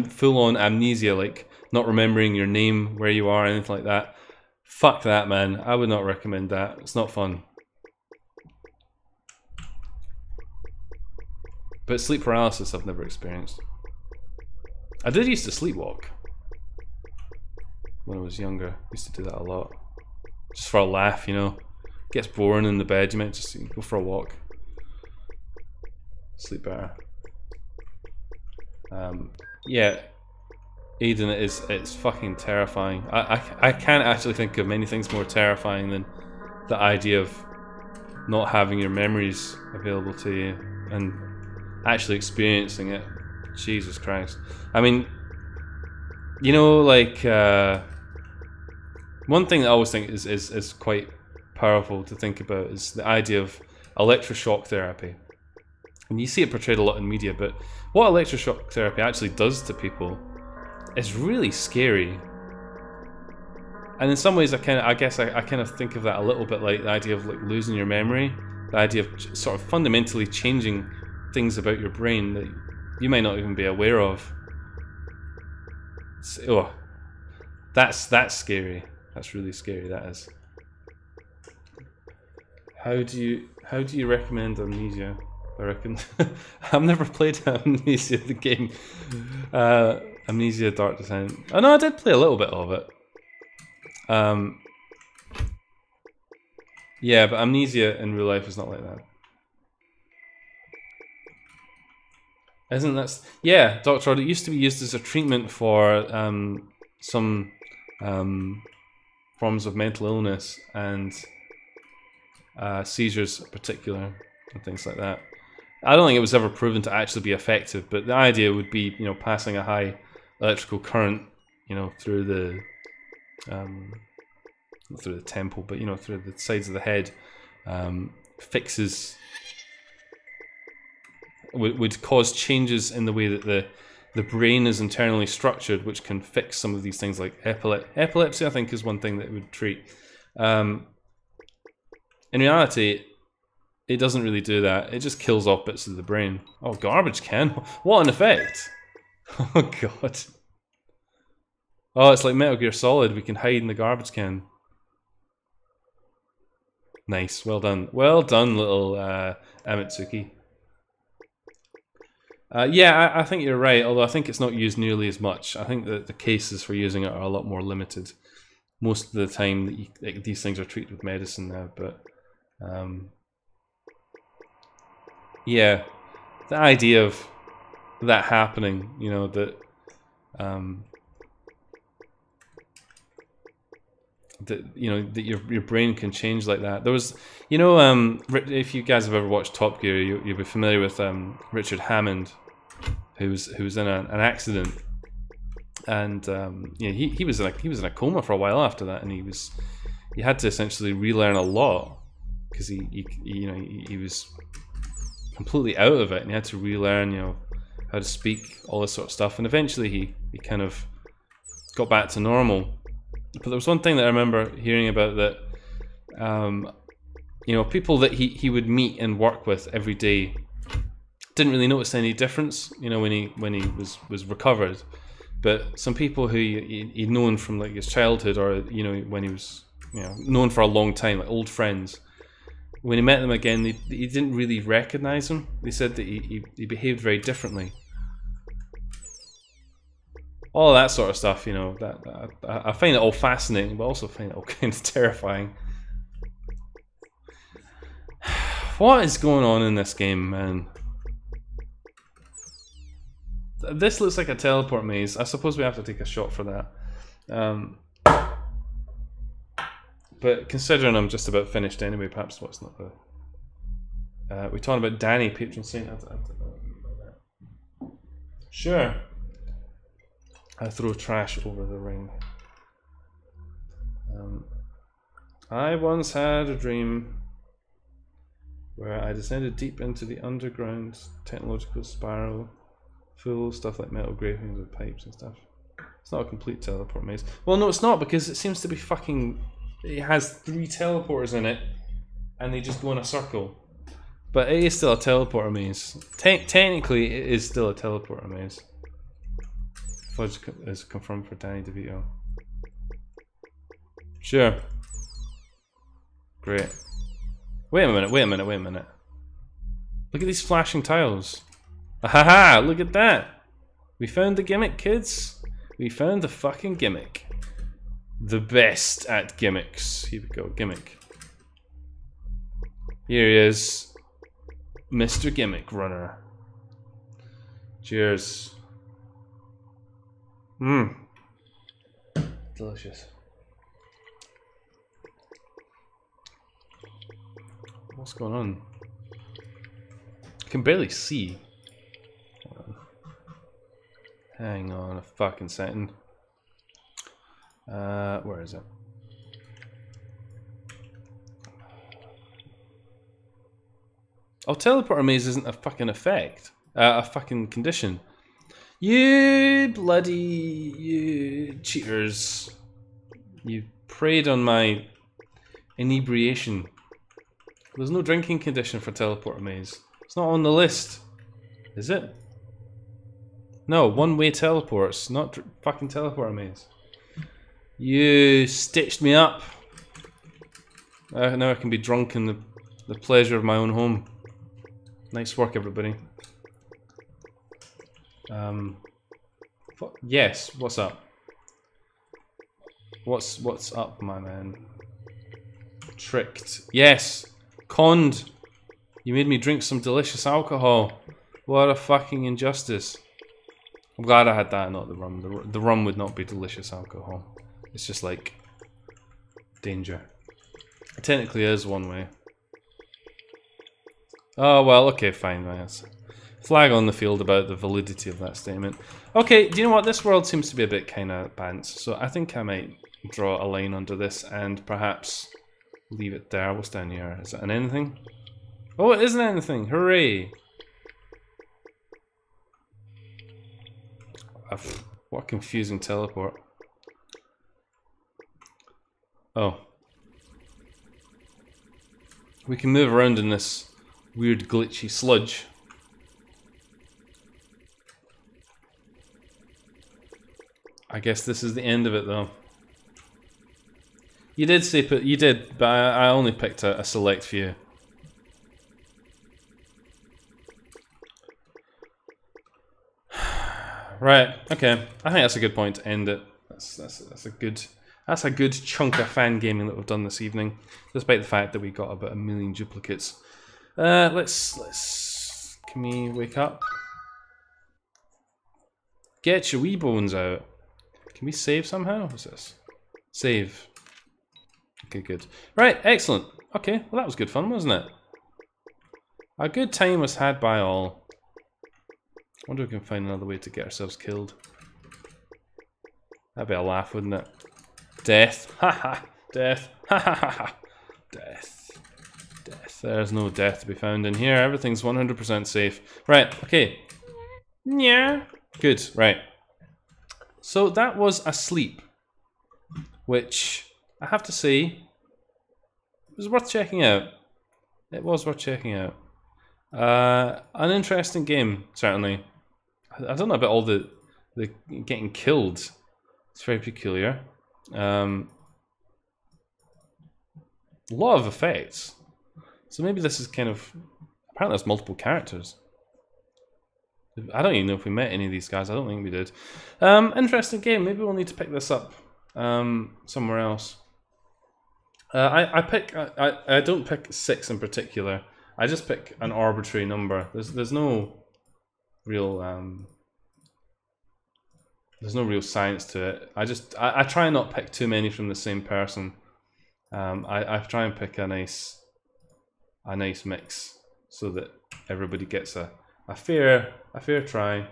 full-on amnesia, like not remembering your name, where you are, anything like that. Fuck that, man. I would not recommend that. It's not fun. But sleep paralysis I've never experienced. I did used to sleepwalk when I was younger. Used to do that a lot. Just for a laugh, you know. Gets boring in the bed, you might just go for a walk. Sleep better. Yeah, Aiden, it's fucking terrifying. I can't actually think of many things more terrifying than the idea of not having your memories available to you and actually experiencing it. Jesus Christ. I mean, you know, like one thing that I always think is quite powerful to think about is the idea of electroshock therapy. And you see it portrayed a lot in media, but what electroshock therapy actually does to people is really scary. And in some ways, I guess I kind of think of that a little bit like the idea of like losing your memory, the idea of sort of fundamentally changing things about your brain that you might not even be aware of. Oh, that's scary. That's really scary. That is. How do you recommend Amnesia? I reckon I've never played Amnesia the game. Amnesia Dark Descent. Oh no, I did play a little bit of it. Yeah, but Amnesia in real life is not like that. Isn't that... Yeah, Dr. Odd, it used to be used as a treatment for some forms of mental illness and seizures in particular and things like that. I don't think it was ever proven to actually be effective, but the idea would be, you know, passing a high electrical current, you know, through the not through the temple, but you know, through the sides of the head, would cause changes in the way that the brain is internally structured, which can fix some of these things like epilepsy. I think is one thing that it would treat. In reality, it doesn't really do that. It just kills off bits of the brain. Oh, garbage can? What an effect! Oh god. Oh, it's like Metal Gear Solid. We can hide in the garbage can. Nice. Well done. Well done, little Amatsuki. Yeah, I think you're right, although I think it's not used nearly as much. I think that the cases for using it are a lot more limited. Most of the time, these things are treated with medicine now, but... yeah, the idea of that happening, you know, that that your brain can change like that. There was, you know, if you guys have ever watched Top Gear, you'll be familiar with Richard Hammond, who was in an accident, and yeah, he was in a coma for a while after that, and he had to essentially relearn a lot because he was completely out of it, and he had to relearn, you know, how to speak, all this sort of stuff, and eventually he kind of got back to normal. But there was one thing that I remember hearing about that, you know, people that he would meet and work with every day didn't really notice any difference, you know, when he was recovered. But some people who he'd known from like his childhood, or you know, when he was, you know, known for a long time, like old friends, when he met them again, he didn't really recognize him. They said that he behaved very differently. All that sort of stuff, you know, that I find it all fascinating, but also find it all kind of terrifying. What is going on in this game, man? This looks like a teleport maze. I suppose we have to take a shot for that. But considering I'm just about finished anyway, perhaps what's not the... we're talking about Danny, patron saint. Sure. I throw trash over the ring. I once had a dream where I descended deep into the underground technological spiral, full of stuff like metal gravings and pipes and stuff. It's not a complete teleport maze. Well, no, it's not, because it seems to be fucking... It has 3 teleporters in it, and they just go in a circle. But it is still a teleporter maze. Technically, it is still a teleporter maze. Fudge is confirmed for Danny DeVito. Sure. Great. Wait a minute. Look at these flashing tiles. Ahaha, look at that. We found the gimmick, kids. We found the fucking gimmick. The best at gimmicks. Here we go, gimmick. Here he is. Mr. Gimmick Runner. Cheers. Mmm. Delicious. What's going on? I can barely see. Hang on a fucking second. Where is it? Oh, teleporter maze isn't a fucking effect. A fucking condition. You cheaters. You preyed on my inebriation. There's no drinking condition for teleporter maze. It's not on the list. Is it? No, one-way teleports, not fucking teleporter maze. You stitched me up. Now I can be drunk in the pleasure of my own home. Nice work, everybody. Yes, what's up? What's up, my man? Tricked. Yes! Conned! You made me drink some delicious alcohol. What a fucking injustice. I'm glad I had that, not the rum. The rum would not be delicious alcohol. It's just like danger. It technically is one way. Oh well, okay, fine. Yes. Flag on the field about the validity of that statement. Okay, do you know what? This world seems to be a bit kind of balanced, so I think I might draw a line under this and perhaps leave it there. What's down here? Is it an anything? Oh, it isn't anything! Hooray! What a confusing teleport. Oh. We can move around in this weird glitchy sludge. I guess this is the end of it, though. You did say, you did, but I only picked a select few. Right. Okay. I think that's a good point to end it. That's a good chunk of fan gaming that we've done this evening, despite the fact that we got about 1 million duplicates. Let's. Can we wake up? Get your wee bones out. Can we save somehow? What's this? Save. Okay, good. Right, excellent. Okay, well that was good fun, wasn't it? A good time was had by all. I wonder if we can find another way to get ourselves killed. That'd be a laugh, wouldn't it? Death. Haha. Death. Ha ha ha ha. Death. Death. There's no death to be found in here. Everything's 100% safe. Right, okay. Yeah. Good, right. So that was Asleep, which I have to say was worth checking out. It was worth checking out. An interesting game, certainly. I don't know about all the getting killed. It's very peculiar. A lot of effects. So maybe this is kind of... Apparently there's multiple characters. I don't even know if we met any of these guys. I don't think we did. Interesting game. Maybe we'll need to pick this up somewhere else. I don't pick 6 in particular. I just pick an arbitrary number. There's no real science to it. I try and not pick too many from the same person. I try and pick a nice mix so that everybody gets a fair try.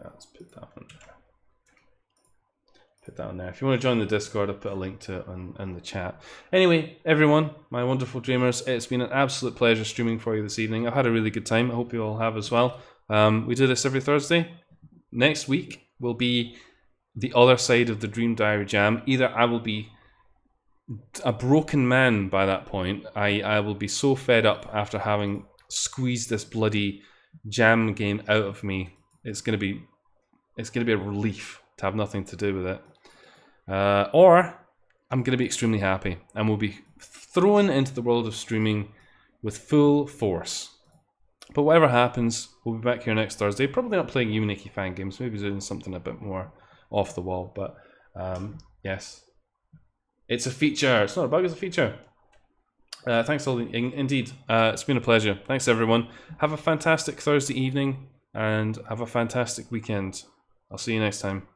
Let's put that one there. Put that on there. If you want to join the Discord, I'll put a link to it in the chat. Anyway, everyone, my wonderful dreamers, it's been an absolute pleasure streaming for you this evening. I've had a really good time. I hope you all have as well. We do this every Thursday. Next week will be the other side of the Dream Diary Jam. Either I will be a broken man by that point. I will be so fed up after having squeezed this bloody jam game out of me. It's gonna be a relief to have nothing to do with it. Or I'm gonna be extremely happy and we'll be thrown into the world of streaming with full force. But whatever happens, we'll be back here next Thursday. Probably not playing Uniki fan games, maybe doing something a bit more off the wall, but yes. It's a feature. It's not a bug, it's a feature. Thanks all, indeed. It's been a pleasure. Thanks everyone. Have a fantastic Thursday evening and have a fantastic weekend. I'll see you next time.